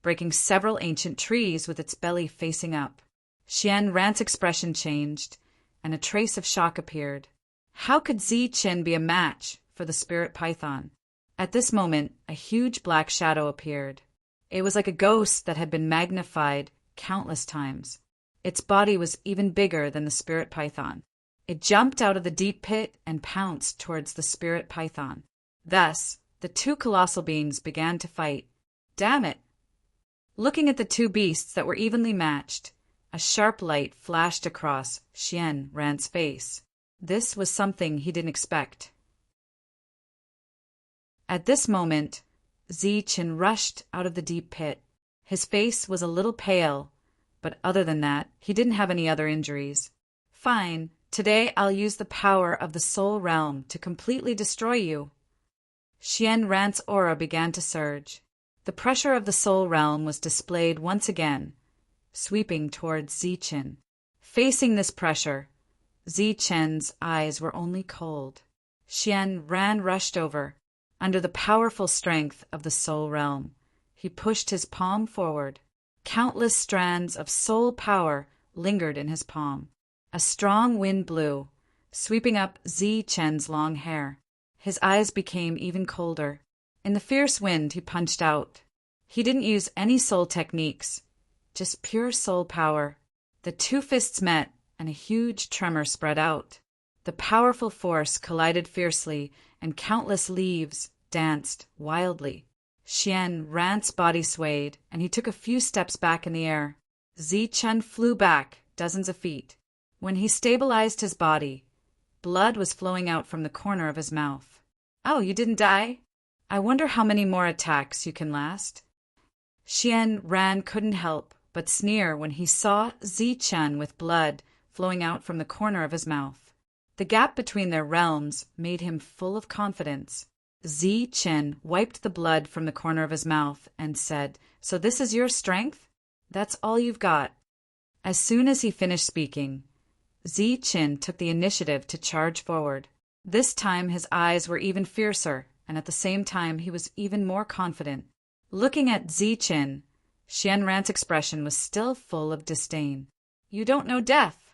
breaking several ancient trees with its belly facing up. Xian-Ran's expression changed, and a trace of shock appeared. How could Zi-Chen be a match for the spirit python? At this moment, a huge black shadow appeared. It was like a ghost that had been magnified countless times. Its body was even bigger than the spirit python. It jumped out of the deep pit and pounced towards the spirit python. Thus, the two colossal beings began to fight. Damn it! Looking at the two beasts that were evenly matched, a sharp light flashed across Xian-Ran's face. This was something he didn't expect. At this moment, Zi-Chen rushed out of the deep pit. His face was a little pale, but other than that, he didn't have any other injuries. Fine, today I'll use the power of the soul realm to completely destroy you. Xian-Ran's aura began to surge. The pressure of the soul realm was displayed once again, sweeping towards Zi-Chen. Facing this pressure, Zi-Chen's eyes were only cold. Xian-Ran rushed over. Under the powerful strength of the soul realm, he pushed his palm forward. Countless strands of soul power lingered in his palm. A strong wind blew, sweeping up Zi-Chen's long hair. His eyes became even colder. In the fierce wind, he punched out. He didn't use any soul techniques, just pure soul power. The two fists met, and a huge tremor spread out. The powerful force collided fiercely, and countless leaves danced wildly. Xian-Ran's body swayed, and he took a few steps back in the air. Zi-Chen flew back dozens of feet. When he stabilized his body, blood was flowing out from the corner of his mouth. Oh, you didn't die? I wonder how many more attacks you can last. Xian Ran couldn't help but sneer when he saw Zichen with blood flowing out from the corner of his mouth. The gap between their realms made him full of confidence. Zichen wiped the blood from the corner of his mouth and said, "So this is your strength? That's all you've got." As soon as he finished speaking, Zichen took the initiative to charge forward. This time his eyes were even fiercer, and at the same time he was even more confident. Looking at Zichen, Xian Ran's expression was still full of disdain. "You don't know death."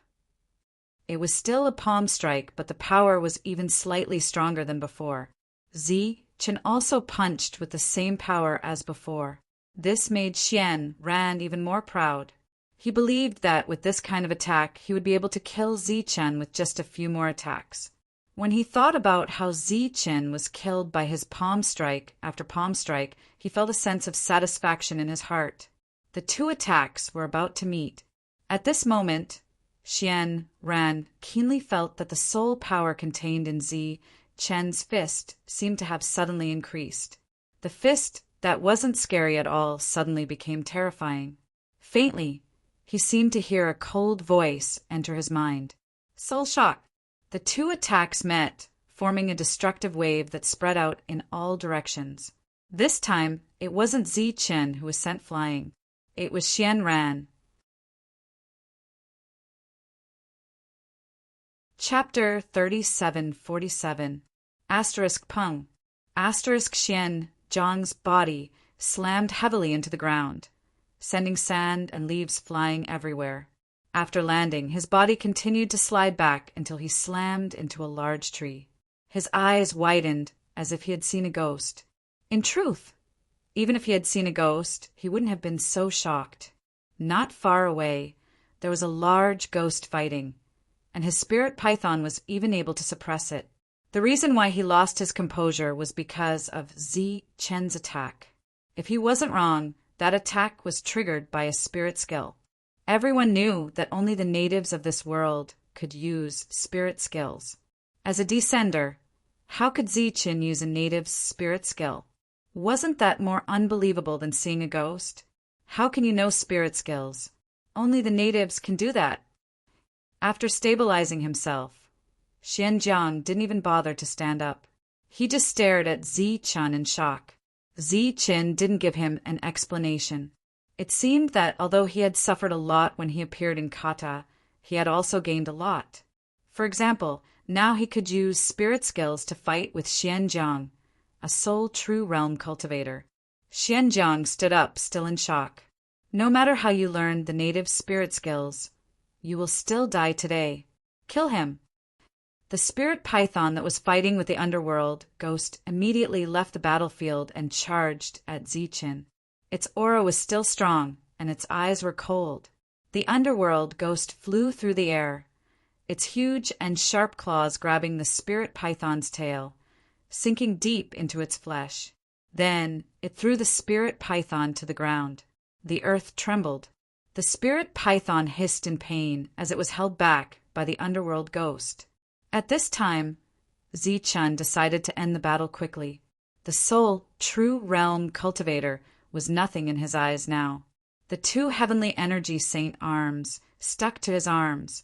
It was still a palm strike, but the power was even slightly stronger than before. Zichen also punched with the same power as before. This made Xian Ran even more proud. He believed that with this kind of attack he would be able to kill Zichen with just a few more attacks. When he thought about how Zichen was killed by his palm strike after palm strike, he felt a sense of satisfaction in his heart. The two attacks were about to meet. At this moment, Xian Ran keenly felt that the soul power contained in Zichen's fist seemed to have suddenly increased. The fist that wasn't scary at all suddenly became terrifying. Faintly, he seemed to hear a cold voice enter his mind. Soul shock. The two attacks met, forming a destructive wave that spread out in all directions. This time, it wasn't Zichen who was sent flying. It was Xian Ran. Chapter 3747. Peng. Xian Zhang's body slammed heavily into the ground, sending sand and leaves flying everywhere. After landing, his body continued to slide back until he slammed into a large tree. His eyes widened as if he had seen a ghost. In truth, even if he had seen a ghost, he wouldn't have been so shocked. Not far away, there was a large ghost fighting, and his spirit python was even able to suppress it. The reason why he lost his composure was because of Zichen's attack. If he wasn't wrong, that attack was triggered by a spirit skill. Everyone knew that only the natives of this world could use spirit skills. As a descender, how could Zichen use a native's spirit skill? Wasn't that more unbelievable than seeing a ghost? How can you know spirit skills? Only the natives can do that. After stabilizing himself, Xianjiang didn't even bother to stand up. He just stared at Zichen in shock. Zichen didn't give him an explanation. It seemed that although he had suffered a lot when he appeared in kata, he had also gained a lot. For example, now he could use spirit skills to fight with Xianjiang, a soul true realm cultivator. Xianjiang stood up, still in shock. No matter how you learn the native spirit skills, you will still die today. Kill him. The spirit python that was fighting with the underworld ghost immediately left the battlefield and charged at Zichen. Its aura was still strong, and its eyes were cold. The underworld ghost flew through the air, its huge and sharp claws grabbing the spirit python's tail, sinking deep into its flesh. Then it threw the spirit python to the ground. The earth trembled. The spirit python hissed in pain as it was held back by the underworld ghost. At this time, Zichen decided to end the battle quickly. The soul true realm cultivator was nothing in his eyes now. The two heavenly energy saint arms stuck to his arms,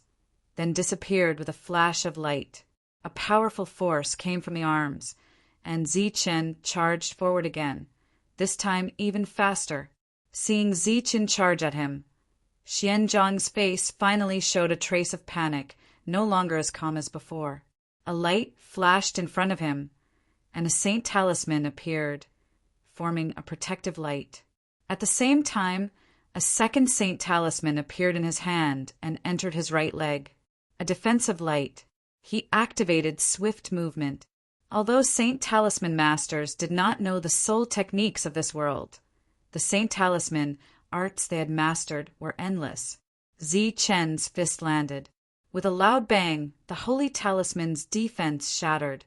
then disappeared with a flash of light. A powerful force came from the arms, and Zichen charged forward again, this time even faster. Seeing Zichen charge at him, Xianjiang's face finally showed a trace of panic, no longer as calm as before. A light flashed in front of him, and a saint talisman appeared, forming a protective light. At the same time, a second saint talisman appeared in his hand and entered his right leg. A defensive light. He activated swift movement. Although saint talisman masters did not know the soul techniques of this world, the saint talisman arts they had mastered were endless. Zichen's fist landed. With a loud bang, the holy talisman's defense shattered,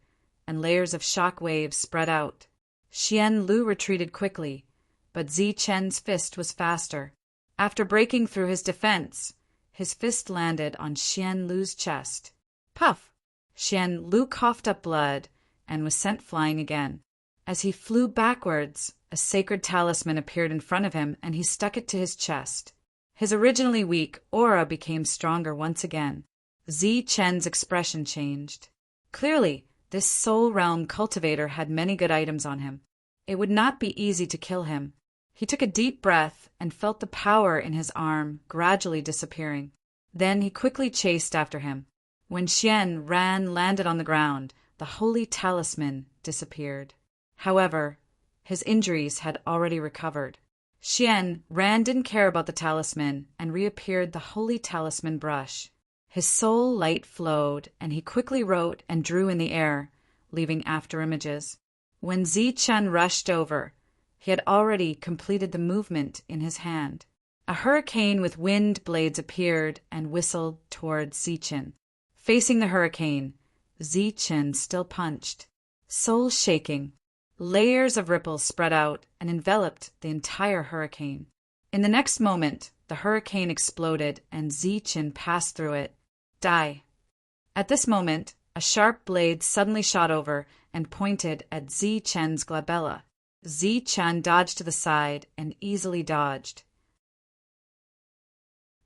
and layers of shock waves spread out. Xian Lu retreated quickly, but Zichen's fist was faster. After breaking through his defense, his fist landed on Xian Lu's chest. Puff! Xian Lu coughed up blood and was sent flying again. As he flew backwards, a sacred talisman appeared in front of him and he stuck it to his chest. His originally weak aura became stronger once again. Zi-Chen's expression changed. Clearly, this soul realm cultivator had many good items on him. It would not be easy to kill him. He took a deep breath and felt the power in his arm gradually disappearing. Then he quickly chased after him. When Xian landed on the ground, the holy talisman disappeared. However, his injuries had already recovered. Ran didn't care about the talisman and reappeared the holy talisman brush. His soul light flowed, and he quickly wrote and drew in the air, leaving after images. When Zi-Chen rushed over, he had already completed the movement in his hand. A hurricane with wind blades appeared and whistled towards Zi-Chen. Facing the hurricane, Zi-Chen still punched. Soul shaking, layers of ripples spread out and enveloped the entire hurricane. In the next moment, the hurricane exploded and Zi-Chen passed through it. Die. At this moment, a sharp blade suddenly shot over and pointed at Zi-Chen's glabella. Zi-Chen dodged to the side and easily dodged.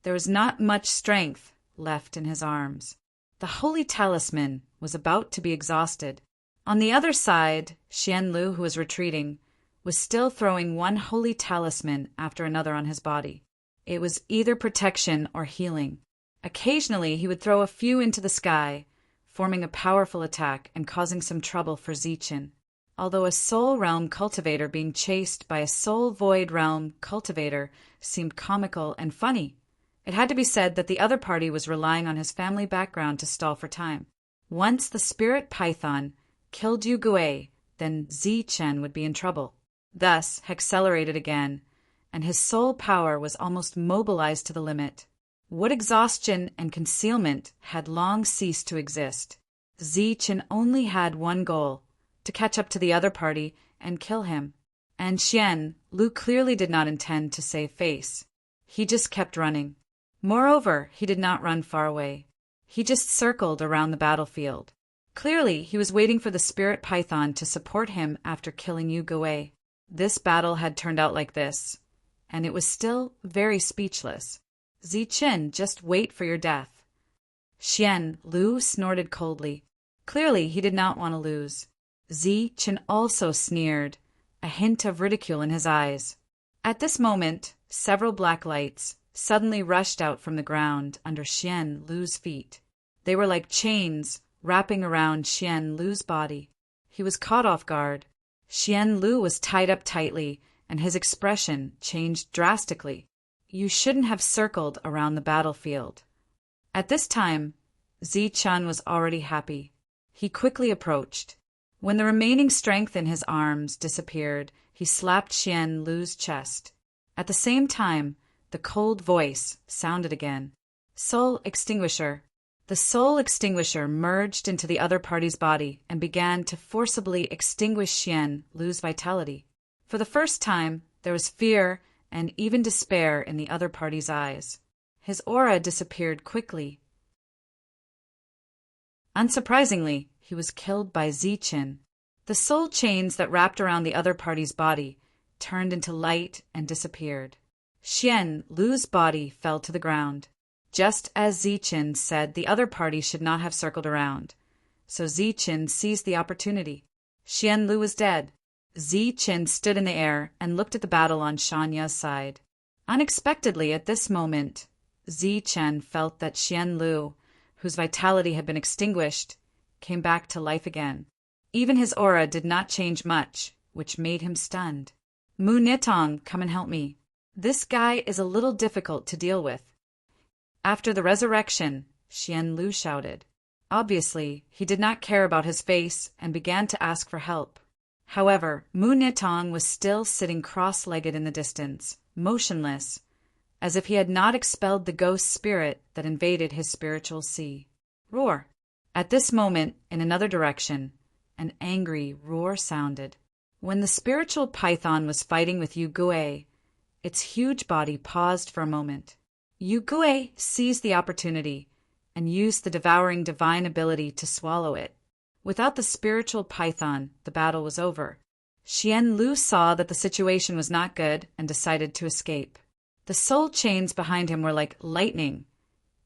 There was not much strength left in his arms. The holy talisman was about to be exhausted. On the other side, Xianlu, who was retreating, was still throwing one holy talisman after another on his body. It was either protection or healing. Occasionally, he would throw a few into the sky, forming a powerful attack and causing some trouble for Zi-Chen. Although a soul realm cultivator being chased by a soul void realm cultivator seemed comical and funny, it had to be said that the other party was relying on his family background to stall for time. Once the spirit python killed Yu Gui, then Zi-Chen would be in trouble. Thus, he accelerated again, and his soul power was almost mobilized to the limit. What exhaustion and concealment had long ceased to exist. Zi-Chen only had one goal, to catch up to the other party and kill him. And Lu clearly did not intend to save face. He just kept running. Moreover, he did not run far away. He just circled around the battlefield. Clearly, he was waiting for the spirit python to support him after killing Yu Gui. This battle had turned out like this, and it was still very speechless. Zi-Chen, just wait for your death. Lu snorted coldly. Clearly, he did not want to lose. Zi-Chen also sneered, a hint of ridicule in his eyes. At this moment, several black lights suddenly rushed out from the ground under Lu's feet. They were like chains wrapping around Lu's body. He was caught off guard. Lu was tied up tightly, and his expression changed drastically. You shouldn't have circled around the battlefield. At this time, Zi-Chen was already happy. He quickly approached. When the remaining strength in his arms disappeared, he slapped Lu's chest. At the same time, the cold voice sounded again. Soul extinguisher. The soul extinguisher merged into the other party's body and began to forcibly extinguish Lu's vitality. For the first time, there was fear and even despair in the other party's eyes. His aura disappeared quickly. Unsurprisingly, he was killed by Zi-Chen. The soul chains that wrapped around the other party's body turned into light and disappeared. Lu's body fell to the ground. Just as Zi-Chen said the other party should not have circled around. So Zi-Chen seized the opportunity. Lu was dead. Zi-Chen stood in the air and looked at the battle on Shanya's side. Unexpectedly at this moment, Zi-Chen felt that Lu, whose vitality had been extinguished, came back to life again. Even his aura did not change much, which made him stunned. Mu Nitong, come and help me. This guy is a little difficult to deal with. After the resurrection, Lu shouted. Obviously, he did not care about his face and began to ask for help. However, Mu Nitong was still sitting cross-legged in the distance, motionless, as if he had not expelled the ghost spirit that invaded his spiritual sea. Roar! At this moment, in another direction, an angry roar sounded. When the spiritual python was fighting with Yu Gui, its huge body paused for a moment. Yu Gui seized the opportunity and used the devouring divine ability to swallow it. Without the spiritual python, the battle was over. Xian Lu saw that the situation was not good and decided to escape. The soul chains behind him were like lightning,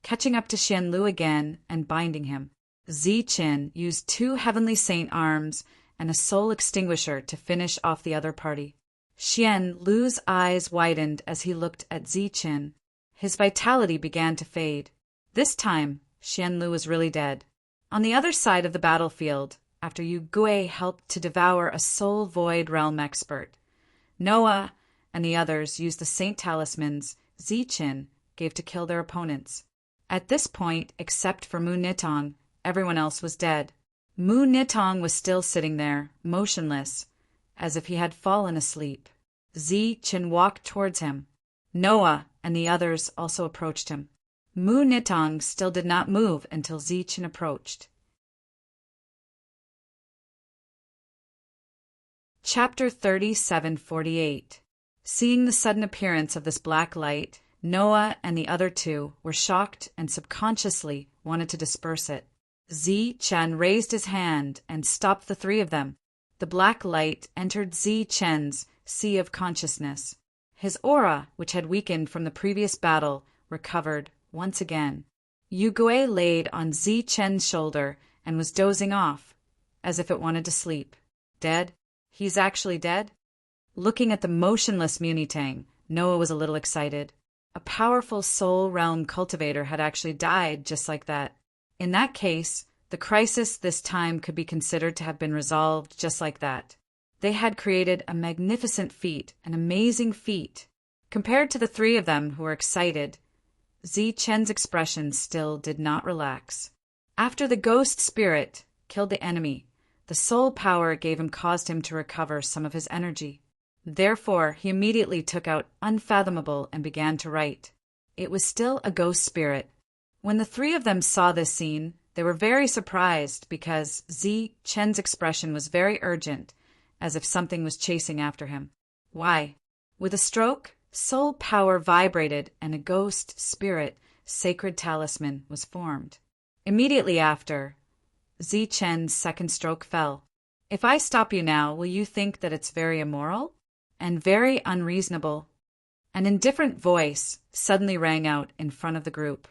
catching up to Xian Lu again and binding him. Ziqin used 2 heavenly saint arms and a soul extinguisher to finish off the other party. Xian Lu's eyes widened as he looked at Ziqin. His vitality began to fade. This time, Xian Lu was really dead. On the other side of the battlefield, after Yu Gui helped to devour a soul void realm expert, Noah and the others used the saint talismans Ziqin gave to kill their opponents. At this point, except for Mu Nitong, everyone else was dead. Mu Nitong was still sitting there, motionless, as if he had fallen asleep. Ziqin walked towards him. Noah and the others also approached him. Mu Nitong still did not move until Ziqin approached. Chapter 37:48. Seeing the sudden appearance of this black light, Noah and the other 2 were shocked and subconsciously wanted to disperse it. Ziqin raised his hand and stopped the 3 of them. The black light entered Ziqin's sea of consciousness. His aura, which had weakened from the previous battle, recovered once again. Yu Gui laid on Ziqin's shoulder and was dozing off, as if it wanted to sleep. Dead? He's actually dead? Looking at the motionless Munitang, Noah was a little excited. A powerful soul realm cultivator had actually died just like that. In that case, the crisis this time could be considered to have been resolved just like that. They had created a magnificent feat, an amazing feat. Compared to the 3 of them who were excited, Ziqin's expression still did not relax. After the ghost spirit killed the enemy, the soul power it gave him caused him to recover some of his energy. Therefore, he immediately took out Unfathomable and began to write. It was still a ghost spirit. When the 3 of them saw this scene, they were very surprised because Ziqin's expression was very urgent, as if something was chasing after him. Why? With a stroke, soul power vibrated and a ghost spirit sacred talisman was formed. Immediately after, Ziqin's second stroke fell. If I stop you now, will you think that it's very immoral and very unreasonable? An indifferent voice suddenly rang out in front of the group.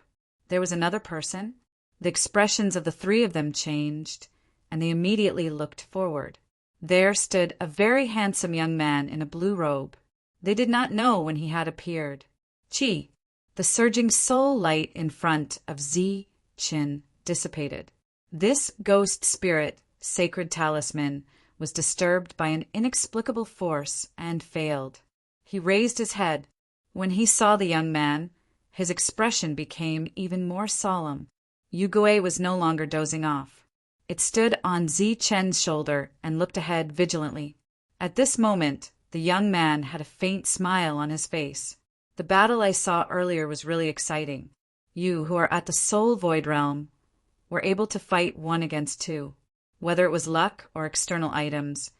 There was another person. The expressions of the 3 of them changed, and they immediately looked forward. There stood a very handsome young man in a blue robe. They did not know when he had appeared. Qi, the surging soul light in front of Ziqin, dissipated. This ghost spirit, sacred talisman, was disturbed by an inexplicable force and failed. He raised his head. When he saw the young man, his expression became even more solemn. Yu Gui was no longer dozing off. It stood on Ziqin's shoulder and looked ahead vigilantly. At this moment, the young man had a faint smile on his face. The battle I saw earlier was really exciting. You, who are at the soul void realm, were able to fight 1 against 2. Whether it was luck or external items,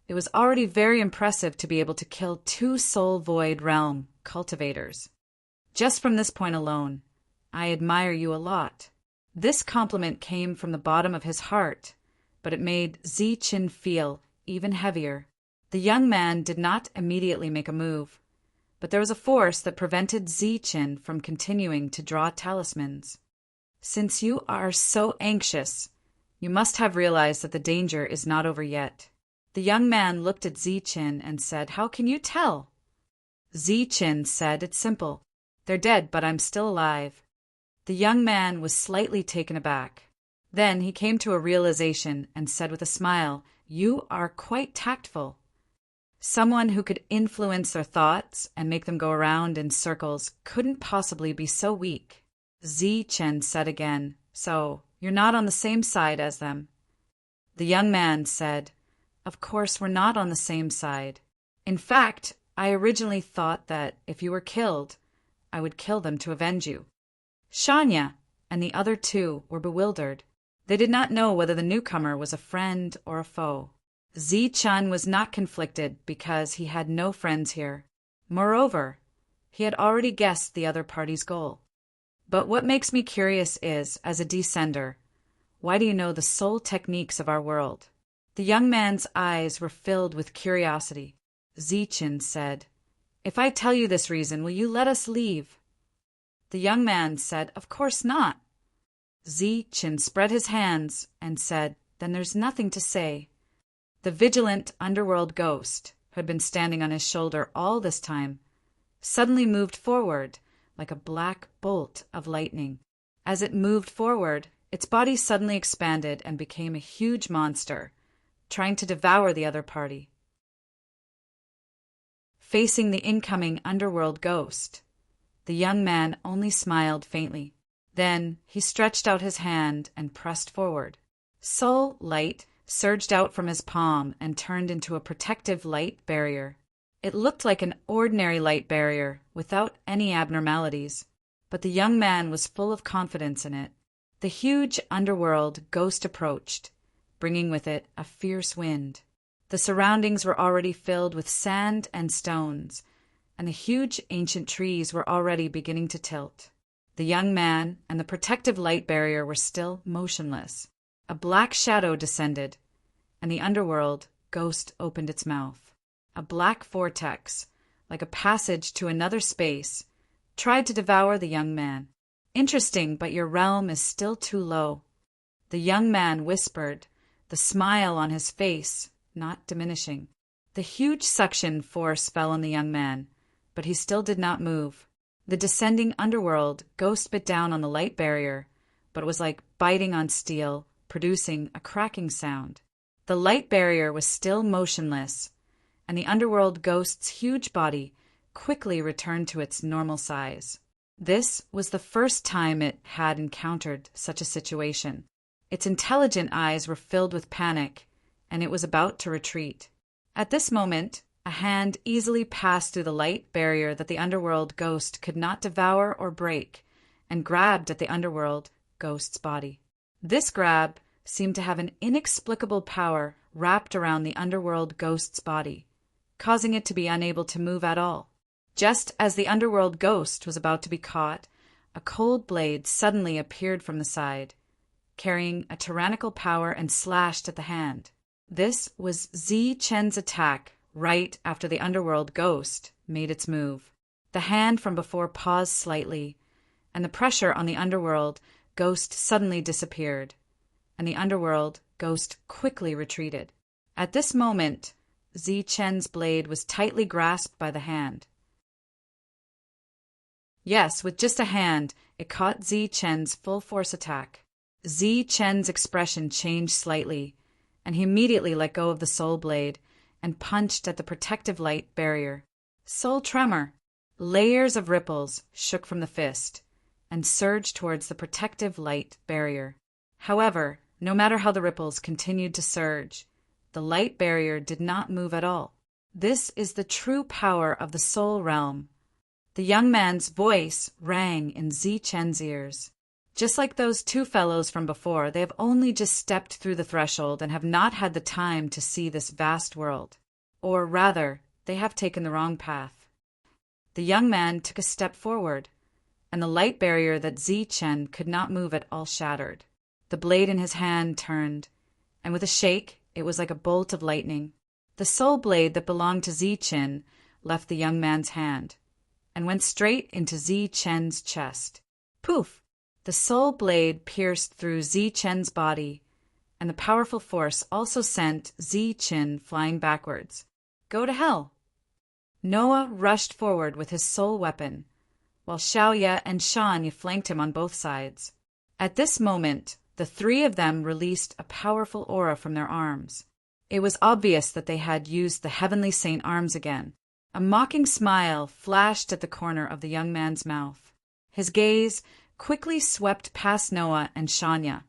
it was already very impressive to be able to kill 2 soul void realm cultivators. Just from this point alone, I admire you a lot. This compliment came from the bottom of his heart, but it made Ziqin feel even heavier. The young man did not immediately make a move, but there was a force that prevented Ziqin from continuing to draw talismans. Since you are so anxious, you must have realized that the danger is not over yet. The young man looked at Ziqin and said, "How can you tell?" Ziqin said, "It's simple. They're dead, but I'm still alive." The young man was slightly taken aback. Then he came to a realization and said with a smile, "You are quite tactful. Someone who could influence their thoughts and make them go around in circles couldn't possibly be so weak." Ziqin said again, "So, you're not on the same side as them?" The young man said, "Of course we're not on the same side. In fact, I originally thought that if you were killed, I would kill them to avenge you." Shanya and the other 2 were bewildered. They did not know whether the newcomer was a friend or a foe. Ziqin was not conflicted because he had no friends here. Moreover, he had already guessed the other party's goal. But what makes me curious is, as a descender, why do you know the soul techniques of our world? The young man's eyes were filled with curiosity. Zichen said, "If I tell you this reason, will you let us leave?" The young man said, "Of course not." Zichen spread his hands and said, "Then there's nothing to say." The vigilant underworld ghost, who had been standing on his shoulder all this time, suddenly moved forward like a black bolt of lightning. As it moved forward, its body suddenly expanded and became a huge monster, trying to devour the other party. Facing the incoming underworld ghost, the young man only smiled faintly. Then he stretched out his hand and pressed forward. Soul light surged out from his palm and turned into a protective light barrier. It looked like an ordinary light barrier without any abnormalities, but the young man was full of confidence in it. The huge underworld ghost approached, bringing with it a fierce wind. The surroundings were already filled with sand and stones, and the huge ancient trees were already beginning to tilt. The young man and the protective light barrier were still motionless. A black shadow descended, and the underworld ghost opened its mouth. A black vortex, like a passage to another space, tried to devour the young man. "Interesting, but your realm is still too low," the young man whispered, the smile on his face not diminishing. The huge suction force fell on the young man, but he still did not move. The descending underworld ghost bit down on the light barrier, but it was like biting on steel, producing a cracking sound. The light barrier was still motionless, and the underworld ghost's huge body quickly returned to its normal size. This was the first time it had encountered such a situation. Its intelligent eyes were filled with panic, and it was about to retreat. At this moment, a hand easily passed through the light barrier that the underworld ghost could not devour or break, and grabbed at the underworld ghost's body. This grab seemed to have an inexplicable power wrapped around the underworld ghost's body, causing it to be unable to move at all. Just as the underworld ghost was about to be caught, a cold blade suddenly appeared from the side, carrying a tyrannical power, and slashed at the hand. This was Zichen's attack right after the underworld ghost made its move. The hand from before paused slightly, and the pressure on the underworld ghost suddenly disappeared, and the underworld ghost quickly retreated. At this moment, Zichen's blade was tightly grasped by the hand. Yes, with just a hand, it caught Zichen's full force attack. Zichen's expression changed slightly, and he immediately let go of the soul blade and punched at the protective light barrier. Soul tremor. Layers of ripples shook from the fist and surged towards the protective light barrier. However, no matter how the ripples continued to surge, the light barrier did not move at all. This is the true power of the soul realm. The young man's voice rang in Zichen's ears. Just like those two fellows from before, they have only just stepped through the threshold and have not had the time to see this vast world. Or rather, they have taken the wrong path. The young man took a step forward, and the light barrier that Zichen could not move at all shattered. The blade in his hand turned, and with a shake, it was like a bolt of lightning. The soul blade that belonged to Zichen left the young man's hand and went straight into Zichen's chest. Poof! The soul blade pierced through Zichen's body, and the powerful force also sent Zichen flying backwards. Go to hell! Noah rushed forward with his soul weapon, while Xiaoya and Shanya flanked him on both sides. At this moment, the three of them released a powerful aura from their arms. It was obvious that they had used the Heavenly Saint arms again. A mocking smile flashed at the corner of the young man's mouth. His gaze quickly swept past Noah and Shanya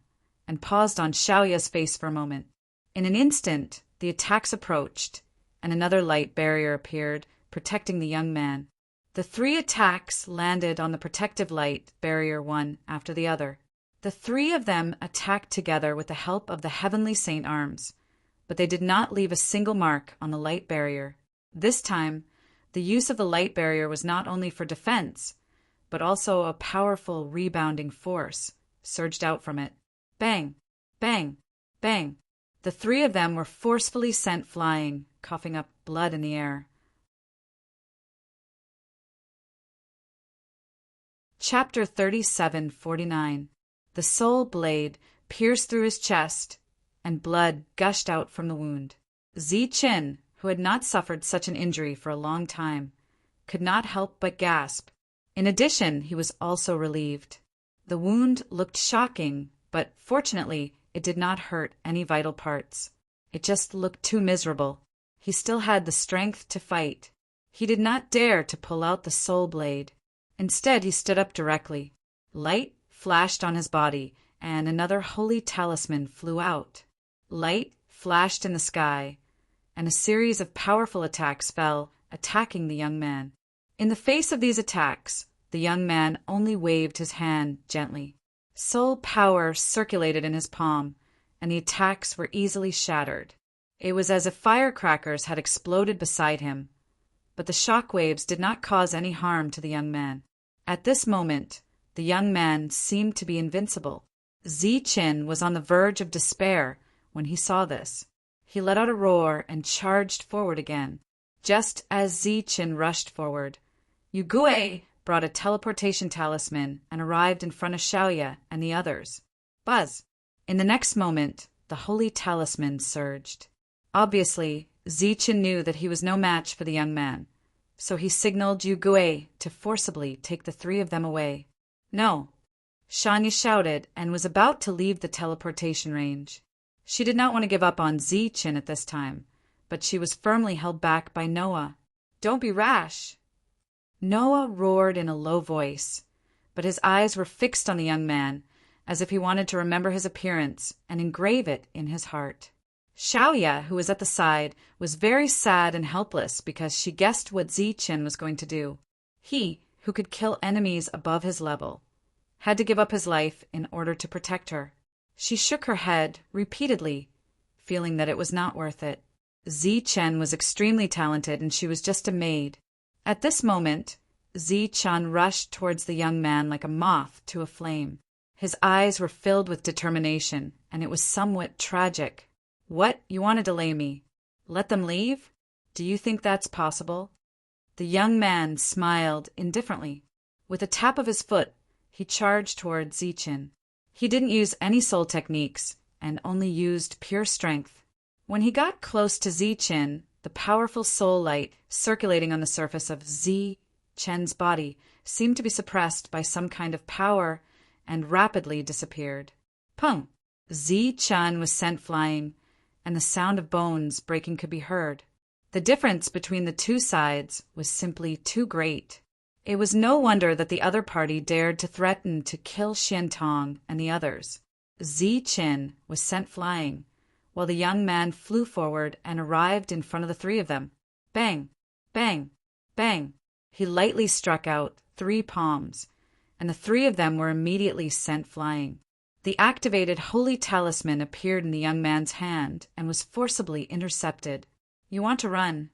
and paused on Xiaoya's face for a moment. In an instant, the attacks approached, and another light barrier appeared, protecting the young man. The three attacks landed on the protective light barrier one after the other. The three of them attacked together with the help of the Heavenly Saint arms, but they did not leave a single mark on the light barrier. This time, the use of the light barrier was not only for defense, but also a powerful rebounding force surged out from it. Bang! Bang! Bang! The three of them were forcefully sent flying, coughing up blood in the air. Chapter 37:49. The soul blade pierced through his chest, and blood gushed out from the wound. Ziqin, who had not suffered such an injury for a long time, could not help but gasp. In addition, he was also relieved. The wound looked shocking, but fortunately, it did not hurt any vital parts. It just looked too miserable. He still had the strength to fight. He did not dare to pull out the soul blade. Instead, he stood up directly. Light flashed on his body, and another holy talisman flew out. Light flashed in the sky, and a series of powerful attacks fell, attacking the young man. In the face of these attacks, the young man only waved his hand gently. Soul power circulated in his palm, and the attacks were easily shattered. It was as if firecrackers had exploded beside him, but the shock waves did not cause any harm to the young man. At this moment, the young man seemed to be invincible. Ziqin was on the verge of despair when he saw this. He let out a roar and charged forward again. Just as Ziqin rushed forward, Yugui brought a teleportation talisman and arrived in front of Xiaoya and the others. Buzz! In the next moment, the holy talisman surged. Obviously, Ziqin knew that he was no match for the young man, so he signaled Yugui to forcibly take the three of them away. No! Shanya shouted and was about to leave the teleportation range. She did not want to give up on Ziqin at this time, but she was firmly held back by Noah. Don't be rash! Noah roared in a low voice, but his eyes were fixed on the young man, as if he wanted to remember his appearance and engrave it in his heart. Xiaoya, who was at the side, was very sad and helpless because she guessed what Ziqin was going to do. He, who could kill enemies above his level, had to give up his life in order to protect her. She shook her head repeatedly, feeling that it was not worth it. Ziqin was extremely talented and she was just a maid. At this moment, Ziqin rushed towards the young man like a moth to a flame. His eyes were filled with determination, and it was somewhat tragic. What? You want to delay me? Let them leave? Do you think that's possible? The young man smiled indifferently. With a tap of his foot, he charged toward Ziqin. He didn't use any soul techniques, and only used pure strength. When he got close to Ziqin, the powerful soul light circulating on the surface of Ziqin's body seemed to be suppressed by some kind of power and rapidly disappeared. Pung! Ziqin was sent flying, and the sound of bones breaking could be heard. The difference between the two sides was simply too great. It was no wonder that the other party dared to threaten to kill Xiantong and the others. Ziqin was sent flying, while the young man flew forward and arrived in front of the three of them. Bang! Bang! Bang! He lightly struck out 3 palms, and the three of them were immediately sent flying. The activated holy talisman appeared in the young man's hand and was forcibly intercepted. You want to run?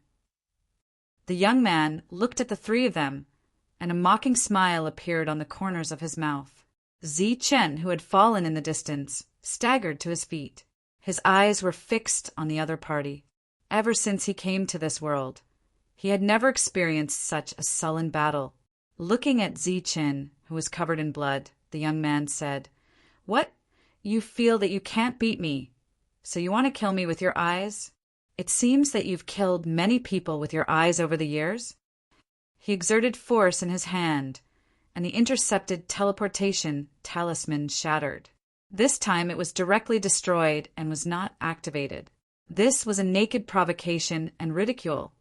The young man looked at the three of them, and a mocking smile appeared on the corners of his mouth. Ziqin, who had fallen in the distance, staggered to his feet. His eyes were fixed on the other party. Ever since he came to this world, he had never experienced such a sullen battle. Looking at Ziqin, who was covered in blood, the young man said, "What? You feel that you can't beat me, so you want to kill me with your eyes? It seems that you've killed many people with your eyes over the years." He exerted force in his hand, and the intercepted teleportation talisman shattered. This time it was directly destroyed and was not activated. This was a naked provocation and ridicule,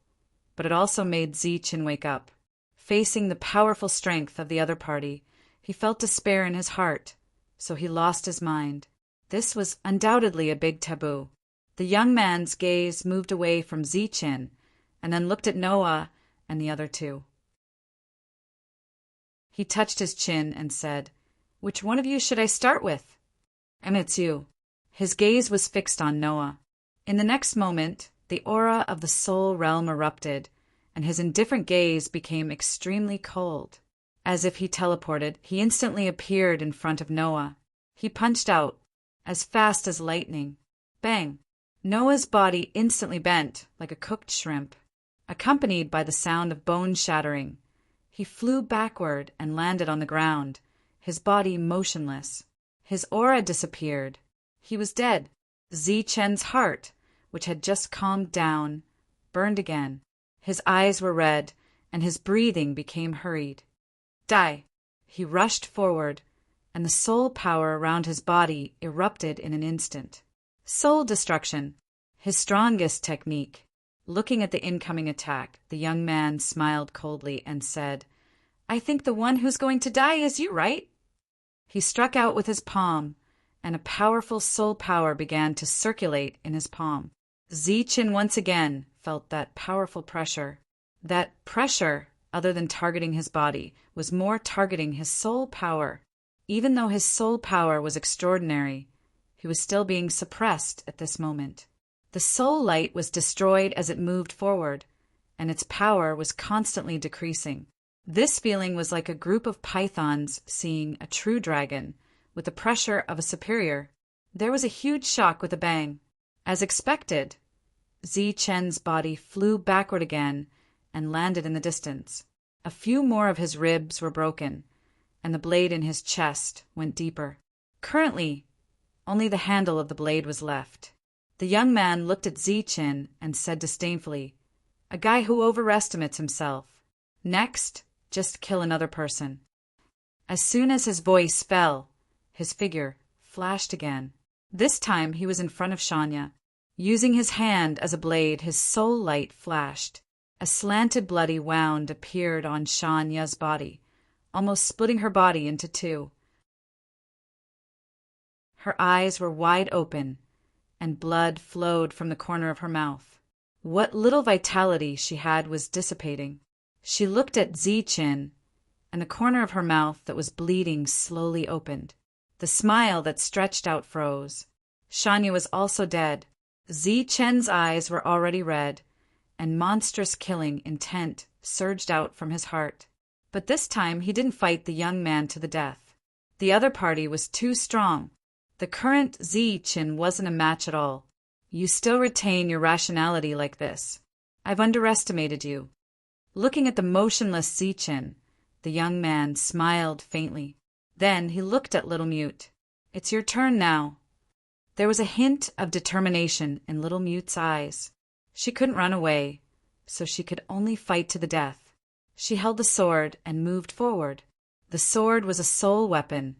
but it also made Ziqin wake up. Facing the powerful strength of the other party, he felt despair in his heart, so he lost his mind. This was undoubtedly a big taboo. The young man's gaze moved away from Ziqin and then looked at Noah and the other two. He touched his chin and said, "Which one of you should I start with?" "And it's you." His gaze was fixed on Noah. In the next moment, the aura of the soul realm erupted, and his indifferent gaze became extremely cold. As if he teleported, he instantly appeared in front of Noah. He punched out, as fast as lightning. Bang! Noah's body instantly bent like a cooked shrimp, accompanied by the sound of bones shattering. He flew backward and landed on the ground, his body motionless. His aura disappeared. He was dead. Zi-Chen's heart, which had just calmed down, burned again. His eyes were red, and his breathing became hurried. Die! He rushed forward, and the soul power around his body erupted in an instant. Soul destruction, his strongest technique. Looking at the incoming attack, the young man smiled coldly and said, "I think the one who's going to die is you, right?" He struck out with his palm, and a powerful soul power began to circulate in his palm. Zi-Chen once again felt that powerful pressure. That pressure, other than targeting his body, was more targeting his soul power. Even though his soul power was extraordinary, he was still being suppressed at this moment. The soul light was destroyed as it moved forward, and its power was constantly decreasing. This feeling was like a group of pythons seeing a true dragon, with the pressure of a superior. There was a huge shock with a bang. As expected, Zi-Chen's body flew backward again and landed in the distance. A few more of his ribs were broken, and the blade in his chest went deeper. Currently, only the handle of the blade was left. The young man looked at Zi-Chen and said disdainfully, "A guy who overestimates himself. Next, just kill another person." As soon as his voice fell, his figure flashed again. This time he was in front of Shanya. Using his hand as a blade, his soul light flashed. A slanted bloody wound appeared on Shanya's body, almost splitting her body into two. Her eyes were wide open, and blood flowed from the corner of her mouth. What little vitality she had was dissipating. She looked at Zi-Chen, and the corner of her mouth that was bleeding slowly opened. The smile that stretched out froze. Shanya was also dead. Zi-Chen's eyes were already red, and monstrous killing intent surged out from his heart. But this time he didn't fight the young man to the death. The other party was too strong. The current Zi-Chen wasn't a match at all. "You still retain your rationality like this. I've underestimated you." Looking at the motionless Zi-Chen, the young man smiled faintly. Then he looked at Little Mute. "It's your turn now." There was a hint of determination in Little Mute's eyes. She couldn't run away, so she could only fight to the death. She held the sword and moved forward. The sword was a soul weapon,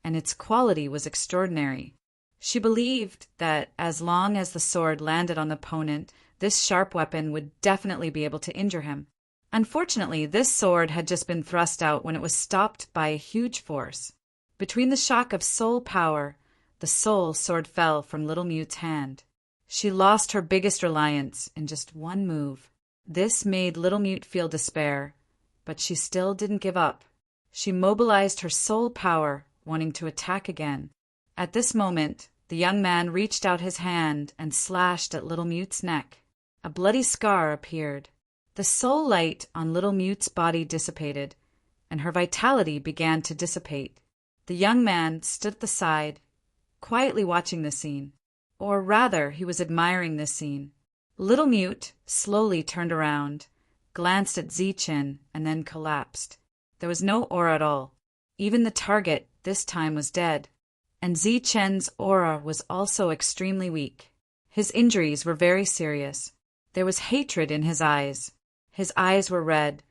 and its quality was extraordinary. She believed that as long as the sword landed on the opponent, this sharp weapon would definitely be able to injure him. Unfortunately, this sword had just been thrust out when it was stopped by a huge force. Between the shock of soul power, the soul sword fell from Little Mute's hand. She lost her biggest reliance in just one move. This made Little Mute feel despair, but she still didn't give up. She mobilized her soul power, wanting to attack again. At this moment, the young man reached out his hand and slashed at Little Mute's neck. A bloody scar appeared. The soul light on Little Mute's body dissipated, and her vitality began to dissipate. The young man stood at the side, quietly watching the scene. Or rather, he was admiring this scene. Little Mute slowly turned around, glanced at Zi-Chen, and then collapsed. There was no aura at all. Even the target this time was dead. And Zi-Chen's aura was also extremely weak. His injuries were very serious. There was hatred in his eyes. His eyes were red,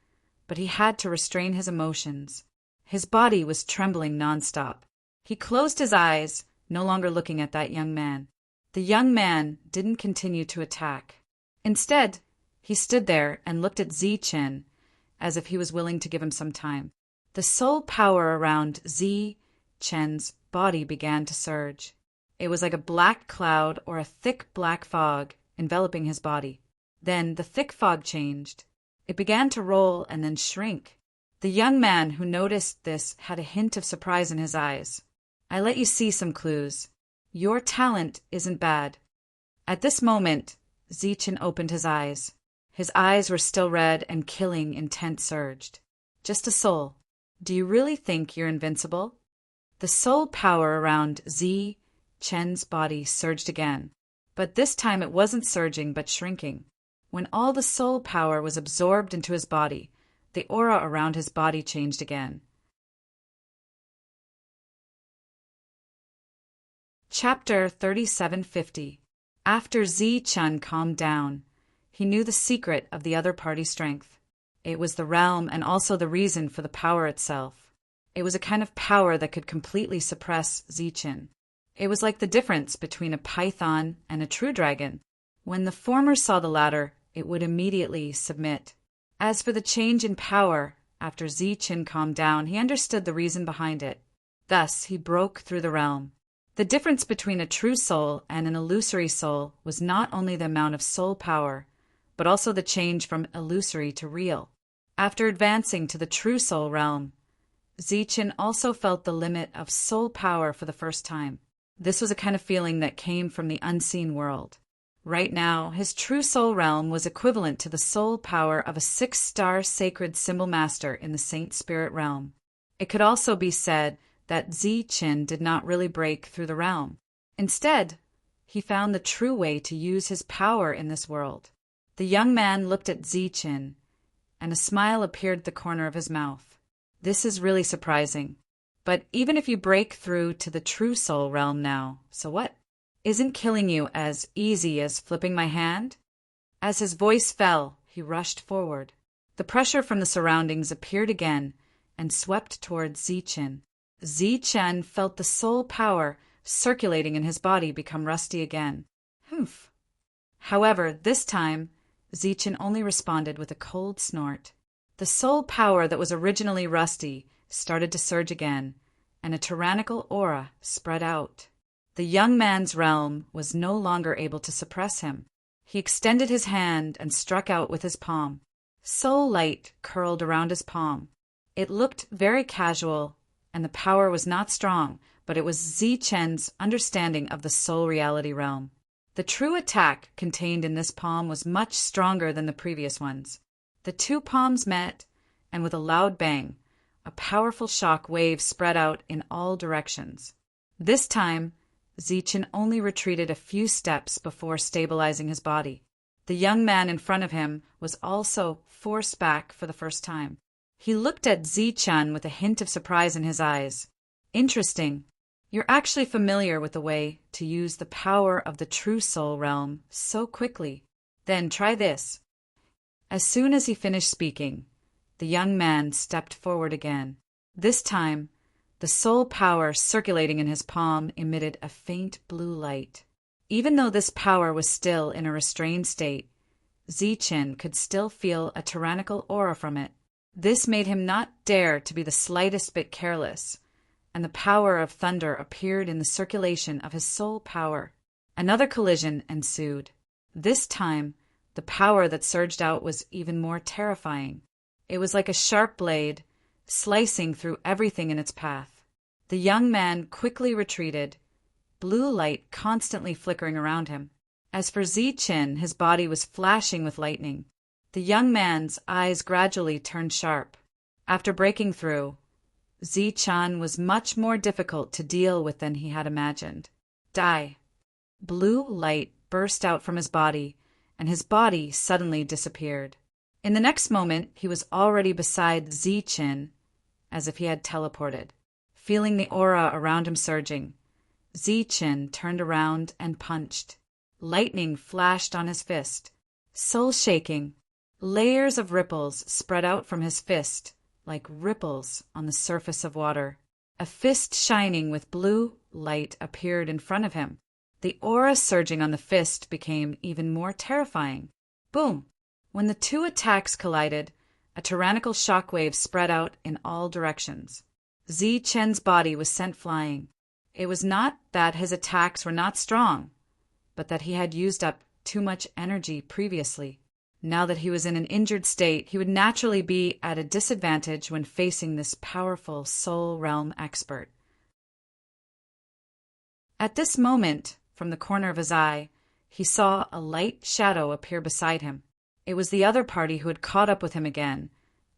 but he had to restrain his emotions. His body was trembling nonstop. He closed his eyes, no longer looking at that young man. The young man didn't continue to attack. Instead, he stood there and looked at Zi-Chen as if he was willing to give him some time. The soul power around Zi-Chen's body began to surge. It was like a black cloud or a thick black fog enveloping his body. Then the thick fog changed. It began to roll and then shrink. The young man who noticed this had a hint of surprise in his eyes. "I let you see some clues. Your talent isn't bad." At this moment, Zi-Chen opened his eyes. His eyes were still red and killing intent surged. "Just a soul. Do you really think you're invincible?" The soul power around Zi-Chen's body surged again. But this time it wasn't surging but shrinking. When all the soul power was absorbed into his body, the aura around his body changed again. Chapter 3750. After Zichun calmed down, he knew the secret of the other party's strength. It was the realm and also the reason for the power itself. It was a kind of power that could completely suppress Zichun. It was like the difference between a python and a true dragon. When the former saw the latter, it would immediately submit. As for the change in power, after Zichun calmed down, he understood the reason behind it. Thus, he broke through the realm. The difference between a true soul and an illusory soul was not only the amount of soul power, but also the change from illusory to real. After advancing to the true soul realm, Zichun also felt the limit of soul power for the first time. This was a kind of feeling that came from the unseen world. Right now, his true soul realm was equivalent to the soul power of a 6-star sacred symbol master in the Saint Spirit realm. It could also be said that Zichun did not really break through the realm. Instead, he found the true way to use his power in this world. The young man looked at Zichun, and a smile appeared at the corner of his mouth. This is really surprising. But even if you break through to the true soul realm now, so what? Isn't killing you as easy as flipping my hand? As his voice fell, he rushed forward. The pressure from the surroundings appeared again and swept towards Zichun. Zichun felt the soul power circulating in his body become rusty again. Humph. However, this time, Zichun only responded with a cold snort. The soul power that was originally rusty started to surge again, and a tyrannical aura spread out. The young man's realm was no longer able to suppress him. He extended his hand and struck out with his palm. Soul light curled around his palm. It looked very casual, and the power was not strong, but it was Zichun's understanding of the soul reality realm. The true attack contained in this palm was much stronger than the previous ones. The two palms met, and with a loud bang, a powerful shock wave spread out in all directions. This time, Zichun only retreated a few steps before stabilizing his body. The young man in front of him was also forced back for the first time. He looked at Zichun with a hint of surprise in his eyes. Interesting. You're actually familiar with the way to use the power of the true soul realm so quickly. Then try this. As soon as he finished speaking, the young man stepped forward again. This time, the soul power circulating in his palm emitted a faint blue light. Even though this power was still in a restrained state, Zichun could still feel a tyrannical aura from it. This made him not dare to be the slightest bit careless, and the power of thunder appeared in the circulation of his soul power. Another collision ensued. This time, the power that surged out was even more terrifying. It was like a sharp blade, slicing through everything in its path. The young man quickly retreated, blue light constantly flickering around him. As for Zichun, his body was flashing with lightning. The young man's eyes gradually turned sharp. After breaking through, Zichun was much more difficult to deal with than he had imagined. Die. Blue light burst out from his body, and his body suddenly disappeared. In the next moment, he was already beside Zichun, as if he had teleported. Feeling the aura around him surging, Zichun turned around and punched. Lightning flashed on his fist. Soul shaking, layers of ripples spread out from his fist, like ripples on the surface of water. A fist shining with blue light appeared in front of him. The aura surging on the fist became even more terrifying. Boom! When the two attacks collided, a tyrannical shockwave spread out in all directions. Zichun's body was sent flying. It was not that his attacks were not strong, but that he had used up too much energy previously. Now that he was in an injured state, he would naturally be at a disadvantage when facing this powerful soul realm expert. At this moment, from the corner of his eye, he saw a light shadow appear beside him. It was the other party who had caught up with him again,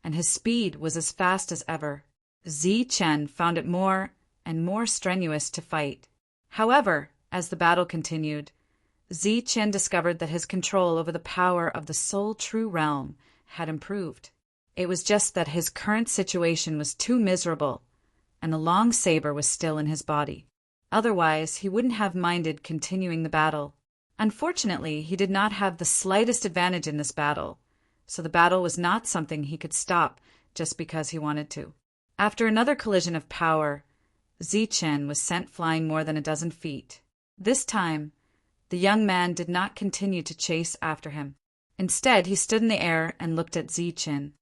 and his speed was as fast as ever. Zichun found it more and more strenuous to fight. However, as the battle continued, Chen discovered that his control over the power of the sole true realm had improved. It was just that his current situation was too miserable, and the long saber was still in his body. Otherwise, he wouldn't have minded continuing the battle. Unfortunately, he did not have the slightest advantage in this battle, so the battle was not something he could stop just because he wanted to. After another collision of power, Chen was sent flying more than a dozen feet. This time, the young man did not continue to chase after him. Instead, he stood in the air and looked at Chen.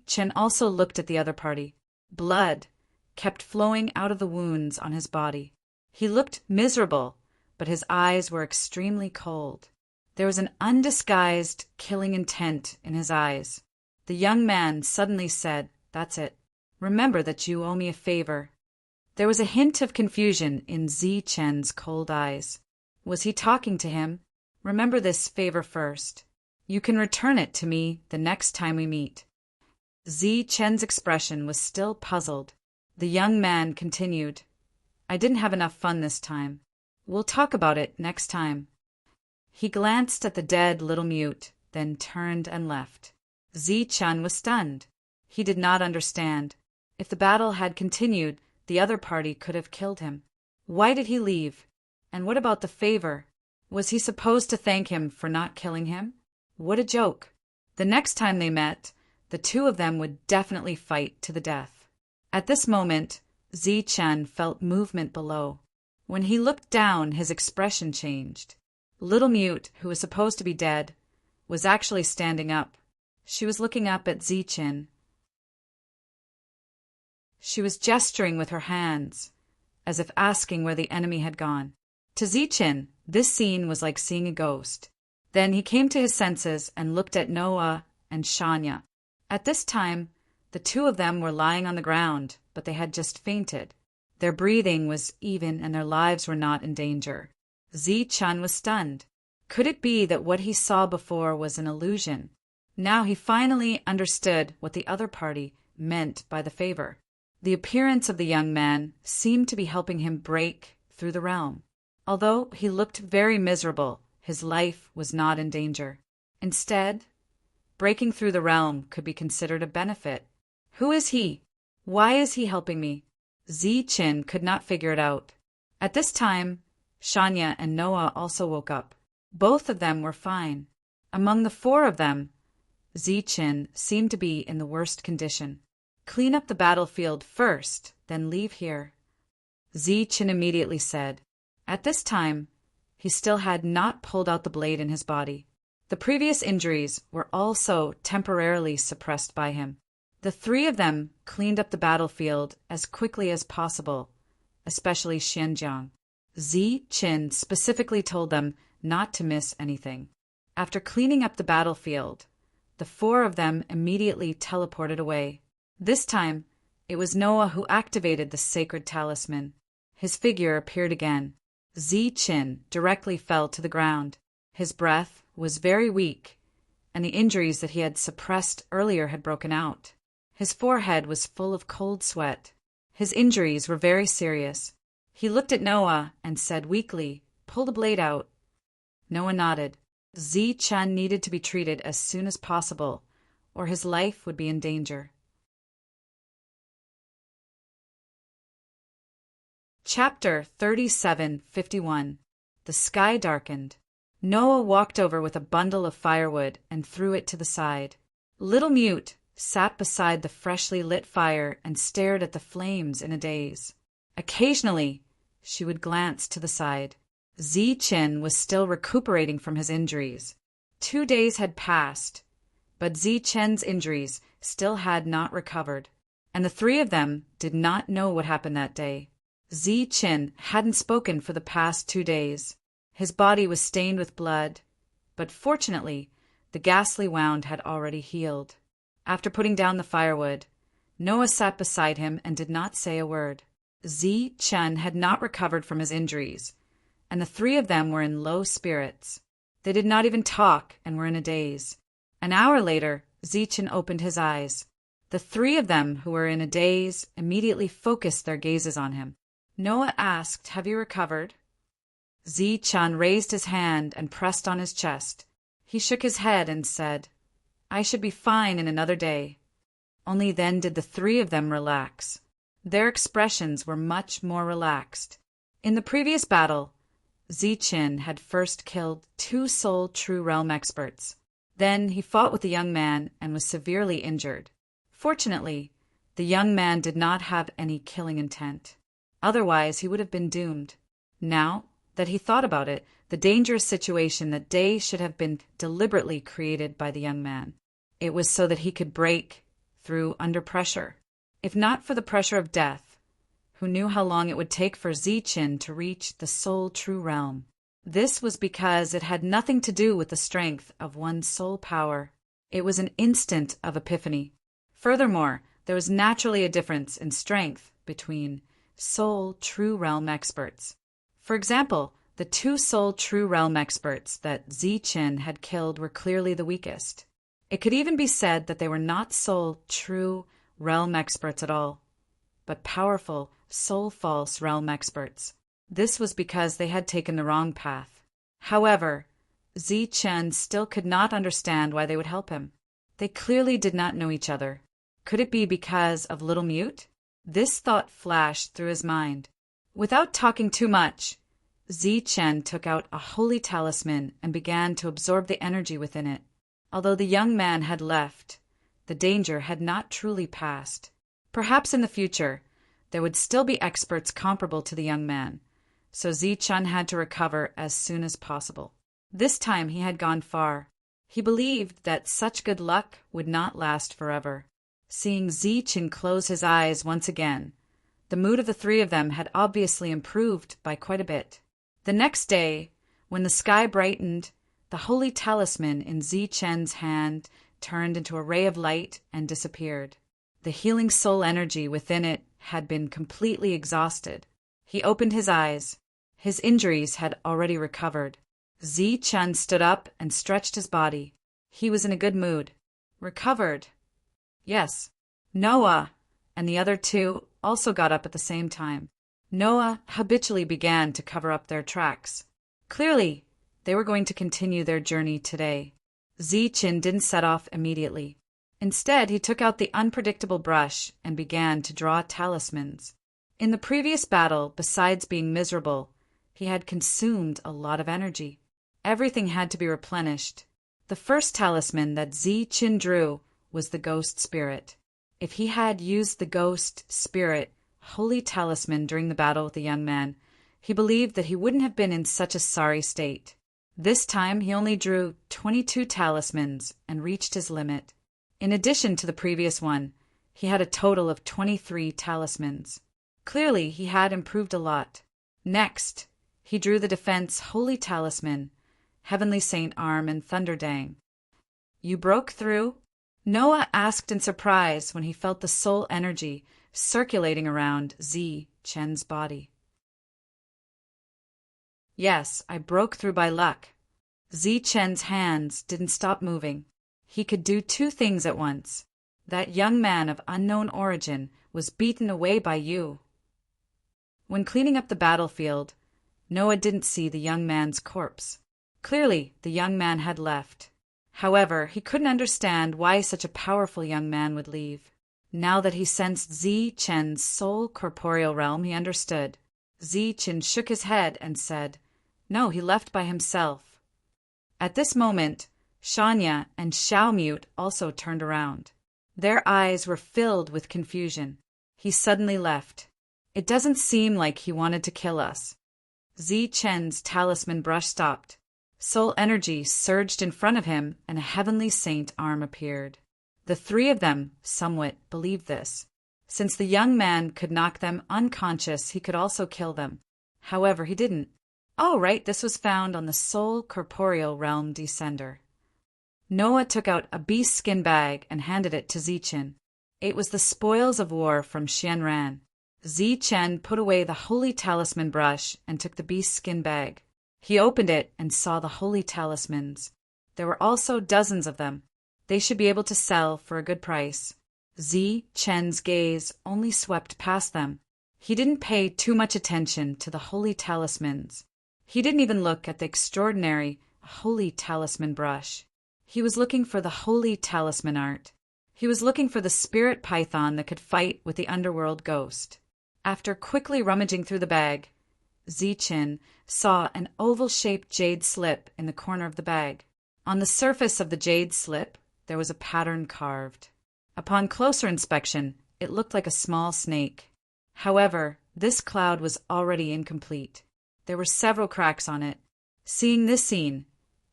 Chen also looked at the other party. Blood kept flowing out of the wounds on his body. He looked miserable, but his eyes were extremely cold. There was an undisguised, killing intent in his eyes. The young man suddenly said, "That's it. Remember that you owe me a favor." There was a hint of confusion in Chen's cold eyes. Was he talking to him? "Remember this favor first. You can return it to me the next time we meet." Chen's expression was still puzzled. The young man continued, "I didn't have enough fun this time. We'll talk about it next time." He glanced at the dead little mute, then turned and left. Chen was stunned. He did not understand. If the battle had continued, the other party could have killed him. Why did he leave? And what about the favor? Was he supposed to thank him for not killing him? What a joke. The next time they met, the two of them would definitely fight to the death. At this moment, Chen felt movement below. When he looked down, his expression changed. Little Mute, who was supposed to be dead, was actually standing up. She was looking up at Chen. She was gesturing with her hands, as if asking where the enemy had gone. To Chen, this scene was like seeing a ghost. Then he came to his senses and looked at Noah and Shanya. At this time, the two of them were lying on the ground, but they had just fainted. Their breathing was even and their lives were not in danger. Chen was stunned. Could it be that what he saw before was an illusion? Now he finally understood what the other party meant by the favor. The appearance of the young man seemed to be helping him break through the realm. Although he looked very miserable, his life was not in danger. Instead, breaking through the realm could be considered a benefit. Who is he? Why is he helping me? Chen could not figure it out. At this time, Shanya and Noah also woke up. Both of them were fine. Among the four of them, Chen seemed to be in the worst condition. "Clean up the battlefield first, then leave here," Chen immediately said. At this time, he still had not pulled out the blade in his body. The previous injuries were also temporarily suppressed by him. The three of them cleaned up the battlefield as quickly as possible, especially Xianjiang. Chen specifically told them not to miss anything. After cleaning up the battlefield, the four of them immediately teleported away. This time, it was Noah who activated the sacred talisman. His figure appeared again. Chen directly fell to the ground. His breath was very weak, and the injuries that he had suppressed earlier had broken out. His forehead was full of cold sweat. His injuries were very serious. He looked at Noah and said weakly, "Pull the blade out." Noah nodded. Chen needed to be treated as soon as possible, or his life would be in danger. Chapter 37:51. The sky darkened. Noah walked over with a bundle of firewood and threw it to the side. Little Mute sat beside the freshly lit fire and stared at the flames in a daze. Occasionally, she would glance to the side. Chen was still recuperating from his injuries. 2 days had passed, but Chen's injuries still had not recovered, and the three of them did not know what happened that day. Chen hadn't spoken for the past 2 days. His body was stained with blood, but fortunately, the ghastly wound had already healed. After putting down the firewood, Noah sat beside him and did not say a word. Chen had not recovered from his injuries, and the three of them were in low spirits. They did not even talk and were in a daze. An hour later, Chen opened his eyes. The three of them who were in a daze immediately focused their gazes on him. Noah asked, "Have you recovered?" Zi-chan raised his hand and pressed on his chest. He shook his head and said, "I should be fine in another day." Only then did the three of them relax. Their expressions were much more relaxed. In the previous battle, Zi-chan had first killed 2 Soul True Realm experts. Then he fought with the young man and was severely injured. Fortunately, the young man did not have any killing intent. Otherwise, he would have been doomed. Now that he thought about it, the dangerous situation that day should have been deliberately created by the young man. It was so that he could break through under pressure. If not for the pressure of death, who knew how long it would take for Zi-chan to reach the Soul True Realm? This was because it had nothing to do with the strength of one's soul power. It was an instant of epiphany. Furthermore, there was naturally a difference in strength between Soul True Realm experts. For example, the 2 Soul True Realm experts that Zi-chan had killed were clearly the weakest. It could even be said that they were not Soul True Realm experts at all, but powerful Soul False Realm experts. This was because they had taken the wrong path. However, Zi-chan still could not understand why they would help him. They clearly did not know each other. Could it be because of Little Mute? This thought flashed through his mind. Without talking too much, Zi-chan took out a holy talisman and began to absorb the energy within it. Although the young man had left, the danger had not truly passed. Perhaps in the future, there would still be experts comparable to the young man, so Zi-chan had to recover as soon as possible. This time he had gone far. He believed that such good luck would not last forever. Seeing Zi-chan close his eyes once again, the mood of the three of them had obviously improved by quite a bit. The next day, when the sky brightened, the holy talisman in Zi-chan's hand turned into a ray of light and disappeared. The healing soul energy within it had been completely exhausted. He opened his eyes. His injuries had already recovered. Zi-chan stood up and stretched his body. He was in a good mood. Recovered. Yes. Noah and the other 2 also got up at the same time. Noah habitually began to cover up their tracks. Clearly, they were going to continue their journey today. Zi-chan didn't set off immediately. Instead, he took out the unpredictable brush and began to draw talismans. In the previous battle, besides being miserable, he had consumed a lot of energy. Everything had to be replenished. The first talisman that Zi-chan drew was the ghost spirit. If he had used the ghost spirit holy talisman during the battle with the young man, he believed that he wouldn't have been in such a sorry state. This time he only drew 22 talismans and reached his limit. In addition to the previous one, he had a total of 23 talismans. Clearly, he had improved a lot. Next, he drew the defense Holy Talisman, Heavenly Saint Arm, and Thunderdang. "You broke through?" Noah asked in surprise when he felt the soul energy circulating around Zi-chan's body. "Yes, I broke through by luck." Zi-chan's hands didn't stop moving. He could do 2 things at once. That young man of unknown origin was beaten away by you. When cleaning up the battlefield, Noah didn't see the young man's corpse. Clearly, the young man had left. However, he couldn't understand why such a powerful young man would leave. Now that he sensed Zi-chan's soul corporeal realm, he understood. Zi-chan shook his head and said, "No, he left by himself." At this moment, Shanya and Xiaomute also turned around. Their eyes were filled with confusion. "He suddenly left. It doesn't seem like he wanted to kill us." Zi-chan's talisman brush stopped. Soul energy surged in front of him and a heavenly saint arm appeared. The 3 of them somewhat believed this. Since the young man could knock them unconscious, he could also kill them. However, he didn't. Oh, right, this was found on the soul corporeal realm descender. Noah took out a beast skin bag and handed it to Zi-chan. It was the spoils of war from Xianran. Zi-chan put away the holy talisman brush and took the beast skin bag. He opened it and saw the holy talismans. There were also dozens of them. They should be able to sell for a good price. Zi-chan's gaze only swept past them. He didn't pay too much attention to the holy talismans. He didn't even look at the extraordinary, holy talisman brush. He was looking for the holy talisman art. He was looking for the spirit python that could fight with the underworld ghost. After quickly rummaging through the bag, Zichen saw an oval-shaped jade slip in the corner of the bag. On the surface of the jade slip, there was a pattern carved. Upon closer inspection, it looked like a small snake. However, this cloud was already incomplete. There were several cracks on it. Seeing this scene,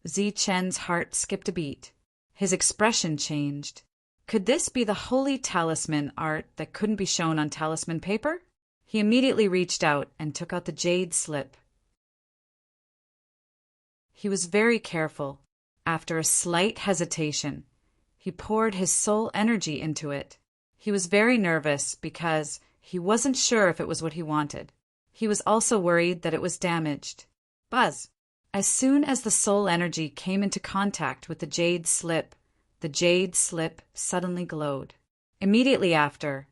Zichen's heart skipped a beat. His expression changed. Could this be the holy talisman art that couldn't be shown on talisman paper? He immediately reached out and took out the jade slip. He was very careful. After a slight hesitation, he poured his soul energy into it. He was very nervous because he wasn't sure if it was what he wanted. He was also worried that it was damaged. Buzz! As soon as the soul energy came into contact with the jade slip suddenly glowed. Immediately after,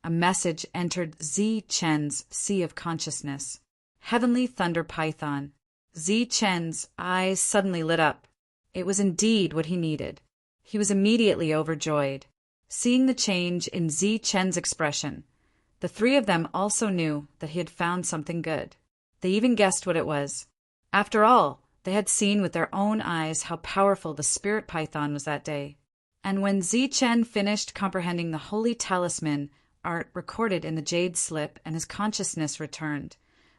a message entered Zichen's sea of consciousness. Heavenly Thunder Python. Zichen's eyes suddenly lit up. It was indeed what he needed. He was immediately overjoyed. Seeing the change in Zichen's expression, the three of them also knew that he had found something good. They even guessed what it was. After all, they had seen with their own eyes how powerful the spirit python was that day. And when Zichen finished comprehending the holy talisman art recorded in the jade slip and his consciousness returned,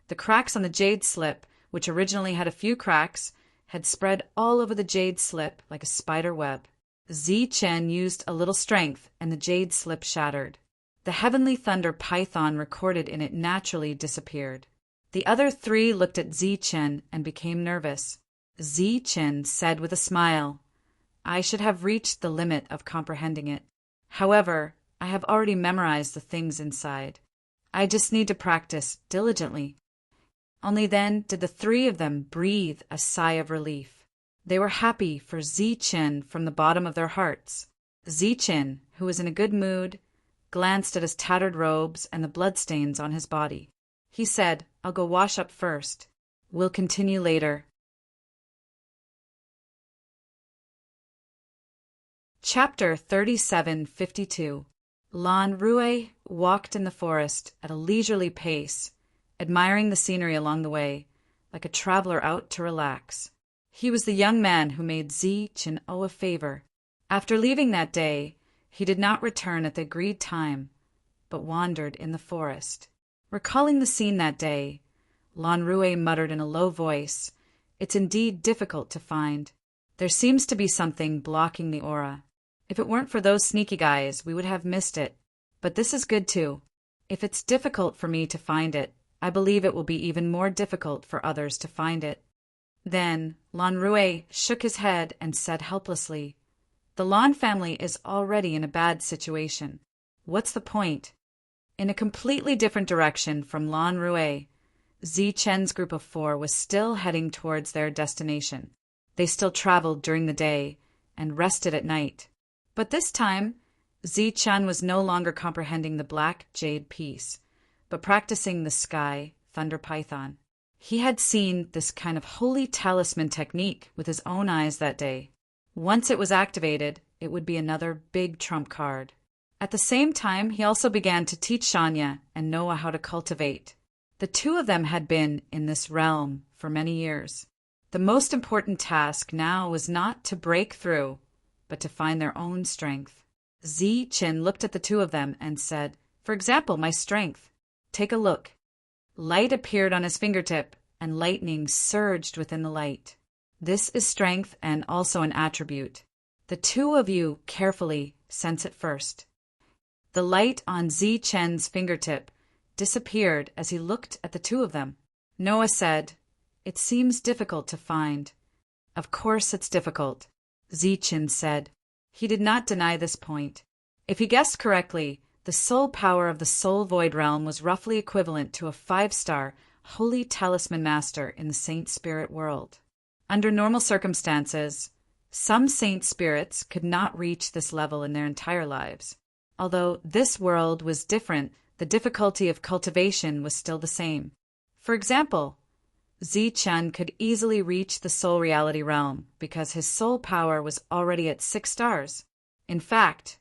the cracks on the jade slip, which originally had a few cracks, had spread all over the jade slip like a spider web. Zichen used a little strength and the jade slip shattered. The heavenly thunder python recorded in it naturally disappeared. The other three looked at Zichen and became nervous. Zichen said with a smile, "I should have reached the limit of comprehending it. However, I have already memorized the things inside. I just need to practice diligently." Only then did the three of them breathe a sigh of relief. They were happy for Zichen from the bottom of their hearts. Zichen, who was in a good mood, glanced at his tattered robes and the bloodstains on his body. He said, "I'll go wash up first. We'll continue later." Chapter 3752. Lan Rue walked in the forest at a leisurely pace, admiring the scenery along the way, like a traveler out to relax. He was the young man who made Zichen owe a favor. After leaving that day, he did not return at the agreed time, but wandered in the forest. Recalling the scene that day, Lan Rue muttered in a low voice, "It's indeed difficult to find. There seems to be something blocking the aura. If it weren't for those sneaky guys, we would have missed it. But this is good too. If it's difficult for me to find it, I believe it will be even more difficult for others to find it." Then Lan Rue shook his head and said helplessly, "The Lan family is already in a bad situation. What's the point?" In a completely different direction from Lan Rue, Zichen's group of four was still heading towards their destination. They still traveled during the day and rested at night. But this time, Zichen was no longer comprehending the black jade piece, but practicing the sky thunder python. He had seen this kind of holy talisman technique with his own eyes that day. Once it was activated, it would be another big trump card. At the same time, he also began to teach Shania and Noah how to cultivate. The two of them had been in this realm for many years. The most important task now was not to break through, but to find their own strength. Zichen looked at the two of them and said, "For example, my strength. Take a look." Light appeared on his fingertip, and lightning surged within the light. This is strength and also an attribute. The two of you carefully sense it first. The light on Zichen's fingertip disappeared as he looked at the two of them. Noah said, "It seems difficult to find." "Of course it's difficult," Zichen said. He did not deny this point. If he guessed correctly, the soul power of the soul void realm was roughly equivalent to a 5-star holy talisman master in the saint spirit world. Under normal circumstances, some saint spirits could not reach this level in their entire lives. Although this world was different, the difficulty of cultivation was still the same. For example, Zichen could easily reach the soul reality realm because his soul power was already at 6 stars. In fact,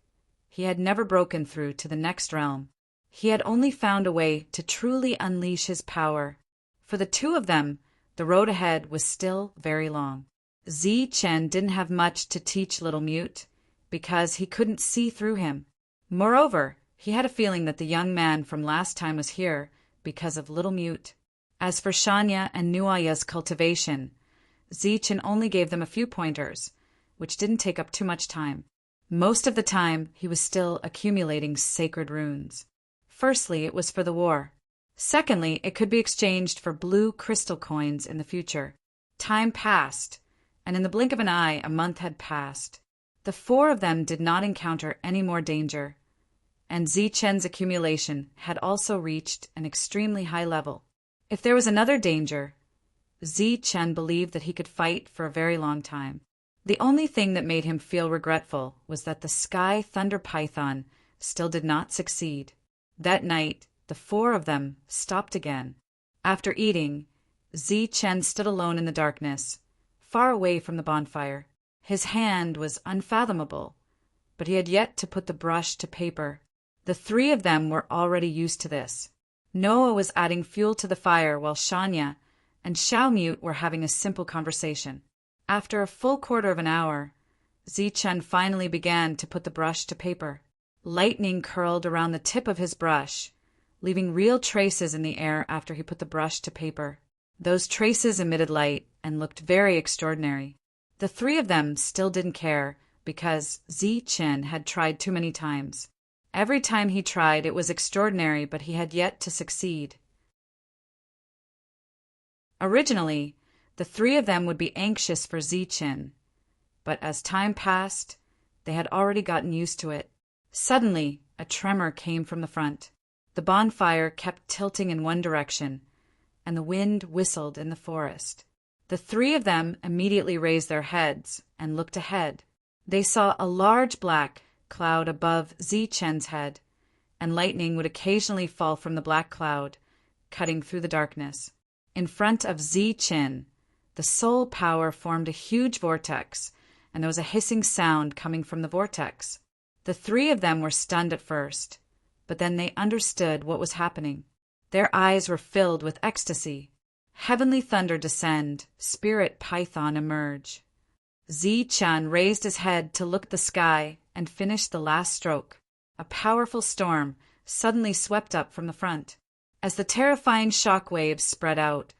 he had never broken through to the next realm. He had only found a way to truly unleash his power. For the two of them, the road ahead was still very long. Zichen didn't have much to teach Little Mute because he couldn't see through him. Moreover, he had a feeling that the young man from last time was here because of Little Mute. As for Shanya and Nuaya's cultivation, Zichen only gave them a few pointers, which didn't take up too much time. Most of the time, he was still accumulating sacred runes. Firstly, it was for the war. Secondly, it could be exchanged for blue crystal coins in the future. Time passed, and in the blink of an eye, a month had passed. The four of them did not encounter any more danger, and Zichen's accumulation had also reached an extremely high level. If there was another danger, Zichen believed that he could fight for a very long time. The only thing that made him feel regretful was that the Sky Thunder Python still did not succeed. That night, the four of them stopped again. After eating, Zichen stood alone in the darkness, far away from the bonfire. His hand was unfathomable, but he had yet to put the brush to paper. The three of them were already used to this. Noah was adding fuel to the fire while Shanya and Xiaomute were having a simple conversation. After a full quarter of an hour, Zichen finally began to put the brush to paper. Lightning curled around the tip of his brush, leaving real traces in the air after he put the brush to paper. Those traces emitted light and looked very extraordinary. The three of them still didn't care because Zichen had tried too many times. Every time he tried, it was extraordinary, but he had yet to succeed. Originally, the three of them would be anxious for Zichen, but as time passed, they had already gotten used to it. Suddenly, a tremor came from the front. The bonfire kept tilting in one direction, and the wind whistled in the forest. The three of them immediately raised their heads and looked ahead. They saw a large black cloud above Zichen's head, and lightning would occasionally fall from the black cloud, cutting through the darkness. In front of Zichen, the soul power formed a huge vortex, and there was a hissing sound coming from the vortex. The three of them were stunned at first, but then they understood what was happening. Their eyes were filled with ecstasy. Heavenly thunder descend, spirit python emerge. Zichen raised his head to look at the sky and finished the last stroke. A powerful storm suddenly swept up from the front. As the terrifying shock waves spread out,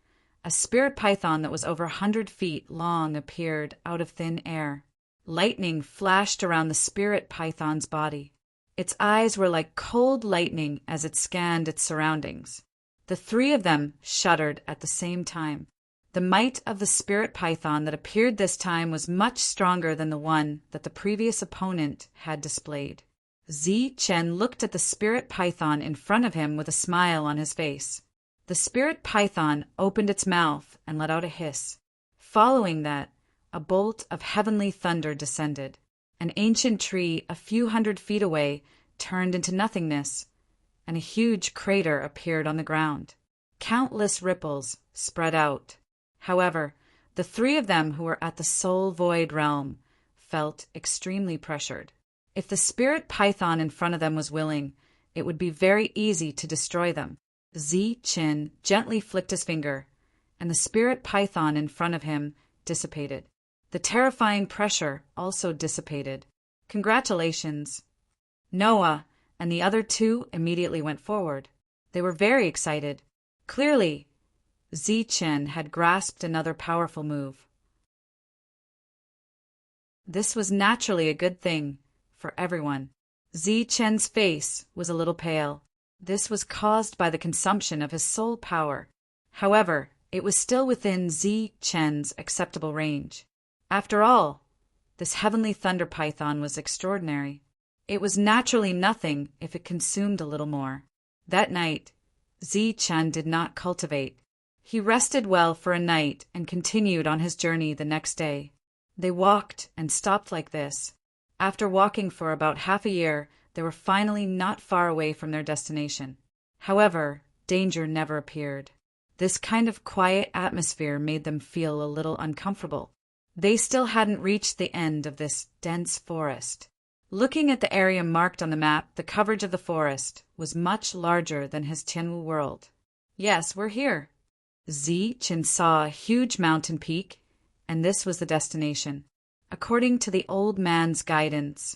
a spirit python that was over 100 feet long appeared out of thin air. Lightning flashed around the spirit python's body. Its eyes were like cold lightning as it scanned its surroundings. The three of them shuddered at the same time. The might of the spirit python that appeared this time was much stronger than the one that the previous opponent had displayed. Zichen looked at the spirit python in front of him with a smile on his face. The spirit python opened its mouth and let out a hiss. Following that, a bolt of heavenly thunder descended. An ancient tree a few hundred feet away turned into nothingness, and a huge crater appeared on the ground. Countless ripples spread out. However, the three of them who were at the soul void realm felt extremely pressured. If the spirit python in front of them was willing, it would be very easy to destroy them. Zichen gently flicked his finger, and the spirit python in front of him dissipated. The terrifying pressure also dissipated. Congratulations! Noah and the other two immediately went forward. They were very excited. Clearly, Zichen had grasped another powerful move. This was naturally a good thing for everyone. Zichen's face was a little pale. This was caused by the consumption of his soul power. However, it was still within Zichen's acceptable range. After all, this heavenly thunder python was extraordinary. It was naturally nothing if it consumed a little more. That night, Zichen did not cultivate. He rested well for a night and continued on his journey the next day. They walked and stopped like this. After walking for about half a year, they were finally not far away from their destination. However, danger never appeared. This kind of quiet atmosphere made them feel a little uncomfortable. They still hadn't reached the end of this dense forest. Looking at the area marked on the map, the coverage of the forest was much larger than his Tianwu world. Yes, we're here. Zichen saw a huge mountain peak, and this was the destination. According to the old man's guidance,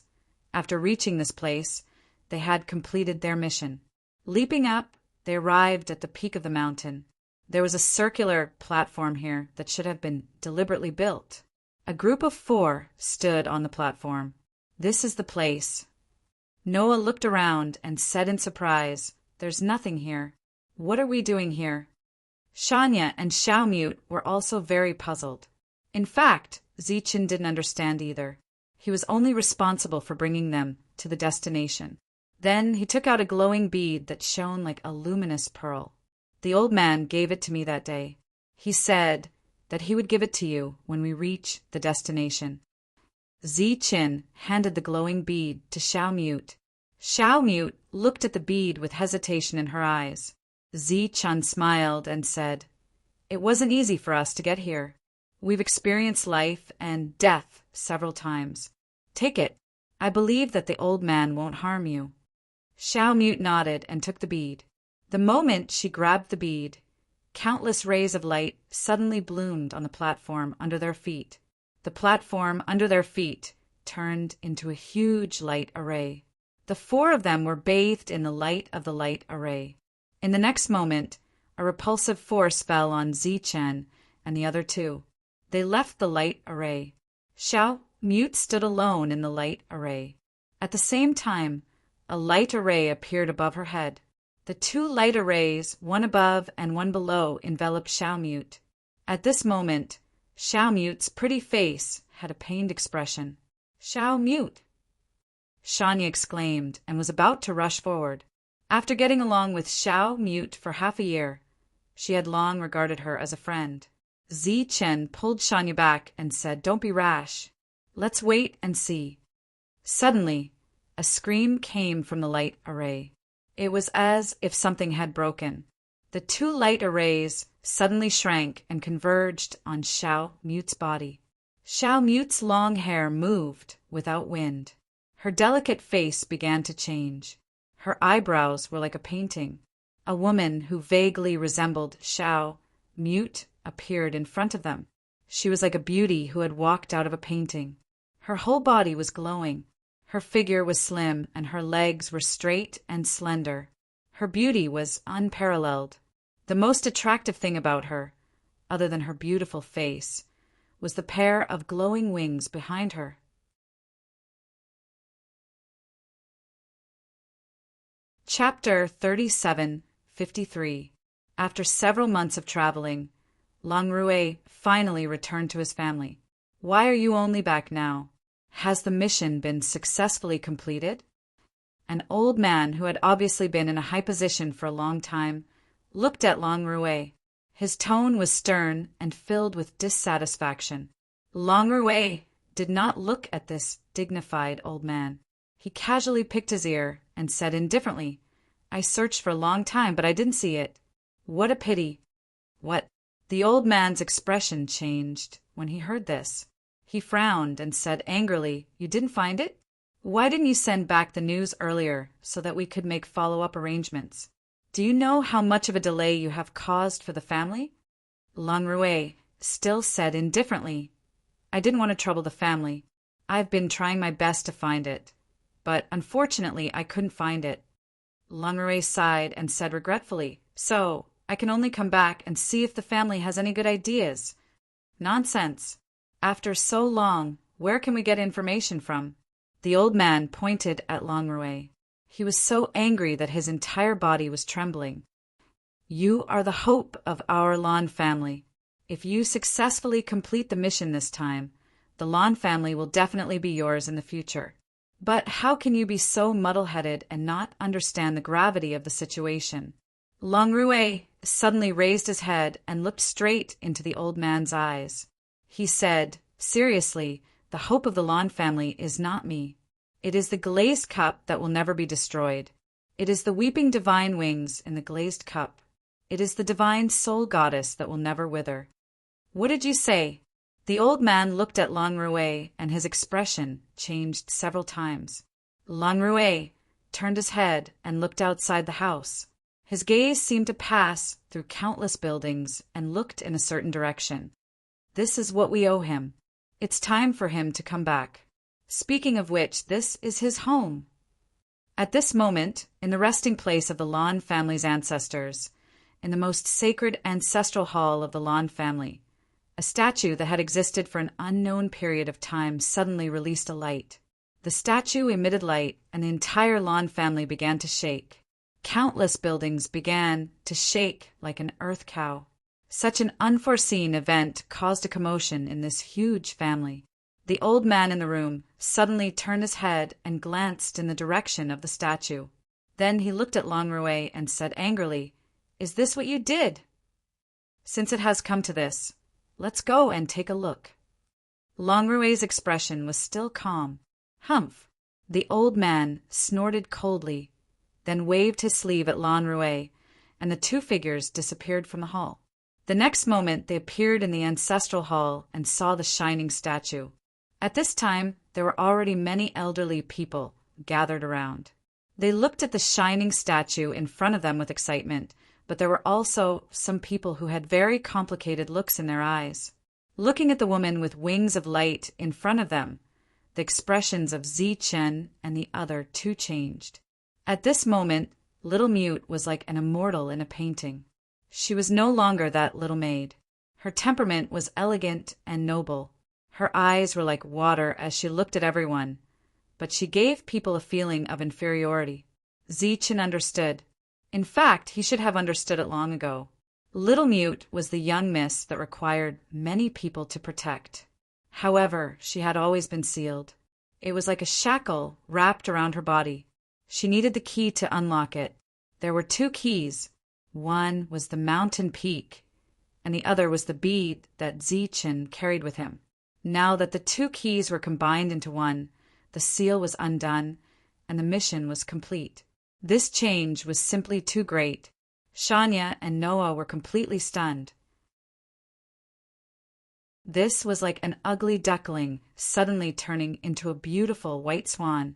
after reaching this place, they had completed their mission. Leaping up, they arrived at the peak of the mountain. There was a circular platform here that should have been deliberately built. A group of 4 stood on the platform. This is the place. Noah looked around and said in surprise, "There's nothing here. What are we doing here?" Shanya and Xiaomute were also very puzzled. In fact, Zichen didn't understand either. He was only responsible for bringing them to the destination. Then he took out a glowing bead that shone like a luminous pearl. The old man gave it to me that day. He said that he would give it to you when we reach the destination. Zichen handed the glowing bead to Xiaomute. Xiaomute looked at the bead with hesitation in her eyes. Zichen smiled and said, "It wasn't easy for us to get here. We've experienced life and death several times. Take it. I believe that the old man won't harm you." Xiaomute nodded and took the bead. The moment she grabbed the bead, countless rays of light suddenly bloomed on the platform under their feet. The platform under their feet turned into a huge light array. The 4 of them were bathed in the light of the light array. In the next moment, a repulsive force fell on Zichen and the other 2. They left the light array. Xiaomute stood alone in the light array. At the same time, a light array appeared above her head. The 2 light arrays, one above and one below, enveloped Xiaomute. At this moment, Xiaomute's pretty face had a pained expression. "Xiaomute!" Shanya exclaimed and was about to rush forward. After getting along with Xiaomute for half a year, she had long regarded her as a friend. Zichen pulled Shanya back and said, "Don't be rash. Let's wait and see." Suddenly, a scream came from the light array. It was as if something had broken. The 2 light arrays suddenly shrank and converged on Xiaomute's body. Xiaomute's long hair moved without wind. Her delicate face began to change. Her eyebrows were like a painting. A woman who vaguely resembled Xiaomute appeared in front of them. She was like a beauty who had walked out of a painting. Her whole body was glowing. Her figure was slim and her legs were straight and slender. Her beauty was unparalleled. The most attractive thing about her, other than her beautiful face, was the pair of glowing wings behind her. Chapter 37:53. After several months of traveling, Longrui finally returned to his family. "Why are you only back now? Has the mission been successfully completed?" An old man who had obviously been in a high position for a long time looked at Longrui. His tone was stern and filled with dissatisfaction. Longrui did not look at this dignified old man. He casually picked his ear and said indifferently, "I searched for a long time, but I didn't see it. What a pity." "What?" The old man's expression changed when he heard this. He frowned and said angrily, "You didn't find it? Why didn't you send back the news earlier so that we could make follow-up arrangements? Do you know how much of a delay you have caused for the family?" Longrui still said indifferently, "I didn't want to trouble the family. I've been trying my best to find it, but unfortunately I couldn't find it." Longrui sighed and said regretfully, "So, I can only come back and see if the family has any good ideas." "Nonsense. After so long, where can we get information from?" The old man pointed at Longrui. He was so angry that his entire body was trembling. "You are the hope of our Lon family. If you successfully complete the mission this time, the Lon family will definitely be yours in the future. But how can you be so muddle-headed and not understand the gravity of the situation?" Longrui suddenly raised his head and looked straight into the old man's eyes. He said, seriously, "The hope of the Lon family is not me. It is the glazed cup that will never be destroyed. It is the weeping divine wings in the glazed cup. It is the divine soul goddess that will never wither. What did you say? The old man looked at Lang Rui, and his expression changed several times. Lang Rui turned his head and looked outside the house. His gaze seemed to pass through countless buildings and looked in a certain direction. This is what we owe him. It's time for him to come back. Speaking of which, this is his home. At this moment, in the resting place of the Lan family's ancestors, in the most sacred ancestral hall of the Lan family, a statue that had existed for an unknown period of time suddenly released a light. The statue emitted light, and the entire Lan family began to shake. Countless buildings began to shake like an earth cow. Such an unforeseen event caused a commotion in this huge family. The old man in the room suddenly turned his head and glanced in the direction of the statue. Then he looked at Lang Rui and said angrily, "Is this what you did? Since it has come to this, let's go and take a look." Lang Rui's expression was still calm. "Humph!" The old man snorted coldly, then waved his sleeve at Lang Rui, and the two figures disappeared from the hall. The next moment they appeared in the ancestral hall and saw the shining statue. At this time, there were already many elderly people gathered around. They looked at the shining statue in front of them with excitement, but there were also some people who had very complicated looks in their eyes. Looking at the woman with wings of light in front of them, the expressions of Zichen and the other too changed. At this moment, Little Mute was like an immortal in a painting. She was no longer that little maid. Her temperament was elegant and noble. Her eyes were like water as she looked at everyone, but she gave people a feeling of inferiority. Zichen understood. In fact, he should have understood it long ago. Little Mute was the young miss that required many people to protect. However, she had always been sealed. It was like a shackle wrapped around her body. She needed the key to unlock it. There were two keys. One was the mountain peak, and the other was the bead that Zichen carried with him. Now that the two keys were combined into one, the seal was undone, and the mission was complete. This change was simply too great. Shania and Noah were completely stunned. This was like an ugly duckling suddenly turning into a beautiful white swan.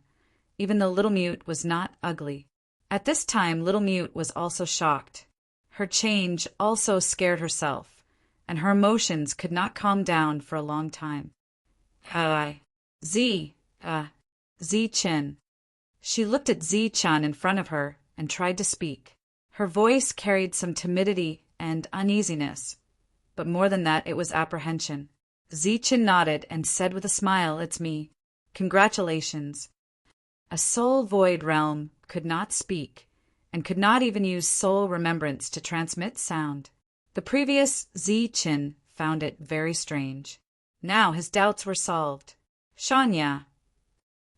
Even though Little Mute was not ugly. At this time, Little Mute was also shocked. Her change also scared herself, and her emotions could not calm down for a long time. Zichen. She looked at Zichen in front of her and tried to speak. Her voice carried some timidity and uneasiness, but more than that, it was apprehension. Zichen nodded and said with a smile, "It's me. Congratulations." A soul void realm could not speak, and could not even use soul remembrance to transmit sound. The previous Zichen found it very strange. Now his doubts were solved. "Shania."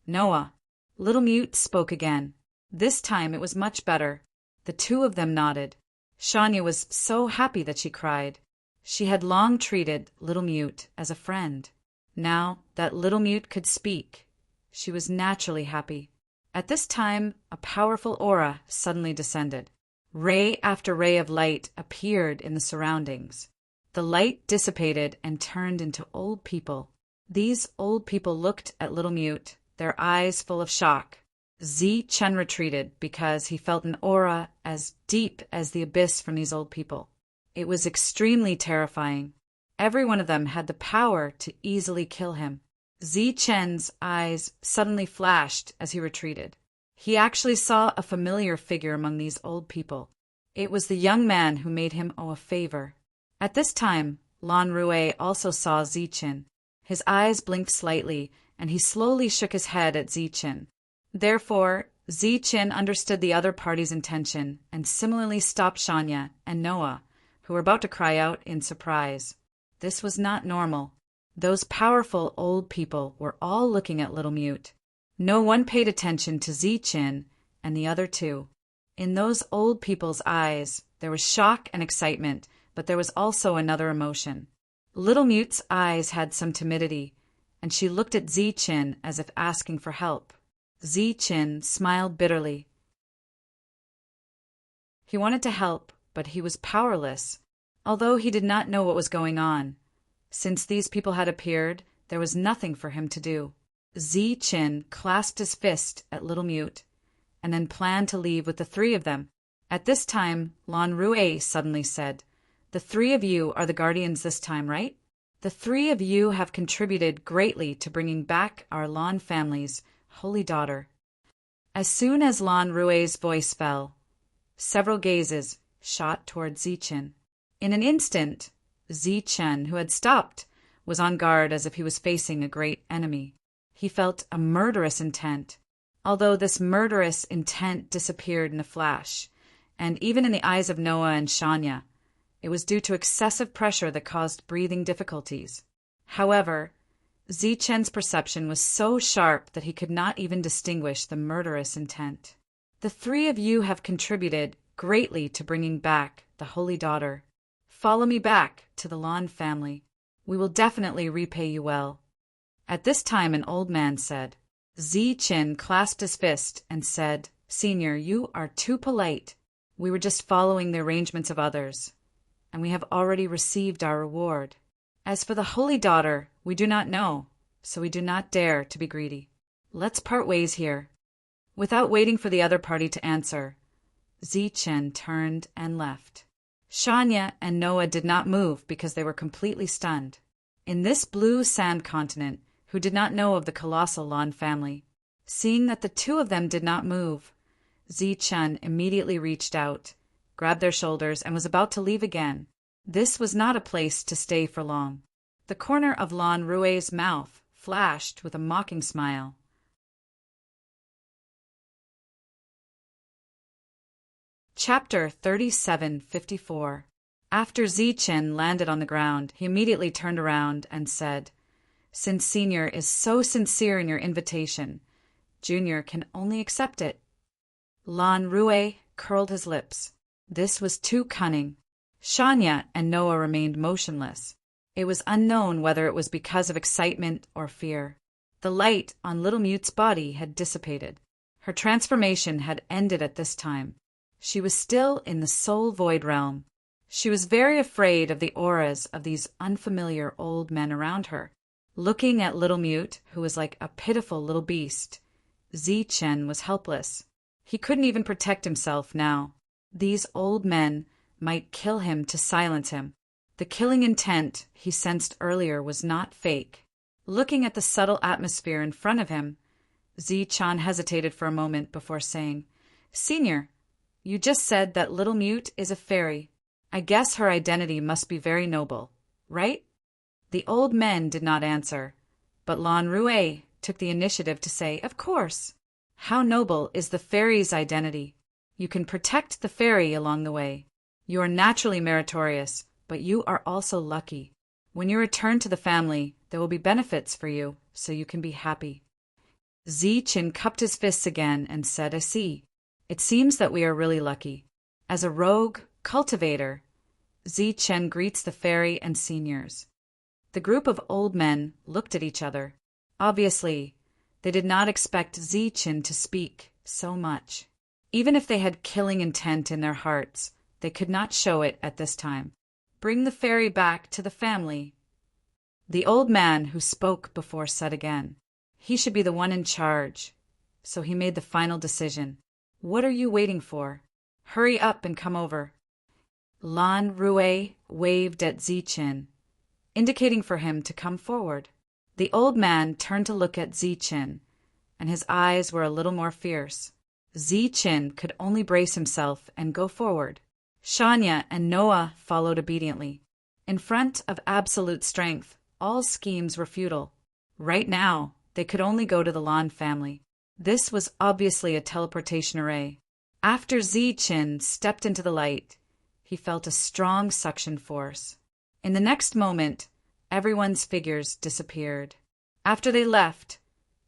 "Noah." Little Mute spoke again. This time it was much better. The two of them nodded. Shania was so happy that she cried. She had long treated Little Mute as a friend. Now that Little Mute could speak, she was naturally happy. At this time, a powerful aura suddenly descended. Ray after ray of light appeared in the surroundings. The light dissipated and turned into old people. These old people looked at Little Mute, their eyes full of shock. Zichen retreated because he felt an aura as deep as the abyss from these old people. It was extremely terrifying. Every one of them had the power to easily kill him. Zichen's eyes suddenly flashed as he retreated. He actually saw a familiar figure among these old people. It was the young man who made him owe a favor. At this time, Lan Rui also saw Zichen. His eyes blinked slightly, and he slowly shook his head at Zichen. Therefore, Zichen understood the other party's intention and similarly stopped Shania and Noah, who were about to cry out in surprise. This was not normal. Those powerful old people were all looking at Little Mute. No one paid attention to Zichen and the other two. In those old people's eyes, there was shock and excitement, but there was also another emotion. Little Mute's eyes had some timidity, and she looked at Zichen as if asking for help. Zichen smiled bitterly. He wanted to help, but he was powerless, although he did not know what was going on. Since these people had appeared, there was nothing for him to do. Ziqin clasped his fist at Little Mute, and then planned to leave with the three of them. At this time, Lan Rui suddenly said, "The three of you are the guardians this time, right? The three of you have contributed greatly to bringing back our Lan family's holy daughter." As soon as Lan Rui's voice fell, several gazes shot toward Ziqin. In an instant, Ziqin, who had stopped, was on guard as if he was facing a great enemy. He felt a murderous intent, although this murderous intent disappeared in a flash, and even in the eyes of Noah and Shanya, it was due to excessive pressure that caused breathing difficulties. However, Ziqin's perception was so sharp that he could not even distinguish the murderous intent. "The three of you have contributed greatly to bringing back the holy daughter. Follow me back to the Lan family. We will definitely repay you well." At this time an old man said. Ziqin clasped his fist and said, "Senior, you are too polite. We were just following the arrangements of others, and we have already received our reward. As for the holy daughter, we do not know, so we do not dare to be greedy. Let's part ways here." Without waiting for the other party to answer, Ziqin turned and left. Shanya and Noah did not move because they were completely stunned. In this blue sand continent, who did not know of the colossal Lan family, seeing that the two of them did not move, Ziqin immediately reached out, grabbed their shoulders, and was about to leave again. This was not a place to stay for long. The corner of Lan Rui's mouth flashed with a mocking smile. Chapter 3754. After Ziqin landed on the ground, he immediately turned around and said, "Since Senior is so sincere in your invitation, Junior can only accept it." Lan Rui curled his lips. This was too cunning. Shanya and Noah remained motionless. It was unknown whether it was because of excitement or fear. The light on Little Mute's body had dissipated. Her transformation had ended at this time. She was still in the soul void realm. She was very afraid of the auras of these unfamiliar old men around her. Looking at Little Mute, who was like a pitiful little beast, Ziqin was helpless. He couldn't even protect himself now. These old men might kill him to silence him. The killing intent he sensed earlier was not fake. Looking at the subtle atmosphere in front of him, Ziqin hesitated for a moment before saying, "Senior, you just said that Little Mute is a fairy. I guess her identity must be very noble, right?" The old men did not answer, but Lan Rui took the initiative to say, "Of course. How noble is the fairy's identity? You can protect the fairy along the way. You are naturally meritorious, but you are also lucky. When you return to the family, there will be benefits for you, so you can be happy." Ziqin cupped his fists again and said, "I see. It seems that we are really lucky." As a rogue cultivator, Ziqin greets the fairy and seniors. The group of old men looked at each other. Obviously, they did not expect Ziqin to speak so much. Even if they had killing intent in their hearts, they could not show it at this time. "Bring the fairy back to the family." The old man who spoke before said again. He should be the one in charge, so he made the final decision. "What are you waiting for? Hurry up and come over." Lan Rui waved at Ziqin, indicating for him to come forward. The old man turned to look at Ziqin, and his eyes were a little more fierce. Ziqin could only brace himself and go forward. Shanya and Noah followed obediently. In front of absolute strength, all schemes were futile. Right now, they could only go to the Lan family. This was obviously a teleportation array. After Ziqin stepped into the light, he felt a strong suction force. In the next moment, everyone's figures disappeared. After they left,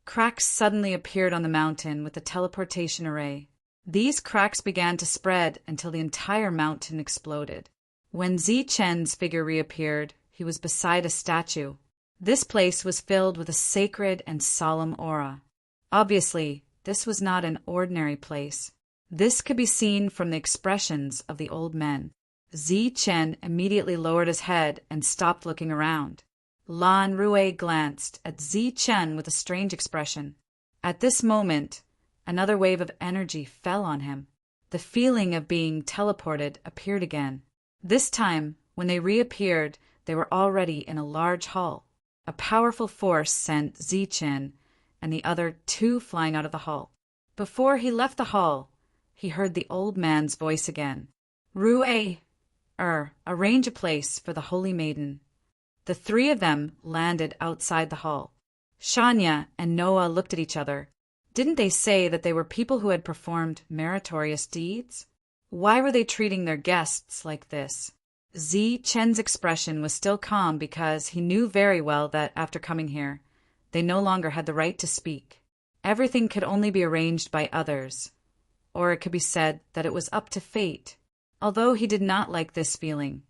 cracks suddenly appeared on the mountain with the teleportation array. These cracks began to spread until the entire mountain exploded. When Ziqin's figure reappeared, he was beside a statue. This place was filled with a sacred and solemn aura. Obviously, this was not an ordinary place. This could be seen from the expressions of the old men. Chen immediately lowered his head and stopped looking around. Lan Rui glanced at Chen with a strange expression. At this moment, another wave of energy fell on him. The feeling of being teleported appeared again. This time, when they reappeared, they were already in a large hall. A powerful force sent Chen and the other two flying out of the hall. Before he left the hall, he heard the old man's voice again. Rui, arrange a place for the Holy Maiden. The three of them landed outside the hall. Shania and Noah looked at each other. Didn't they say that they were people who had performed meritorious deeds? Why were they treating their guests like this? Chen's expression was still calm because he knew very well that after coming here, they no longer had the right to speak. Everything could only be arranged by others, or it could be said that it was up to fate. Although he did not like this feeling,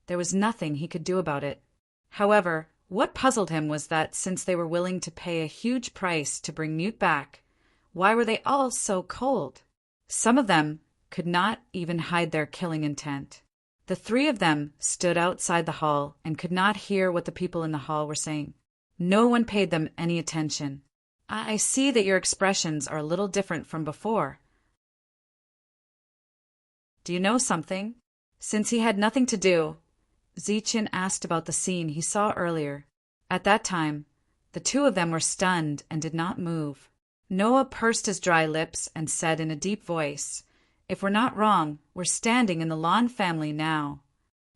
there was nothing he could do about it. However, what puzzled him was that since they were willing to pay a huge price to bring Mute back, why were they all so cold? Some of them could not even hide their killing intent. The three of them stood outside the hall and could not hear what the people in the hall were saying. No one paid them any attention. I see that your expressions are a little different from before. Do you know something? Since he had nothing to do, Chen asked about the scene he saw earlier. At that time, the two of them were stunned and did not move. Noah pursed his dry lips and said in a deep voice, "If we're not wrong, we're standing in the Lan family now."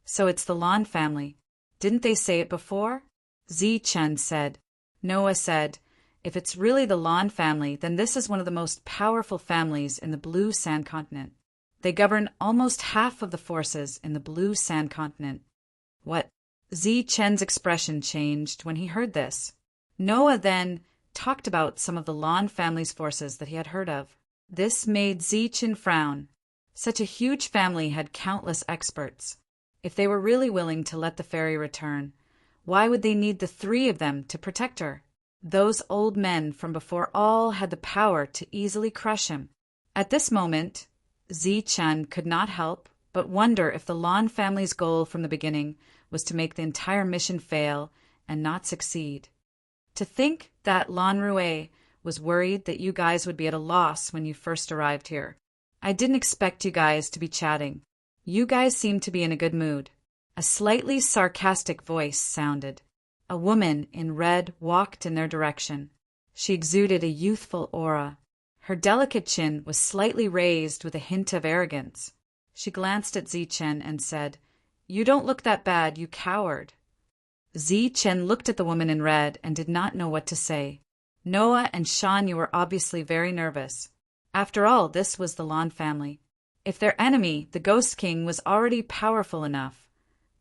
So it's the Lan family. Didn't they say it before? Chen said. Noah said, "If it's really the Lan family, then this is one of the most powerful families in the Blue Sand Continent. They govern almost half of the forces in the Blue Sand Continent." What? Chen's expression changed when he heard this. Noah then talked about some of the Lan family's forces that he had heard of. This made Chen frown. Such a huge family had countless experts. If they were really willing to let the fairy return, why would they need the three of them to protect her? Those old men from before all had the power to easily crush him. At this moment, Chen could not help but wonder if the Lan family's goal from the beginning was to make the entire mission fail and not succeed. To think that Lan Rui was worried that you guys would be at a loss when you first arrived here. I didn't expect you guys to be chatting. You guys seem to be in a good mood. A slightly sarcastic voice sounded. A woman in red walked in their direction. She exuded a youthful aura. Her delicate chin was slightly raised with a hint of arrogance. She glanced at Chen and said, "You don't look that bad, you coward." Chen looked at the woman in red and did not know what to say. Noah and Shanya were obviously very nervous. After all, this was the Lan family. If their enemy, the Ghost King, was already powerful enough,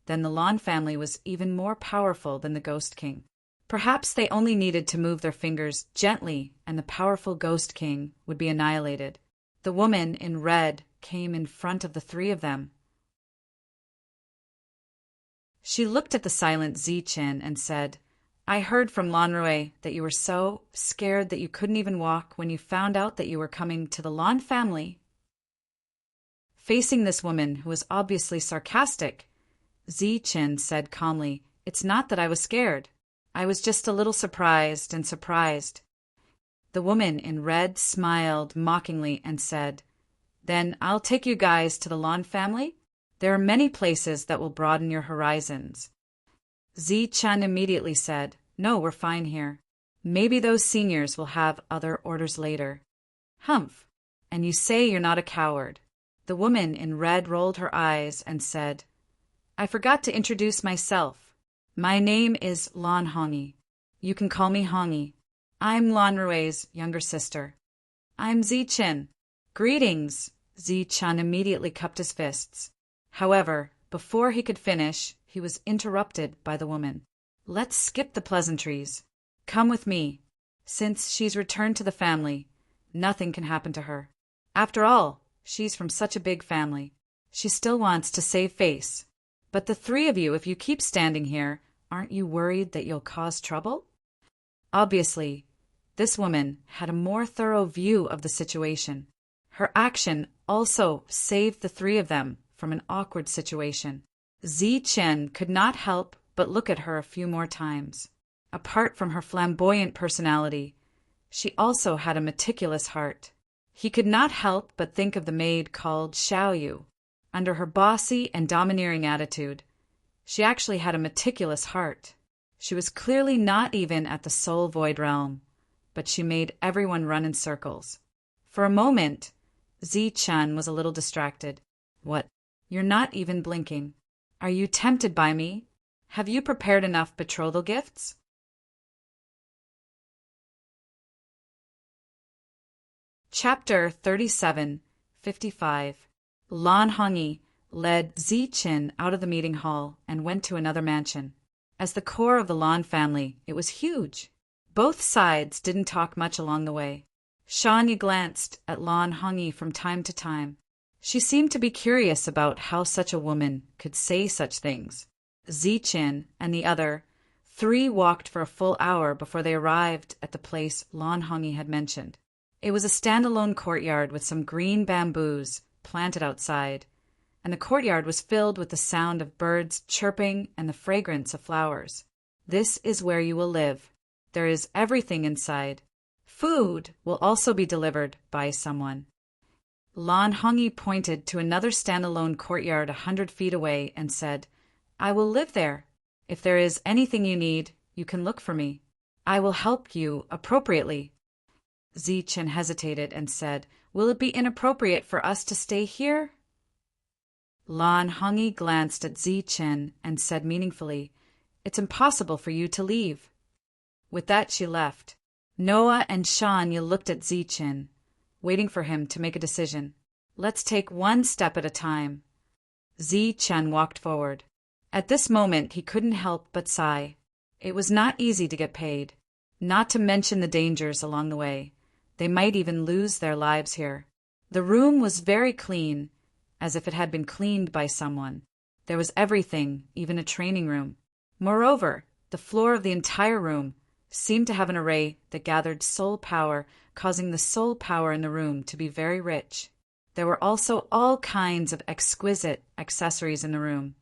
then the Lan family was even more powerful than the Ghost King. Perhaps they only needed to move their fingers gently and the powerful Ghost King would be annihilated. The woman in red came in front of the three of them. She looked at the silent Chen and said, "I heard from Lan Rui that you were so scared that you couldn't even walk when you found out that you were coming to the Lan family." Facing this woman, who was obviously sarcastic, Chen said calmly, "It's not that I was scared. I was just a little surprised and surprised." The woman in red smiled mockingly and said, "Then I'll take you guys to the Lan family? There are many places that will broaden your horizons." Chen immediately said, "No, we're fine here. Maybe those seniors will have other orders later." "Humph, and you say you're not a coward." The woman in red rolled her eyes and said, "I forgot to introduce myself. My name is Lan Hongi. You can call me Hongi. I'm Lan Rui's younger sister." "I'm Chen." "Greetings." Chen immediately cupped his fists. However, before he could finish, he was interrupted by the woman. "Let's skip the pleasantries. Come with me. Since she's returned to the family, nothing can happen to her. After all, she's from such a big family. She still wants to save face. But the three of you, if you keep standing here, aren't you worried that you'll cause trouble?" Obviously, this woman had a more thorough view of the situation. Her action also saved the three of them from an awkward situation. Zichen could not help but look at her a few more times. Apart from her flamboyant personality, she also had a meticulous heart. He could not help but think of the maid called Xiaoyu. Under her bossy and domineering attitude, she actually had a meticulous heart. She was clearly not even at the soul void realm, but she made everyone run in circles. For a moment, Zichen was a little distracted. What? You're not even blinking. Are you tempted by me? Have you prepared enough betrothal gifts? Chapter 37:55. Lan Hongyi led Zichen out of the meeting hall and went to another mansion. As the core of the Lan family, it was huge. Both sides didn't talk much along the way. Shanya glanced at Lan Hongyi from time to time. She seemed to be curious about how such a woman could say such things. Zichen and the other three walked for a full hour before they arrived at the place Lan Hongyi had mentioned. It was a standalone courtyard with some green bamboos planted outside, and the courtyard was filled with the sound of birds chirping and the fragrance of flowers. This is where you will live. There is everything inside. Food will also be delivered by someone. Lan Hongyi pointed to another standalone courtyard 100 feet away and said, I will live there. If there is anything you need, you can look for me. I will help you appropriately. Zichen hesitated and said, Will it be inappropriate for us to stay here? Lan Hongyi glanced at Zichen and said meaningfully, It's impossible for you to leave. With that she left. Noah and Shanya looked at Zichen, waiting for him to make a decision. Let's take one step at a time. Zichen walked forward. At this moment he couldn't help but sigh. It was not easy to get paid, not to mention the dangers along the way. They might even lose their lives here. The room was very clean, as if it had been cleaned by someone. There was everything, even a training room. Moreover, the floor of the entire room seemed to have an array that gathered soul power, causing the soul power in the room to be very rich. There were also all kinds of exquisite accessories in the room,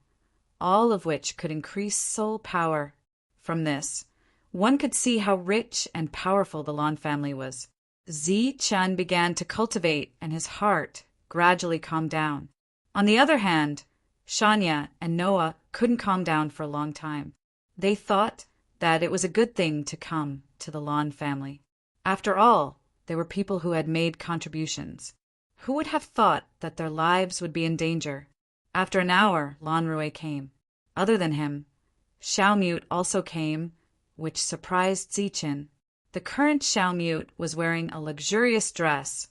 all of which could increase soul power. From this, one could see how rich and powerful the Lan family was. Zichen began to cultivate, and his heart gradually calmed down. On the other hand, Shanya and Noah couldn't calm down for a long time. They thought that it was a good thing to come to the Lan family. After all, they were people who had made contributions. Who would have thought that their lives would be in danger? After an hour, Lan Rui came. Other than him, Xiaomute also came, which surprised Zichen. The current Xiaomute was wearing a luxurious dress,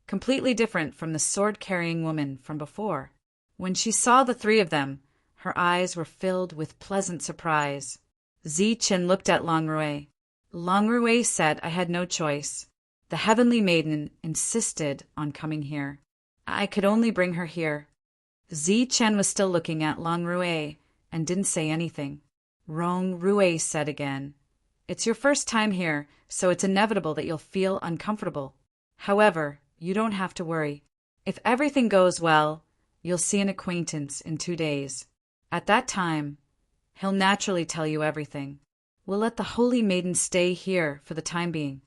completely different from the sword-carrying woman from before. When she saw the three of them, her eyes were filled with pleasant surprise. Zichen looked at Lan Rui. Lan Rui said, I had no choice. The heavenly maiden insisted on coming here. I could only bring her here. Zichen was still looking at Lan Rui and didn't say anything. Rong Rui said again, It's your first time here, so it's inevitable that you'll feel uncomfortable. However, you don't have to worry. If everything goes well, you'll see an acquaintance in 2 days. At that time, he'll naturally tell you everything. We'll let the holy maiden stay here for the time being.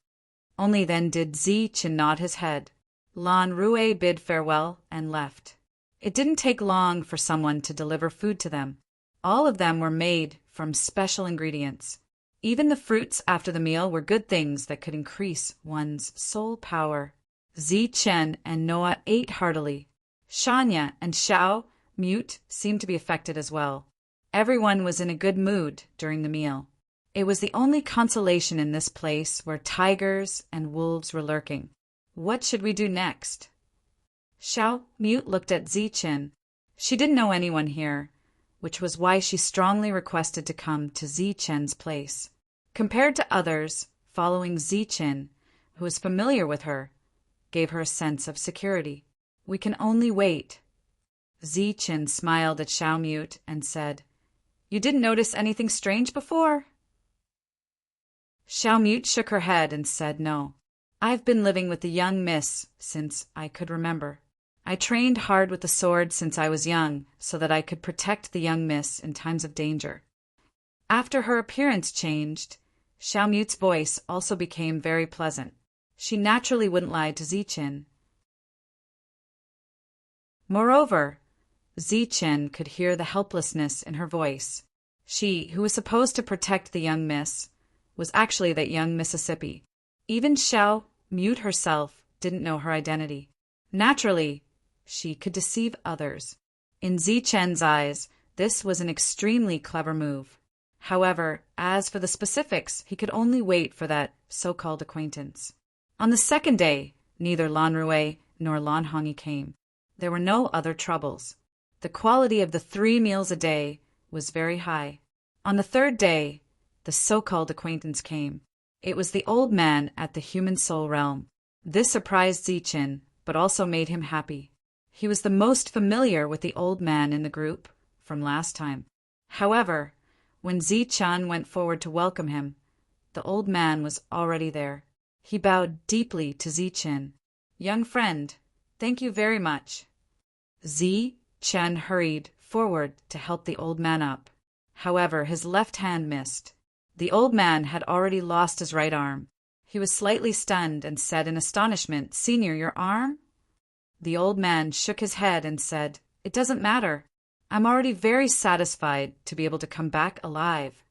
Only then did Zichen nod his head. Lan Rui bid farewell and left. It didn't take long for someone to deliver food to them. All of them were made from special ingredients. Even the fruits after the meal were good things that could increase one's soul power. Zichen and Noah ate heartily. Shanya and Xiaomute seemed to be affected as well. Everyone was in a good mood during the meal. It was the only consolation in this place where tigers and wolves were lurking. What should we do next? Xiaomute looked at Zichen. She didn't know anyone here, which was why she strongly requested to come to Zichen's place. Compared to others, following Zichen, who was familiar with her, gave her a sense of security. We can only wait. Zichen smiled at Xiaomute and said, You didn't notice anything strange before? Xiaomute shook her head and said no. I've been living with the young miss since I could remember. I trained hard with the sword since I was young, so that I could protect the young miss in times of danger. After her appearance changed, Xiao Mute's voice also became very pleasant. She naturally wouldn't lie to Zichen. Moreover, Zichen could hear the helplessness in her voice. She, who was supposed to protect the young miss, was actually that young Mississippi. Even Xiao Mute herself didn't know her identity. Naturally, she could deceive others. In Zichen's eyes, this was an extremely clever move. However, as for the specifics, he could only wait for that so-called acquaintance. On the second day, neither Lan Rui nor Lan Hongyi came. There were no other troubles. The quality of the 3 meals a day was very high. On the third day, the so-called acquaintance came. It was the old man at the human soul realm. This surprised Zichen, but also made him happy. He was the most familiar with the old man in the group from last time. However, when Zichen went forward to welcome him, the old man was already there. He bowed deeply to Zichen. "Young friend, thank you very much." Zichen hurried forward to help the old man up. However, his left hand missed. The old man had already lost his right arm. He was slightly stunned and said in astonishment, "Senior, your arm?" The old man shook his head and said, "It doesn't matter. I'm already very satisfied to be able to come back alive."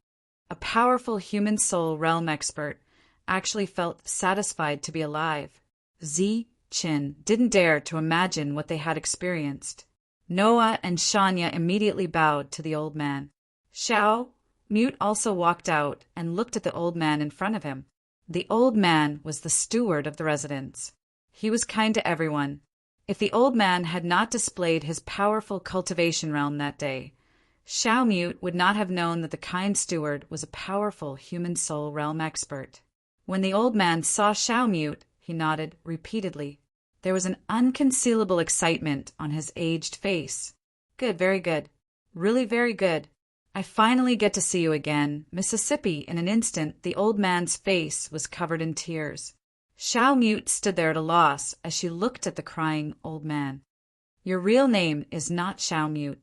A powerful human soul realm expert actually felt satisfied to be alive. Zichen didn't dare to imagine what they had experienced. Noah and Shanya immediately bowed to the old man. Xiao Mute also walked out and looked at the old man in front of him. The old man was the steward of the residence. He was kind to everyone. If the old man had not displayed his powerful cultivation realm that day, Xiao Mute would not have known that the kind steward was a powerful human soul realm expert. When the old man saw Xiao Mute, he nodded repeatedly. There was an unconcealable excitement on his aged face. "Good, very good. Really very good. I finally get to see you again, Mississippi." In an instant, the old man's face was covered in tears. Xiao Mute stood there at a loss as she looked at the crying old man. "Your real name is not Xiao Mute.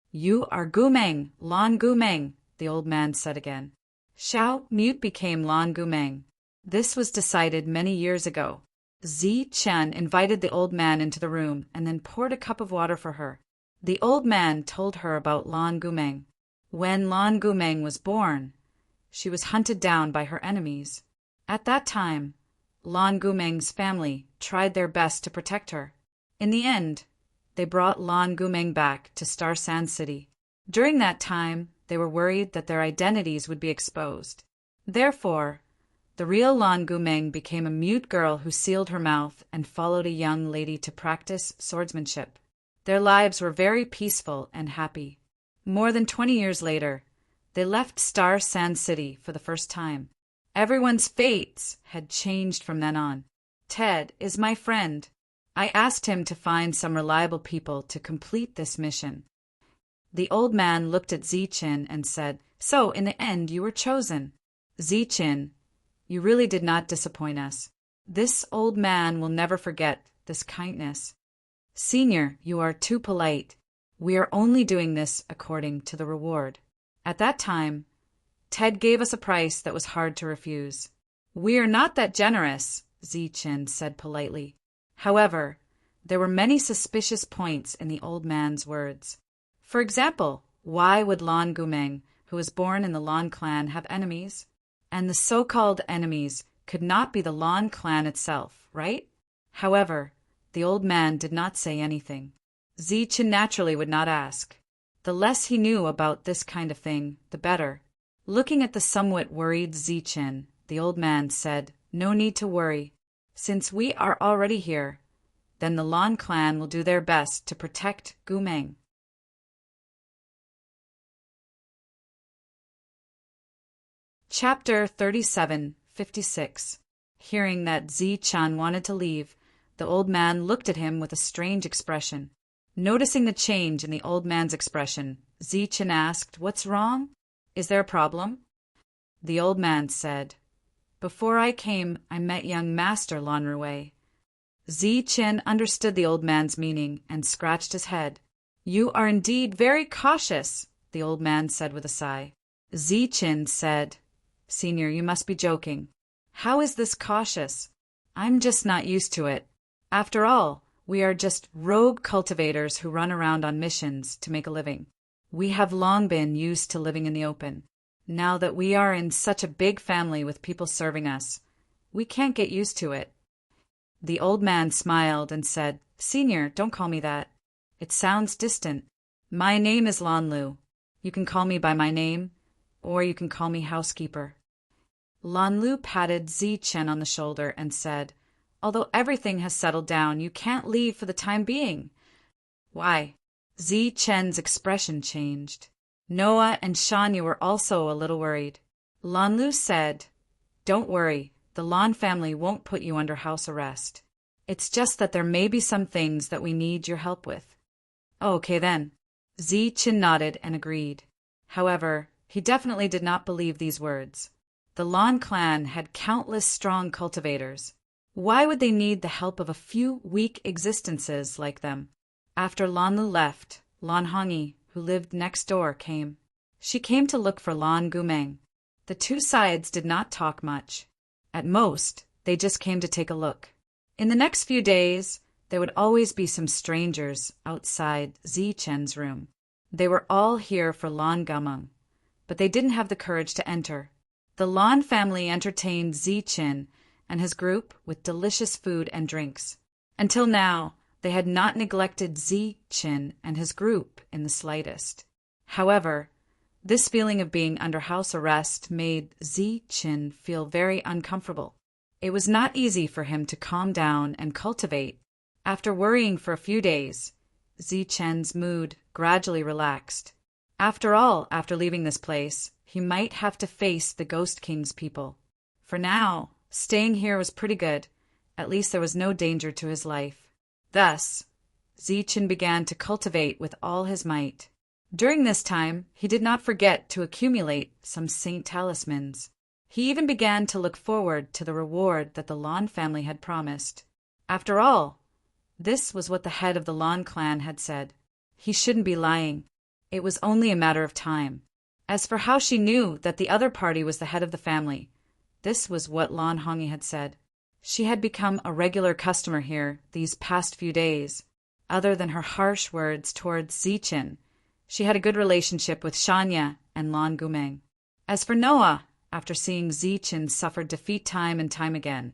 You are Gumeng, Lan Gumeng," the old man said again. Xiao Mute became Lan Gumeng. This was decided many years ago. Zichen invited the old man into the room and then poured a cup of water for her. The old man told her about Lan Gumeng. When Lan Gumeng was born, she was hunted down by her enemies. At that time, Lan Gumeng's family tried their best to protect her. In the end, they brought Lan Gumeng back to Star Sand City. During that time, they were worried that their identities would be exposed. Therefore, the real Lan Gumeng became a mute girl who sealed her mouth and followed a young lady to practice swordsmanship. Their lives were very peaceful and happy. More than 20 years later, they left Star Sand City for the first time. Everyone's fates had changed from then on. Ted is my friend. I asked him to find some reliable people to complete this mission. The old man looked at Zichen and said, "So, in the end, you were chosen." Zichen, you really did not disappoint us. This old man will never forget this kindness. Senior, you are too polite. We are only doing this according to the reward. At that time, Ted gave us a price that was hard to refuse. We are not that generous, Zichen said politely. However, there were many suspicious points in the old man's words. For example, why would Lan Gumeng, who was born in the Lan clan, have enemies? And the so-called enemies could not be the Lan clan itself, right? However, the old man did not say anything. Zichen naturally would not ask. The less he knew about this kind of thing, the better. Looking at the somewhat worried Zichen, the old man said, "No need to worry. Since we are already here, then the Lan clan will do their best to protect Gumeng." Chapter 37:56. Hearing that Zichen wanted to leave, the old man looked at him with a strange expression. Noticing the change in the old man's expression, Zichen asked, "What's wrong? Is there a problem?" The old man said, Before I came, I met young Master Lan Rui. Zi-Chin understood the old man's meaning and scratched his head. You are indeed very cautious, the old man said with a sigh. Zi-Chin said, Senior, you must be joking. How is this cautious? I'm just not used to it. After all, we are just rogue cultivators who run around on missions to make a living. We have long been used to living in the open. Now that we are in such a big family with people serving us, we can't get used to it. The old man smiled and said, Senior, don't call me that. It sounds distant. My name is Lan Lu. You can call me by my name, or you can call me housekeeper. Lan Lu patted Zi-Chen on the shoulder and said, Although everything has settled down, you can't leave for the time being. Why? Zi-Chen's expression changed. Noah and Shanya were also a little worried. Lan Lu said, Don't worry, the Lan family won't put you under house arrest. It's just that there may be some things that we need your help with. Oh, okay then. Zi-Chen nodded and agreed. However, he definitely did not believe these words. The Lan clan had countless strong cultivators. Why would they need the help of a few weak existences like them? After Lan Lu left, Lan Hongyi, who lived next door, came. She came to look for Lan Gumeng. The two sides did not talk much. At most, they just came to take a look. In the next few days, there would always be some strangers outside Zi-Chen's room. They were all here for Lan Gumeng, but they didn't have the courage to enter. The Lan family entertained Zi-Chen and his group with delicious food and drinks. Until now, they had not neglected Zi-Chen and his group in the slightest. However, this feeling of being under house arrest made Zi-Chen feel very uncomfortable. It was not easy for him to calm down and cultivate. After worrying for a few days, Zi-Chen's mood gradually relaxed. After all, after leaving this place, he might have to face the Ghost King's people. For now, staying here was pretty good. At least there was no danger to his life. Thus, Zi-Chen began to cultivate with all his might. During this time, he did not forget to accumulate some saint talismans. He even began to look forward to the reward that the Lan family had promised. After all, this was what the head of the Lan clan had said. He shouldn't be lying. It was only a matter of time. As for how she knew that the other party was the head of the family, this was what Lan Hongyi had said. She had become a regular customer here these past few days. Other than her harsh words towards Zi-Chen, she had a good relationship with Shanya and Lan Gumeng. As for Noah, after seeing Zi-Chen suffer defeat time and time again,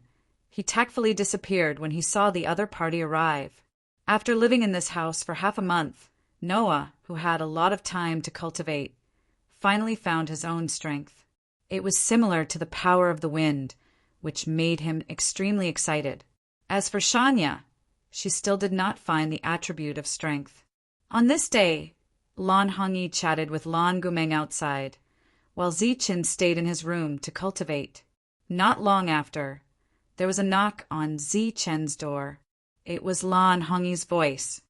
he tactfully disappeared when he saw the other party arrive. After living in this house for half a month, Noah, who had a lot of time to cultivate, finally found his own strength. It was similar to the power of the wind, which made him extremely excited. As for Shanya, she still did not find the attribute of strength. On this day, Lan Hongyi chatted with Lan Gumeng outside, while Zi-Chen stayed in his room to cultivate. Not long after, there was a knock on Zi-Chen's door. It was Lan Hongyi's voice.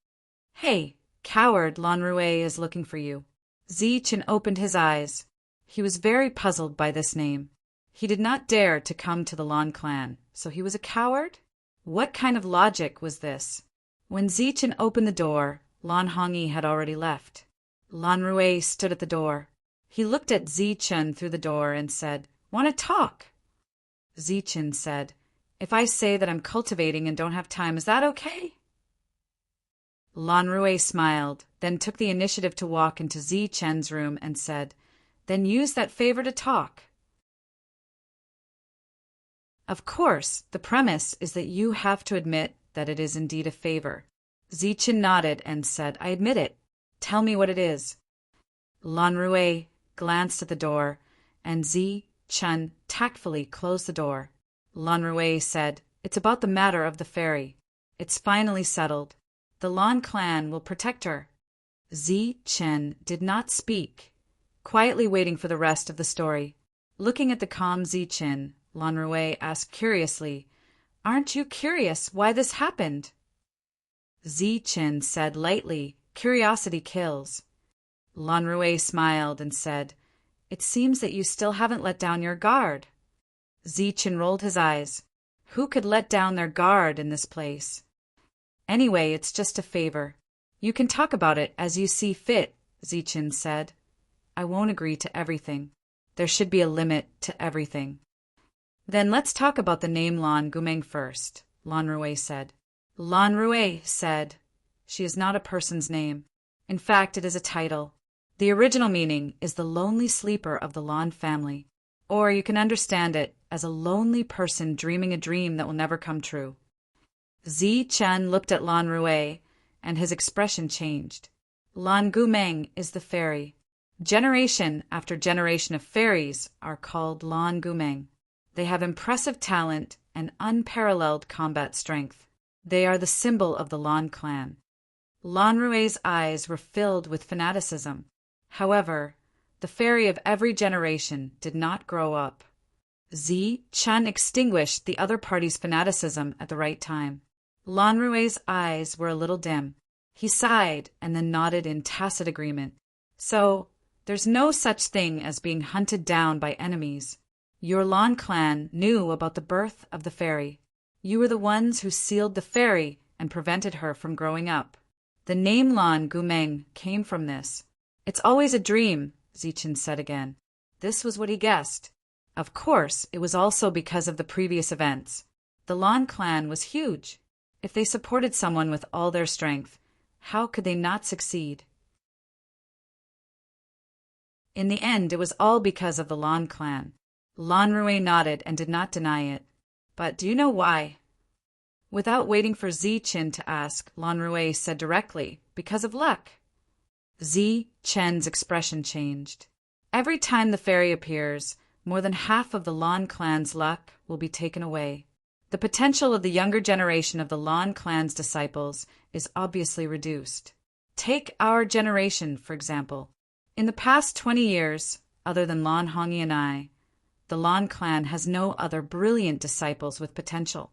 Hey, coward, Lan Rui is looking for you. Zi-Chen opened his eyes. He was very puzzled by this name. He did not dare to come to the Lan clan, so he was a coward? What kind of logic was this? When Zi-Chen opened the door, Lan Hongyi had already left. Lan Rui stood at the door. He looked at Zi-Chen through the door and said, Want to talk? Zi-Chen said, If I say that I'm cultivating and don't have time, is that okay? Lan Rui smiled, then took the initiative to walk into Zi-Chen's room and said, Then use that favor to talk. Of course, the premise is that you have to admit that it is indeed a favor. Zi-Chen nodded and said, I admit it. Tell me what it is. Lan Rui glanced at the door, and Zi-Chen tactfully closed the door. Lan Rui said, It's about the matter of the fairy. It's finally settled. The Lan clan will protect her. Zi-Chen did not speak, quietly waiting for the rest of the story. Looking at the calm Zi-Chen, Lan Rui asked curiously, Aren't you curious why this happened? Zi-Chen said lightly, Curiosity kills. Lan Rui smiled and said, It seems that you still haven't let down your guard. Zichen rolled his eyes. Who could let down their guard in this place? Anyway, it's just a favor. You can talk about it as you see fit, Zichen said. I won't agree to everything. There should be a limit to everything. Then let's talk about the name Lan Gumeng first, Lan Rui said. Lan Rui said, she is not a person's name. In fact, it is a title. The original meaning is the lonely sleeper of the Lan family. Or you can understand it as a lonely person dreaming a dream that will never come true. Zichen looked at Lan Rui, and his expression changed. Lan Gumeng is the fairy. Generation after generation of fairies are called Lan Gumeng. They have impressive talent and unparalleled combat strength. They are the symbol of the Lan clan. Lan Rui's eyes were filled with fanaticism. However, the fairy of every generation did not grow up. Zichen extinguished the other party's fanaticism at the right time. Lan Rui's eyes were a little dim. He sighed and then nodded in tacit agreement. So, there's no such thing as being hunted down by enemies. Your Lan clan knew about the birth of the fairy. You were the ones who sealed the fairy and prevented her from growing up. The name Lan Gumeng came from this. It's always a dream, Zichen said again. This was what he guessed. Of course, it was also because of the previous events. The Lan clan was huge. If they supported someone with all their strength, how could they not succeed? In the end, it was all because of the Lan clan. Lan Rui nodded and did not deny it. But do you know why? Without waiting for Zichen to ask, Lan Rui said directly, because of luck. Zichen's expression changed. Every time the fairy appears, more than half of the Lan clan's luck will be taken away. The potential of the younger generation of the Lan clan's disciples is obviously reduced. Take our generation, for example. In the past 20 years, other than Lan Hongyi and I, the Lan clan has no other brilliant disciples with potential.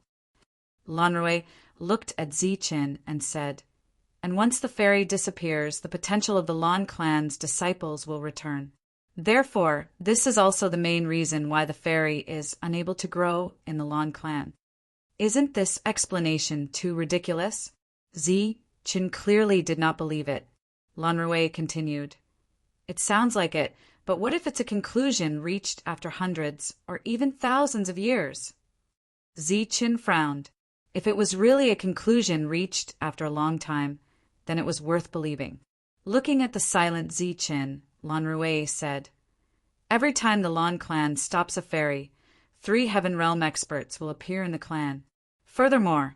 Lan Rui looked at Zichen and said, and once the fairy disappears, the potential of the Lan clan's disciples will return. Therefore, this is also the main reason why the fairy is unable to grow in the Lan clan. Isn't this explanation too ridiculous? Zichen clearly did not believe it. Lan Rui continued, it sounds like it, but what if it's a conclusion reached after hundreds or even thousands of years? Zichen frowned. If it was really a conclusion reached after a long time, then it was worth believing. Looking at the silent Zichen, Lan Rui said, every time the Lan clan stops a fairy, 3 Heaven Realm experts will appear in the clan. Furthermore,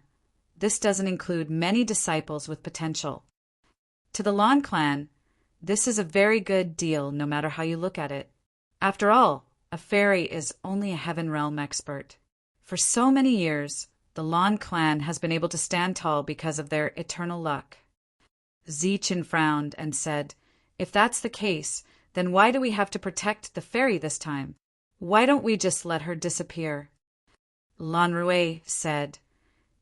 this doesn't include many disciples with potential. To the Lan clan, this is a very good deal no matter how you look at it. After all, a fairy is only a Heaven Realm expert. For so many years, the Lan clan has been able to stand tall because of their eternal luck. Zichen frowned and said, if that's the case, then why do we have to protect the fairy this time? Why don't we just let her disappear? Lan Rui said,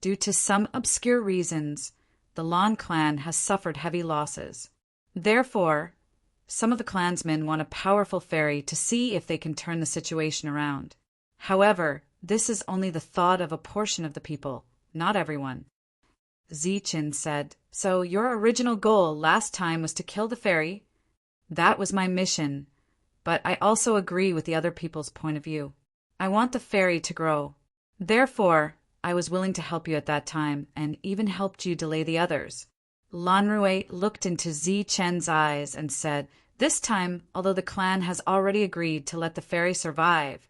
due to some obscure reasons, the Lan clan has suffered heavy losses. Therefore, some of the clansmen want a powerful fairy to see if they can turn the situation around. However, this is only the thought of a portion of the people, not everyone. Zichen said, so your original goal last time was to kill the fairy? That was my mission, but I also agree with the other people's point of view. I want the fairy to grow. Therefore, I was willing to help you at that time and even helped you delay the others. Lan Rui looked into Zichen's eyes and said, this time, although the clan has already agreed to let the fairy survive,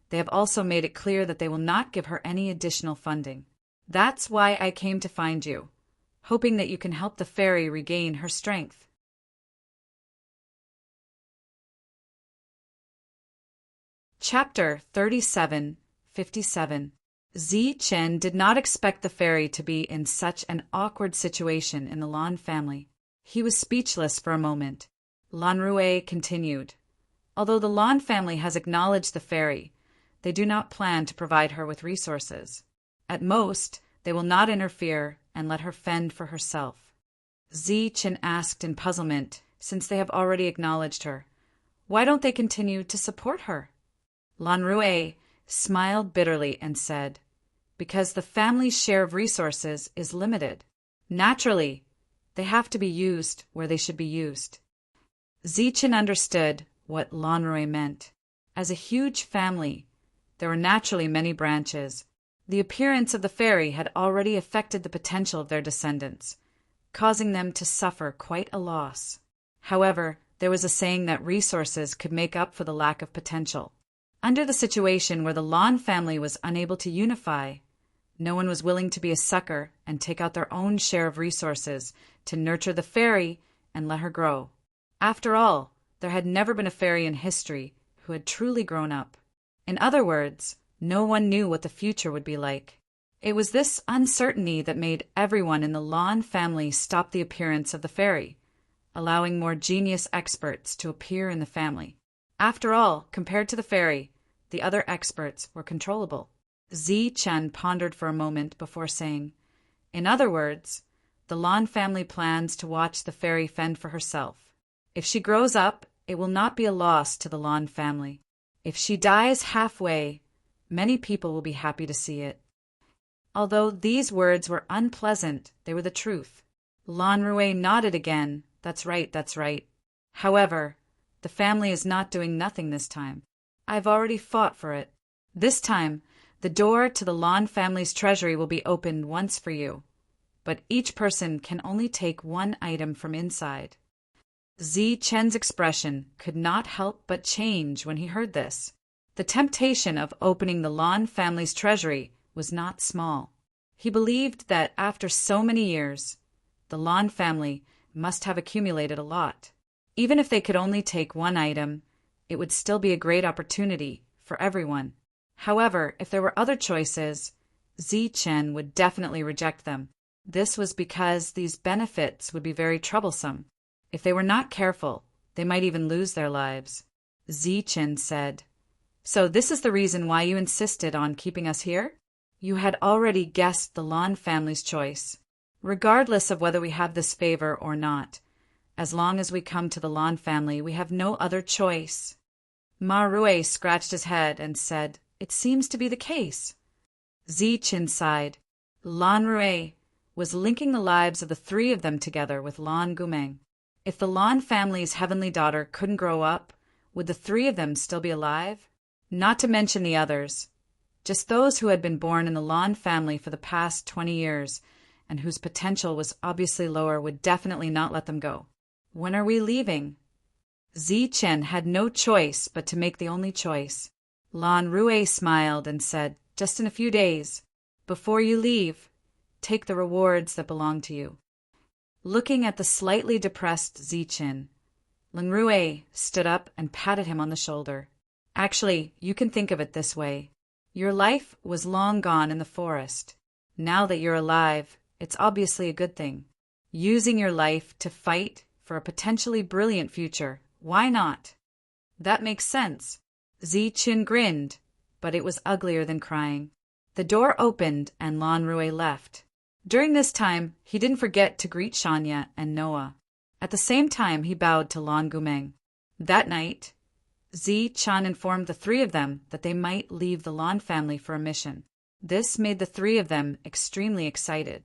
they have also made it clear that they will not give her any additional funding. That's why I came to find you, hoping that you can help the fairy regain her strength. Chapter 37:57. Zichen did not expect the fairy to be in such an awkward situation in the Lan family. He was speechless for a moment. Lan Rui continued, although the Lan family has acknowledged the fairy, they do not plan to provide her with resources. At most, they will not interfere and let her fend for herself. Zichen asked in puzzlement, since they have already acknowledged her, why don't they continue to support her? Lan Rui smiled bitterly and said, "Because the family's share of resources is limited. Naturally, they have to be used where they should be used." Zichen understood what Lanrue meant. As a huge family, there were naturally many branches. The appearance of the fairy had already affected the potential of their descendants, causing them to suffer quite a loss. However, there was a saying that resources could make up for the lack of potential. Under the situation where the Lan family was unable to unify, no one was willing to be a sucker and take out their own share of resources to nurture the fairy and let her grow. After all, there had never been a fairy in history who had truly grown up. In other words, no one knew what the future would be like. It was this uncertainty that made everyone in the Lan family stop the appearance of the fairy, allowing more genius experts to appear in the family. After all, compared to the fairy, the other experts were controllable. Zichen pondered for a moment before saying, "In other words, the Lan family plans to watch the fairy fend for herself. If she grows up, it will not be a loss to the Lan family. If she dies halfway, many people will be happy to see it." Although these words were unpleasant, they were the truth. Lanrue nodded again. "That's right, that's right. However, the family is not doing nothing this time. I've already fought for it. This time, the door to the Lan family's treasury will be opened once for you, but each person can only take one item from inside." Zichen's expression could not help but change when he heard this. The temptation of opening the Lan family's treasury was not small. He believed that after so many years, the Lan family must have accumulated a lot. Even if they could only take one item, it would still be a great opportunity for everyone. However, if there were other choices, Zichen would definitely reject them. This was because these benefits would be very troublesome. If they were not careful, they might even lose their lives. Zichen said, "So this is the reason why you insisted on keeping us here?" You had already guessed the Lan family's choice. Regardless of whether we have this favor or not, as long as we come to the Lan family, we have no other choice. Marue scratched his head and said, "It seems to be the case." Zichen sighed. Lanrue was linking the lives of the three of them together with Lan Gumeng. If the Lan family's heavenly daughter couldn't grow up, would the three of them still be alive? Not to mention the others. Just those who had been born in the Lan family for the past 20 years and whose potential was obviously lower would definitely not let them go. "When are we leaving?" Zichen had no choice but to make the only choice. Lanrue smiled and said, "Just in a few days. Before you leave, take the rewards that belong to you." Looking at the slightly depressed Zichen, Lanrue stood up and patted him on the shoulder. "Actually, you can think of it this way. Your life was long gone in the forest. Now that you're alive, it's obviously a good thing. Using your life to fight for a potentially brilliant future, why not?" "That makes sense." Zichen grinned, but it was uglier than crying. The door opened and Lanrue left. During this time, he didn't forget to greet Shanya and Noah. At the same time, he bowed to Lan Gumeng. That night, Zichen informed the three of them that they might leave the Lan family for a mission. This made the three of them extremely excited.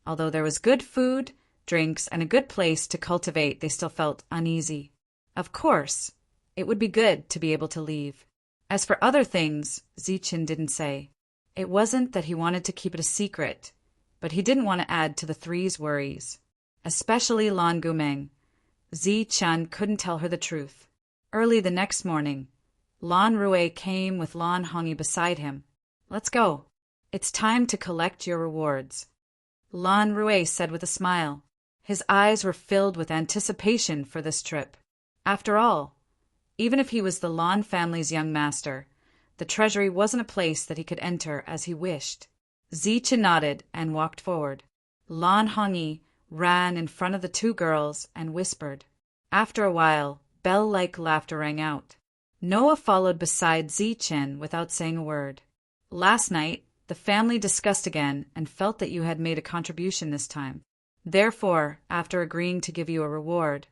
Although there was good food, drinks, and a good place to cultivate, they still felt uneasy. Of course, it would be good to be able to leave. As for other things, Zichen didn't say. It wasn't that he wanted to keep it a secret, but he didn't want to add to the three's worries. Especially Lan Gumeng. Zichen couldn't tell her the truth. Early the next morning, Lanrue came with Lan Hongyi beside him. "Let's go. It's time to collect your rewards," Lanrue said with a smile. His eyes were filled with anticipation for this trip. After all, even if he was the Lan family's young master, the treasury wasn't a place that he could enter as he wished. Zichen nodded and walked forward. Lan Hongyi ran in front of the two girls and whispered. After a while, bell-like laughter rang out. Noah followed beside Zichen without saying a word. "Last night, the family discussed again and felt that you had made a contribution this time. Therefore, after agreeing to give you a reward,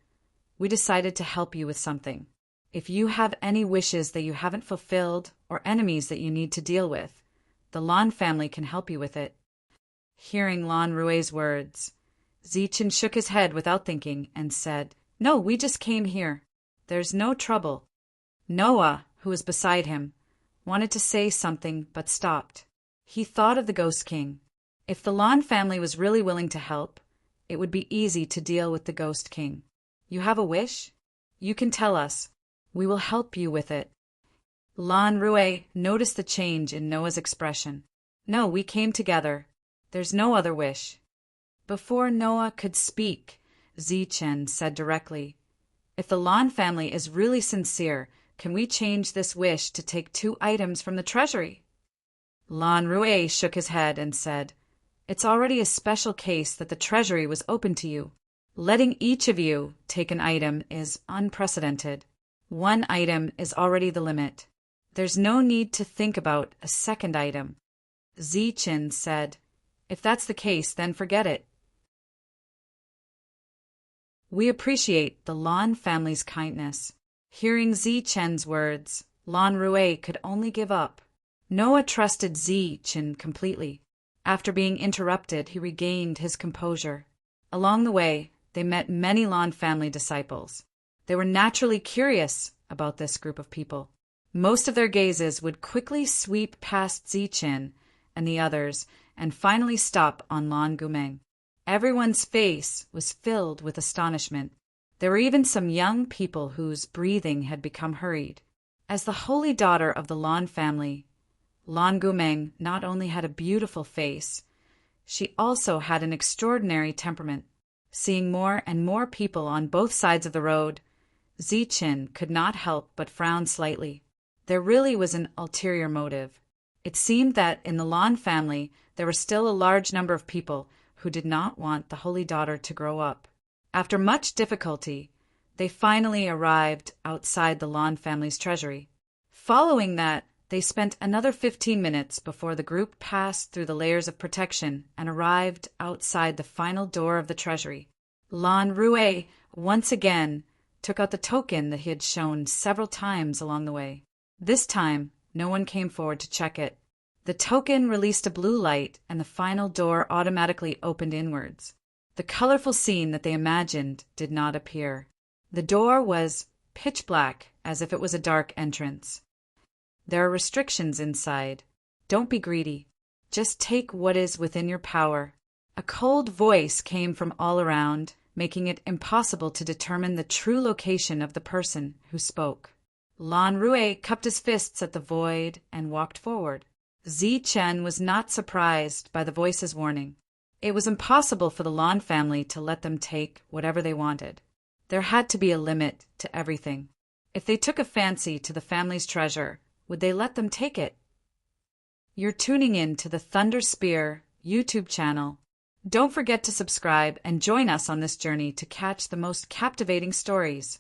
we decided to help you with something." If you have any wishes that you haven't fulfilled or enemies that you need to deal with, the Lan family can help you with it." Hearing Lan Rui's words, Zichen shook his head without thinking and said, "No, we just came here. There's no trouble." Noah, who was beside him, wanted to say something but stopped. He thought of the Ghost King. If the Lan family was really willing to help, it would be easy to deal with the Ghost King. "You have a wish? You can tell us. We will help you with it." Lan Rui noticed the change in Noah's expression. "No, we came together. There's no other wish." Before Noah could speak, Zichen said directly, "If the Lan family is really sincere, can we change this wish to take 2 items from the treasury?" Lan Rui shook his head and said, "It's already a special case that the treasury was open to you. Letting each of you take an item is unprecedented. 1 item is already the limit. There's no need to think about a second item." Zichen said, "If that's the case, then forget it." We appreciate the Lan family's kindness. Hearing Zichen's words, Lan Rui could only give up. Noah trusted Zichen completely. After being interrupted, he regained his composure. Along the way, they met many Lan family disciples. They were naturally curious about this group of people. Most of their gazes would quickly sweep past Zichen and the others and finally stop on Lan Gumeng. Everyone's face was filled with astonishment. There were even some young people whose breathing had become hurried. As the holy daughter of the Lan family, Lan Gumeng not only had a beautiful face, she also had an extraordinary temperament. Seeing more and more people on both sides of the road, Zichen could not help but frown slightly. There really was an ulterior motive. It seemed that in the Lan family there were still a large number of people who did not want the holy daughter to grow up. After much difficulty, they finally arrived outside the Lan family's treasury. Following that, they spent another 15 minutes before the group passed through the layers of protection and arrived outside the final door of the treasury. Lan Rui once again took out the token that he had shown several times along the way. This time, no one came forward to check it. The token released a blue light, and the final door automatically opened inwards. The colorful scene that they imagined did not appear. The door was pitch black, as if it was a dark entrance. There are restrictions inside. Don't be greedy. Just take what is within your power. A cold voice came from all around, making it impossible to determine the true location of the person who spoke. Lan Rui cupped his fists at the void and walked forward. Zichen was not surprised by the voice's warning. It was impossible for the Lan family to let them take whatever they wanted. There had to be a limit to everything. If they took a fancy to the family's treasure, would they let them take it? You're tuning in to the Thunder Spear YouTube channel. Don't forget to subscribe and join us on this journey to catch the most captivating stories.